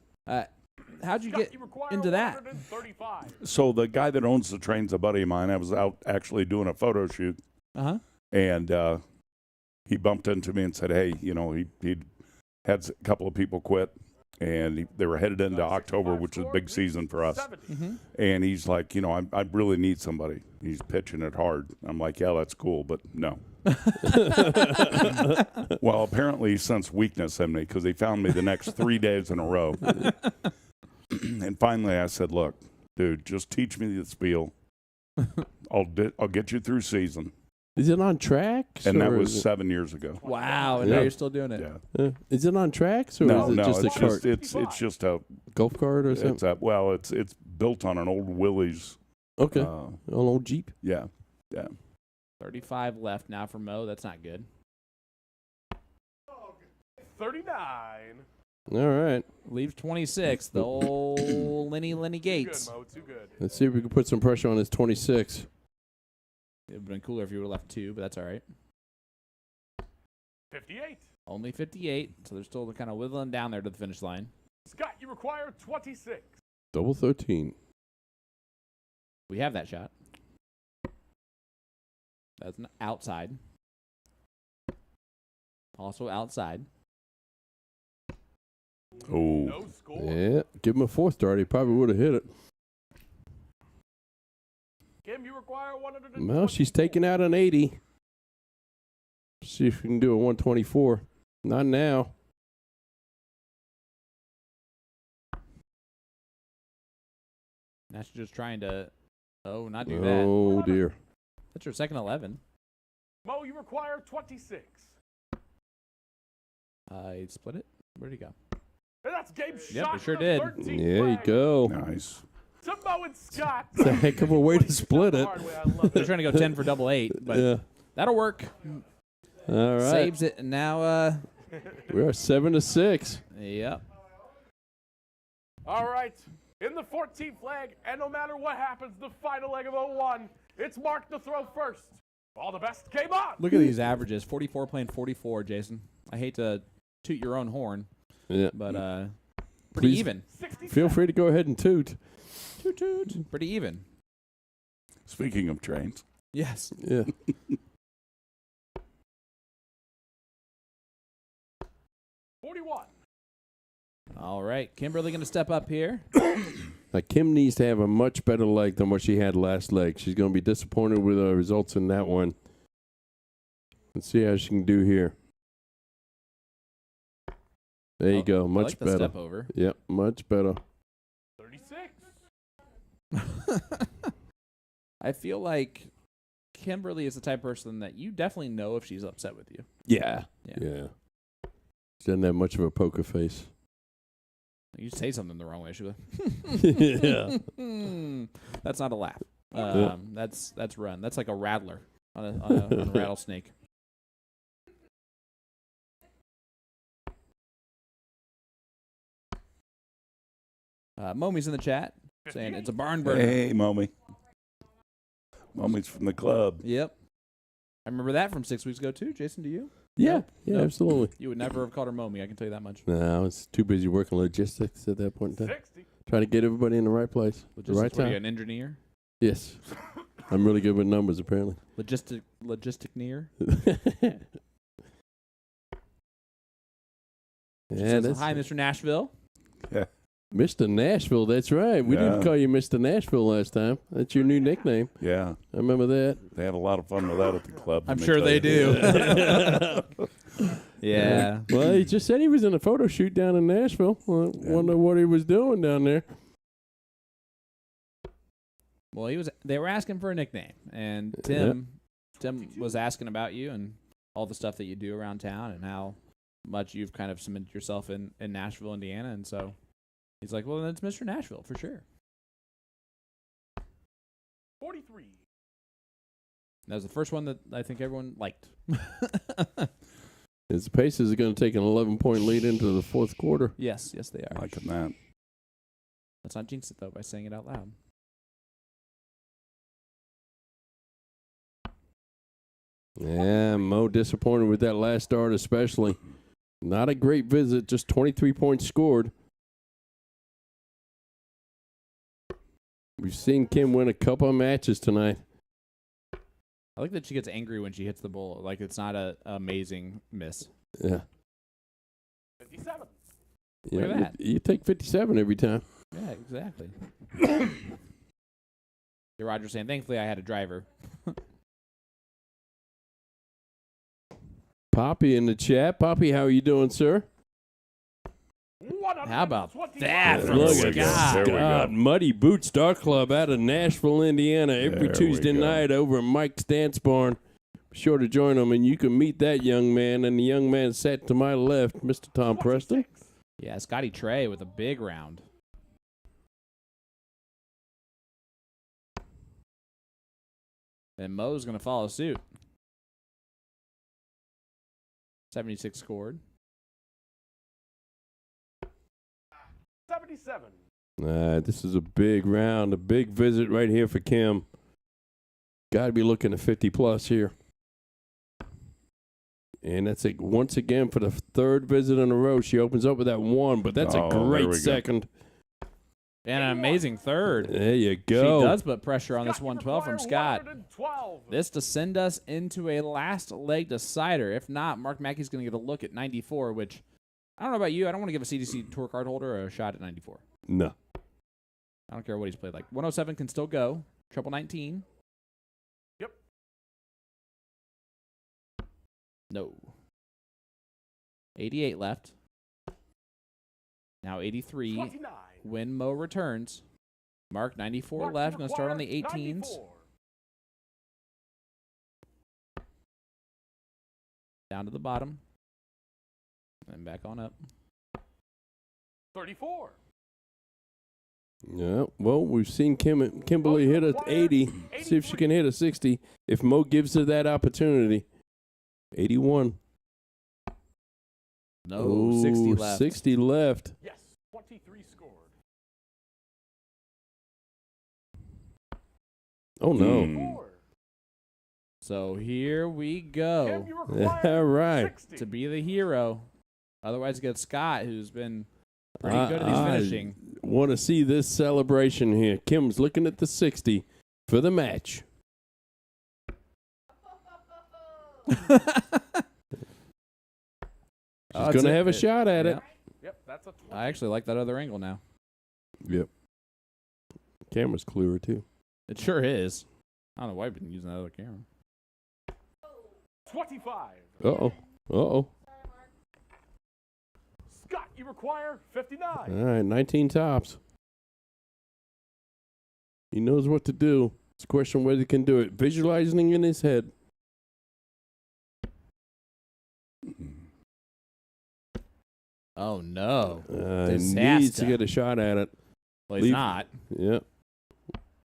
How'd you get You require into that? 135. So the guy that owns the train's a buddy of mine. I was out actually doing a photo shoot, Uh-huh. and he bumped into me and said, hey, you know, he'd had a couple of people quit, and they were headed into October, which is a big season for us. 70. Mm-hmm. And he's like, you know, I really need somebody. He's pitching it hard. I'm like, yeah, that's cool, but no. Well, apparently he sensed weakness in me because he found me the next 3 days in a row. And finally I said, look, dude, just teach me the spiel. I'll get you through season. Is it on tracks? And that was 7 years ago. Wow, and now you're still doing it. Yeah. Is it on tracks or No, is it just a cart? It's just a golf cart or something? It's built on an old Willys. Okay. An old Jeep. Yeah. 35 left now for Mo. That's not good. 39. All right. Leaves 26. The old Lenny Gates. Too good, Mo. Too good. Let's see if we can put some pressure on his 26. It would have been cooler if you would have left 2, but that's all right. 58. Only 58, so they're still kind of whittling down there to the finish line. Scott, you require 26. Double 13. We have that shot. That's outside. Also outside. Oh. No score. Yeah. Give him a 4th dart. He probably would have hit it. Kim, you require 120. Well, she's taking out an 80. See if we can do a 124. Not now. Now she's just trying to, not do that. Oh, dear. That's her second 11. Mo, you require 26. He split it. Where'd he go? And that's game Yep, shot. we sure did. There you go. Nice. To Mo and Scott. It's a heck of a way to split it. They're trying to go 10 for double 8, but that'll work. All right. Saves it, and now we are 7-6. Yep. All right. In the 14th leg, and no matter what happens, the final leg of 01, it's Mark to throw first. All the best came on. Look at these averages. 44 playing 44, Jason. I hate to toot your own horn. Yeah. But pretty Please even. Feel free to go ahead and toot. Toot toot. Pretty even. Speaking of trains. Yes. Yeah. 41. All right. Kimberly going to step up here. Now, Kim needs to have a much better leg than what she had last leg. She's going to be disappointed with the results in that one. Let's see how she can do here. There you go. Much like the better. Step over. Yep, much better. 36. I feel like Kimberly is the type of person that you definitely know if she's upset with you. Yeah. She doesn't have much of a poker face. You say something the wrong way, she'll Yeah. That's not a laugh. That's run. That's like a rattler on a rattlesnake. Momi's in the chat saying it's a barn burner. Hey, Momi. Momi's from the club. Yep. I remember that from 6 weeks ago, too. Jason, do you? Yeah, absolutely. You would never have called her Momi, I can tell you that much. No, I was too busy working logistics at that point in time. 60. Trying to get everybody in the right place. The right What are time. you, an engineer? Yes. I'm really good with numbers, apparently. Logistic-neer? Yeah, So hi, Mr. Nashville. Yeah. Mr. Nashville, that's right. We didn't call you Mr. Nashville last time. That's your new nickname. Yeah. I remember that. They had a lot of fun with that at the club. I'm sure they do. Yeah. Well, he just said he was in a photo shoot down in Nashville. Well, wonder what he was doing down there. Well, they were asking for a nickname, and Tim was asking about you and all the stuff that you do around town and how much you've kind of cemented yourself in Nashville, Indiana, and so he's like, well, then it's Mr. Nashville for sure. 43. That was the first one that I think everyone liked. The Pacers are going to take an 11-point lead into the fourth quarter. Yes, they are. Liking that. Let's not jinx it, though, by saying it out loud. Yeah, Mo disappointed with that last start especially. Not a great visit, just 23 points scored. We've seen Kim win a couple of matches tonight. I like that she gets angry when she hits the ball. Like, it's not an amazing miss. Yeah. 57. Yeah, Look at that. You take 57 every time. Yeah, exactly. Roger saying, thankfully I had a driver. Poppy in the chat. Poppy, how are you doing, sir? How about that from Look Scott? at Scott. Muddy Boot Star Club out of Nashville, Indiana, every Tuesday night over at Mike's Dance Barn. Be sure to join them, and you can meet that young man. And the young man sat to my left, Mr. Tom Preston. Yeah, Scotty Trey with a big round. And Mo's going to follow suit. 76 scored. 77. This is a big round, a big visit right here for Kim. Got to be looking at 50-plus here. And that's it. Once again, for the third visit in a row, she opens up with that one, but that's a great second. And an amazing third. There you go. She does put pressure on this 112 from Scott. This to send us into a last leg decider. If not, Mark Mackey's going to get a look at 94, which, I don't know about you, I don't want to give a CDC tour card holder a shot at 94. No. I don't care what he's played like. 107 can still go. Triple 19. Yep. No. 88 left. Now 83. 29. When Mo returns. Mark, 94 left. Going to start on the 18s. 94. Down to the bottom. And back on up. 34. Yeah, well, we've seen Kimberly hit a 80. See if she can hit a 60. If Mo gives her that opportunity. 81. No, Ooh, 60 left. 60 left. Yes, 23 scored. Oh, no. So here we go. All right. 60. To be the hero. Otherwise, get Scott, who's been pretty good at these finishing. Want to see this celebration here. Kim's looking at the 60 for the match. She's going to have a shot at it. Yep, that's a 20. I actually like that other angle now. Yep. Camera's clearer, too. It sure is. I don't know why I've been using that other camera. 25. Uh-oh. Uh-oh. Scott, you require 59. All right, 19 tops. He knows what to do. It's a question whether he can do it. Visualizing in his head. Oh, no. He needs to get a shot at it. Well, he's not. Yep.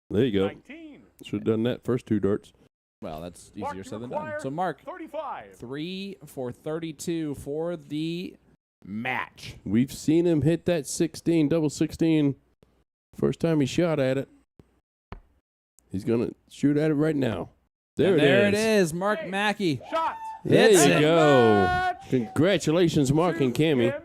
There you go. 19. Should have done that first two darts. Well, that's Mark, easier said than require done. So, Mark, 35. 3 for 32 for the match. We've seen him hit that 16, double 16, first time he shot at it. He's going to shoot at it right now. There it is. Mark Mackey. Shot. There Hits you it. go. Match. Congratulations, Mark and Cammie.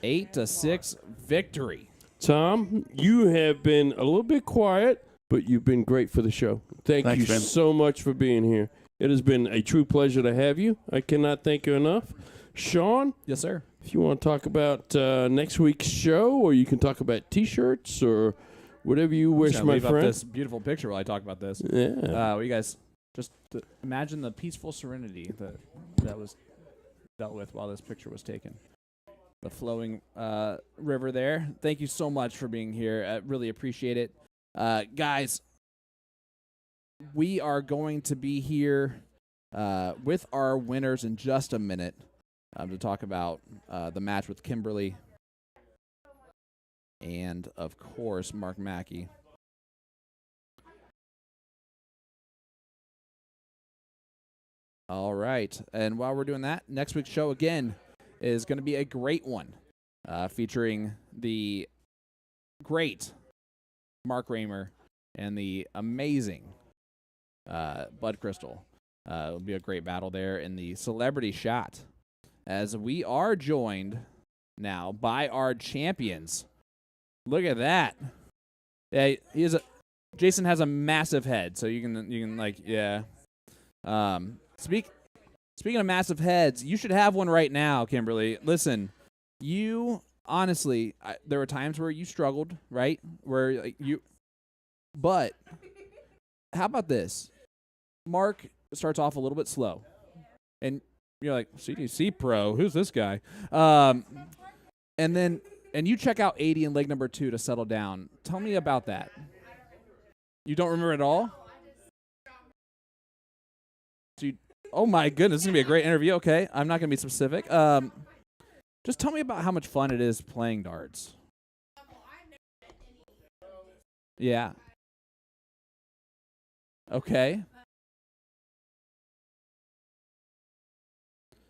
8-6 victory. Tom, you have been a little bit quiet, but you've been great for the show. Thanks, you man. so much for being here. It has been a true pleasure to have you. I cannot thank you enough. Sean? Yes, sir. If you want to talk about next week's show, or you can talk about T-shirts or whatever you wish, my leave up friend. this beautiful picture while I talk about this. Yeah. Well, you guys just imagine the peaceful serenity that was dealt with while this picture was taken. The flowing river there. Thank you so much for being here. I really appreciate it. Guys, we are going to be here with our winners in just a minute to talk about the match with Kimberly and, of course, Mark Mackey. All right. And while we're doing that, next week's show, again, is going to be a great one featuring the great Mark Raymer and the amazing Bud Crystal. It'll be a great battle there in the celebrity shot, as we are joined now by our champions. Look at that. Yeah, Jason has a massive head, so you can like, yeah. Speaking of massive heads, you should have one right now, Kimberly. Listen, you honestly, there were times where you struggled, right? Where like, but how about this? Mark starts off a little bit slow, and you're like, CDC Pro, who's this guy? And you check out 80 in leg number 2 to settle down. Tell me about that. You don't remember at all? Oh my goodness, this is gonna be a great interview. Okay, I'm not gonna be specific. Just tell me about how much fun it is playing darts. Yeah. Okay.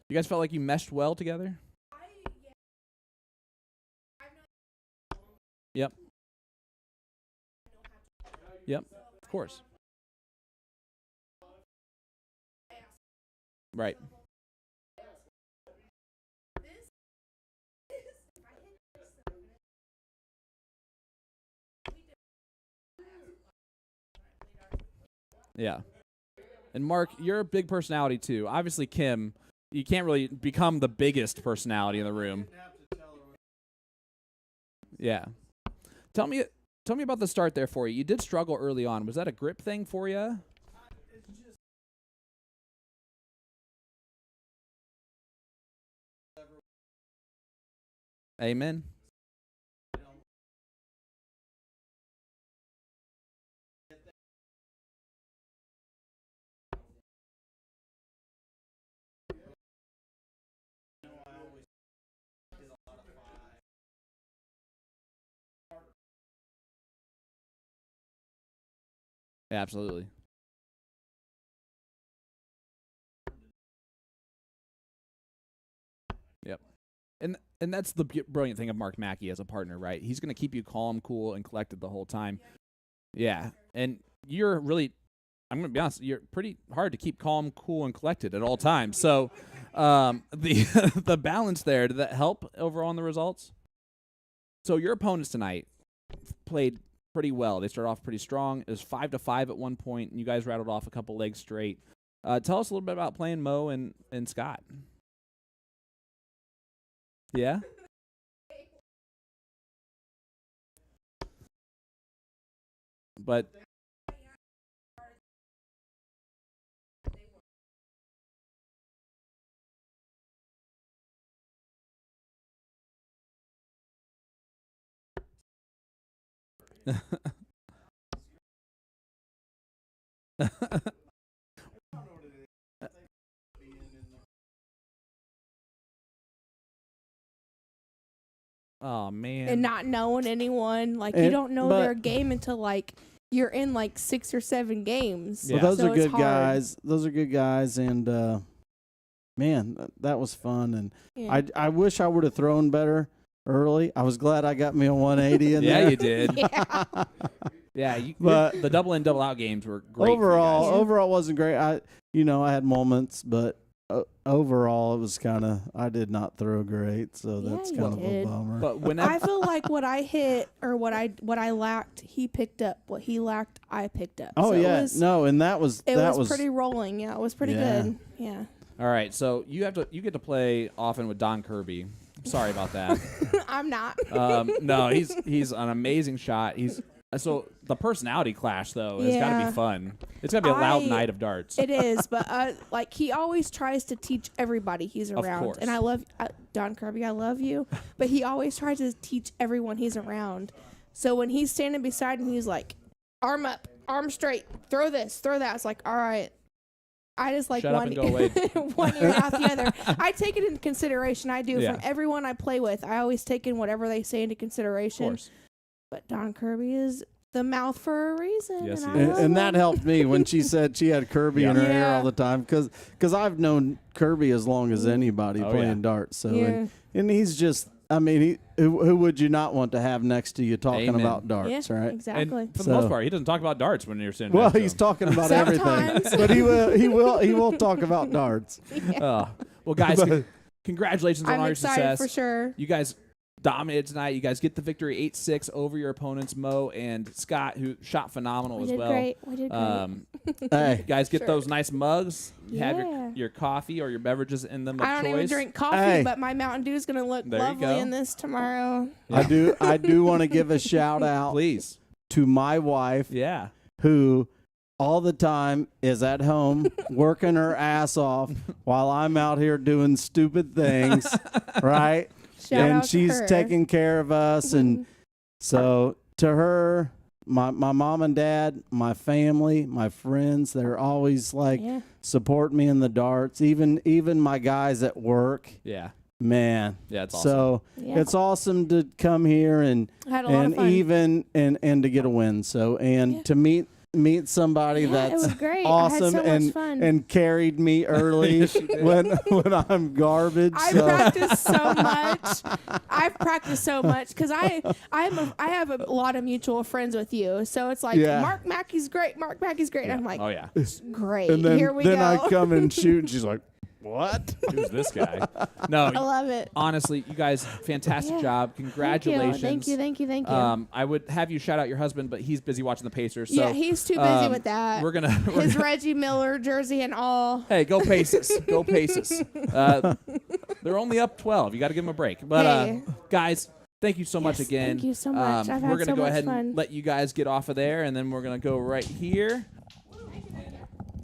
You guys felt like you meshed well together? Yep. Yep. Of course. Right. Yeah. And Mark, you're a big personality too. Obviously, Kim, you can't really become the biggest personality in the room. Yeah. Tell me about the start there for you. You did struggle early on. Was that a grip thing for you? Amen. Yeah, absolutely. Yep. And that's the brilliant thing of Mark Mackey as a partner, right? He's going to keep you calm, cool, and collected the whole time. Yeah. And you're really, I'm going to be honest, you're pretty hard to keep calm, cool, and collected at all times. So the balance there, did that help overall in the results? So your opponents tonight played pretty well. They started off pretty strong. It was 5-5 at one point, and you guys rattled off a couple legs straight. Tell us a little bit about playing Mo and Scott. Yeah? But oh man. And not knowing anyone, like you don't know their game until like you're in like 6 or 7 games. Yeah. Well, those are good guys. Those are good guys, and man, that was fun. And yeah. I wish I would have thrown better early. I was glad I got me a 180 in there. Yeah, you did. Yeah. Yeah, but the double in, double out games were great. Overall wasn't great. I had moments, but overall it was kind of, I did not throw great, so that's kind of a bummer. But when I feel like what I hit or what I lacked, he picked up. What he lacked, I picked up. Oh, so yeah, and that was pretty rolling. Yeah, it was pretty good. Yeah. All right, so you get to play often with Don Kirby. Sorry about that. I'm not. No, he's an amazing shot. So the personality clash, though, has got to be fun. It's got to be a loud night of darts. It is, but like he always tries to teach everybody he's around. Of course. And I love Don Kirby. I love you, but he always tries to teach everyone he's around. So when he's standing beside him, he's like, "Arm up, arm straight, throw this, throw that." It's like, all right. I just like one ear out the other. I take it into consideration. I do. From everyone I play with, I always take in whatever they say into consideration. Of course. But Don Kirby is the mouth for a reason. Yes, and that helped me when she said she had Kirby in her ear all the time, because I've known Kirby as long as anybody playing darts. So and he's just, I mean, who would you not want to have next to you talking about darts, right? Exactly. And for the most part, he doesn't talk about darts when you're sitting. Well, he's talking about everything, but he will talk about darts. Well, guys, congratulations on all your success. I'm excited for sure. You guys dominated tonight. You guys get the victory 8-6 over your opponents, Mo and Scott, who shot phenomenal as well. We did great. Hey, guys, get those nice mugs. Have your coffee or your beverages in them of choice. I don't even drink coffee, but my Mountain Dew is going to look lovely in this tomorrow. Yeah. I do want to give a shout out, please, to my wife. Yeah, who all the time is at home working her ass off while I'm out here doing stupid things, right? And she's taking care of us, and so to her, my mom and dad, my family, my friends, they're always like support me in the darts. Even my guys at work. Yeah. Man. Yeah, it's awesome. So it's awesome to come here and even and to get a win. So to meet somebody that's awesome and carried me early when I'm garbage. I practice so much. I've practiced so much because I have a lot of mutual friends with you. So it's like Mark Mackey's great. Mark Mackey's great. Yeah. I'm like, oh yeah, great. And then, Here we go. Then I come and shoot, and she's like, what? Who's this guy? No, I love it. Honestly, you guys, fantastic job. Congratulations. Thank you. I would have you shout out your husband, but he's busy watching the Pacers. So, yeah, he's too busy with that. We're gonna his Reggie Miller jersey and all. Hey, go Pacers. Go Pacers. They're only up 12. You got to give them a break. But guys, thank you so much again. Thank you so much. I've we're had gonna so go much ahead fun. and let you guys get off of there, and then we're gonna go right here.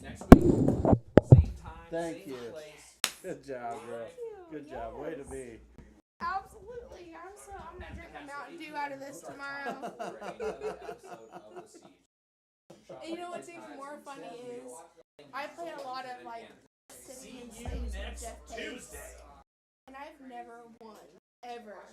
Next week, same time. Thank you. Place. Good job, bro. Good job. Way to be. Absolutely. I'm gonna drink a Mountain Dew out of this tomorrow. And you know what's even more funny is I played a lot of like sitting in states with Jeff Pace, and I've never won ever.